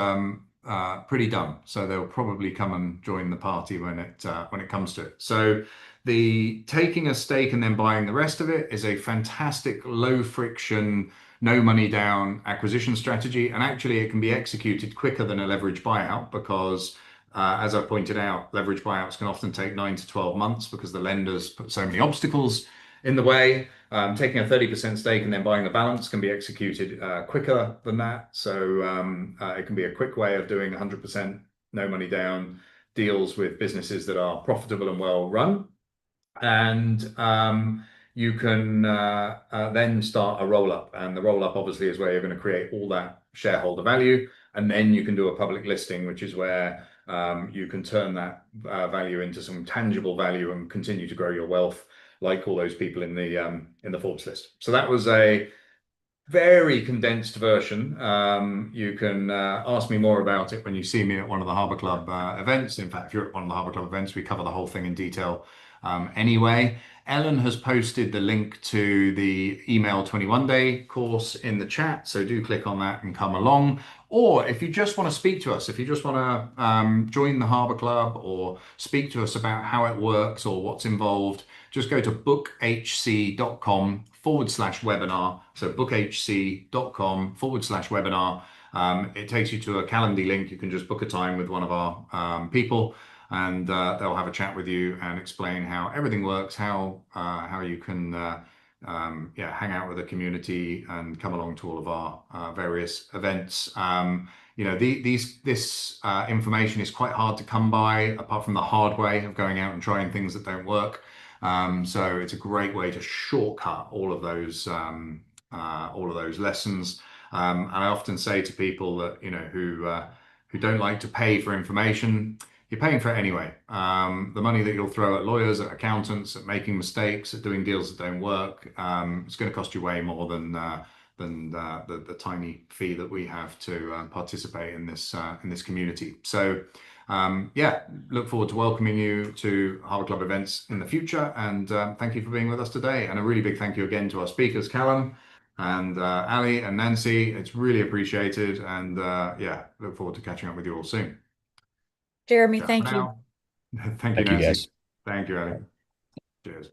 pretty dumb. So they'll probably come and join the party when it comes to it. So the taking a stake and then buying the rest of it is a fantastic low friction, no money down acquisition strategy. And actually it can be executed quicker than a leverage buyout because as I pointed out, leverage buyouts can often take 9 to 12 months because the lenders put so many obstacles in the way. Taking a 30% stake and then buying the balance can be executed quicker than that. So it can be a quick way of doing 100% no money down deals with businesses that are profitable and well run. And you can then start a roll-up. And the roll-up obviously is where you're going to create all that shareholder value. And then you can do a public listing, which is where you can turn that value into some tangible value and continue to grow your wealth like all those people in the Forbes list. So that was a very condensed version. You can ask me more about it when you see me at one of the Harbour Club events. In fact, if you're at one of the Harbour Club events, we cover the whole thing in detail anyway. Ellen has posted the link to the email 21-day course in the chat, so do click on that and come along. Or if you just want to speak to us, if you just want to join the Harbour Club or speak to us about how it works or what's involved, just go to bookhc.com/webinar. So bookhc.com/webinar. It takes you to a Calendly link. You can just book a time with one of our people, and they'll have a chat with you and explain how everything works, how you can hang out with the community and come along to all of our various events. This information is quite hard to come by, apart from the hard way of going out and trying things that don't work. So it's a great way to shortcut all of those lessons. And I often say to people that who don't like to pay for information, you're paying for it anyway. The money that you'll throw at lawyers, at accountants, at making mistakes, at doing deals that don't work, it's going to cost you way more than the tiny fee that we have to participate in this community. So look forward to welcoming you to Harbour Club events in the future, and thank you for being with us today. And a really big thank you again to our speakers, Callum and Ali and Nancy. It's really appreciated, and look forward to catching up with you all soon. Jeremy, Ciao thank for you. now. Thank you, Thank you, Nancy. guys. Thank you, Ali. Cheers.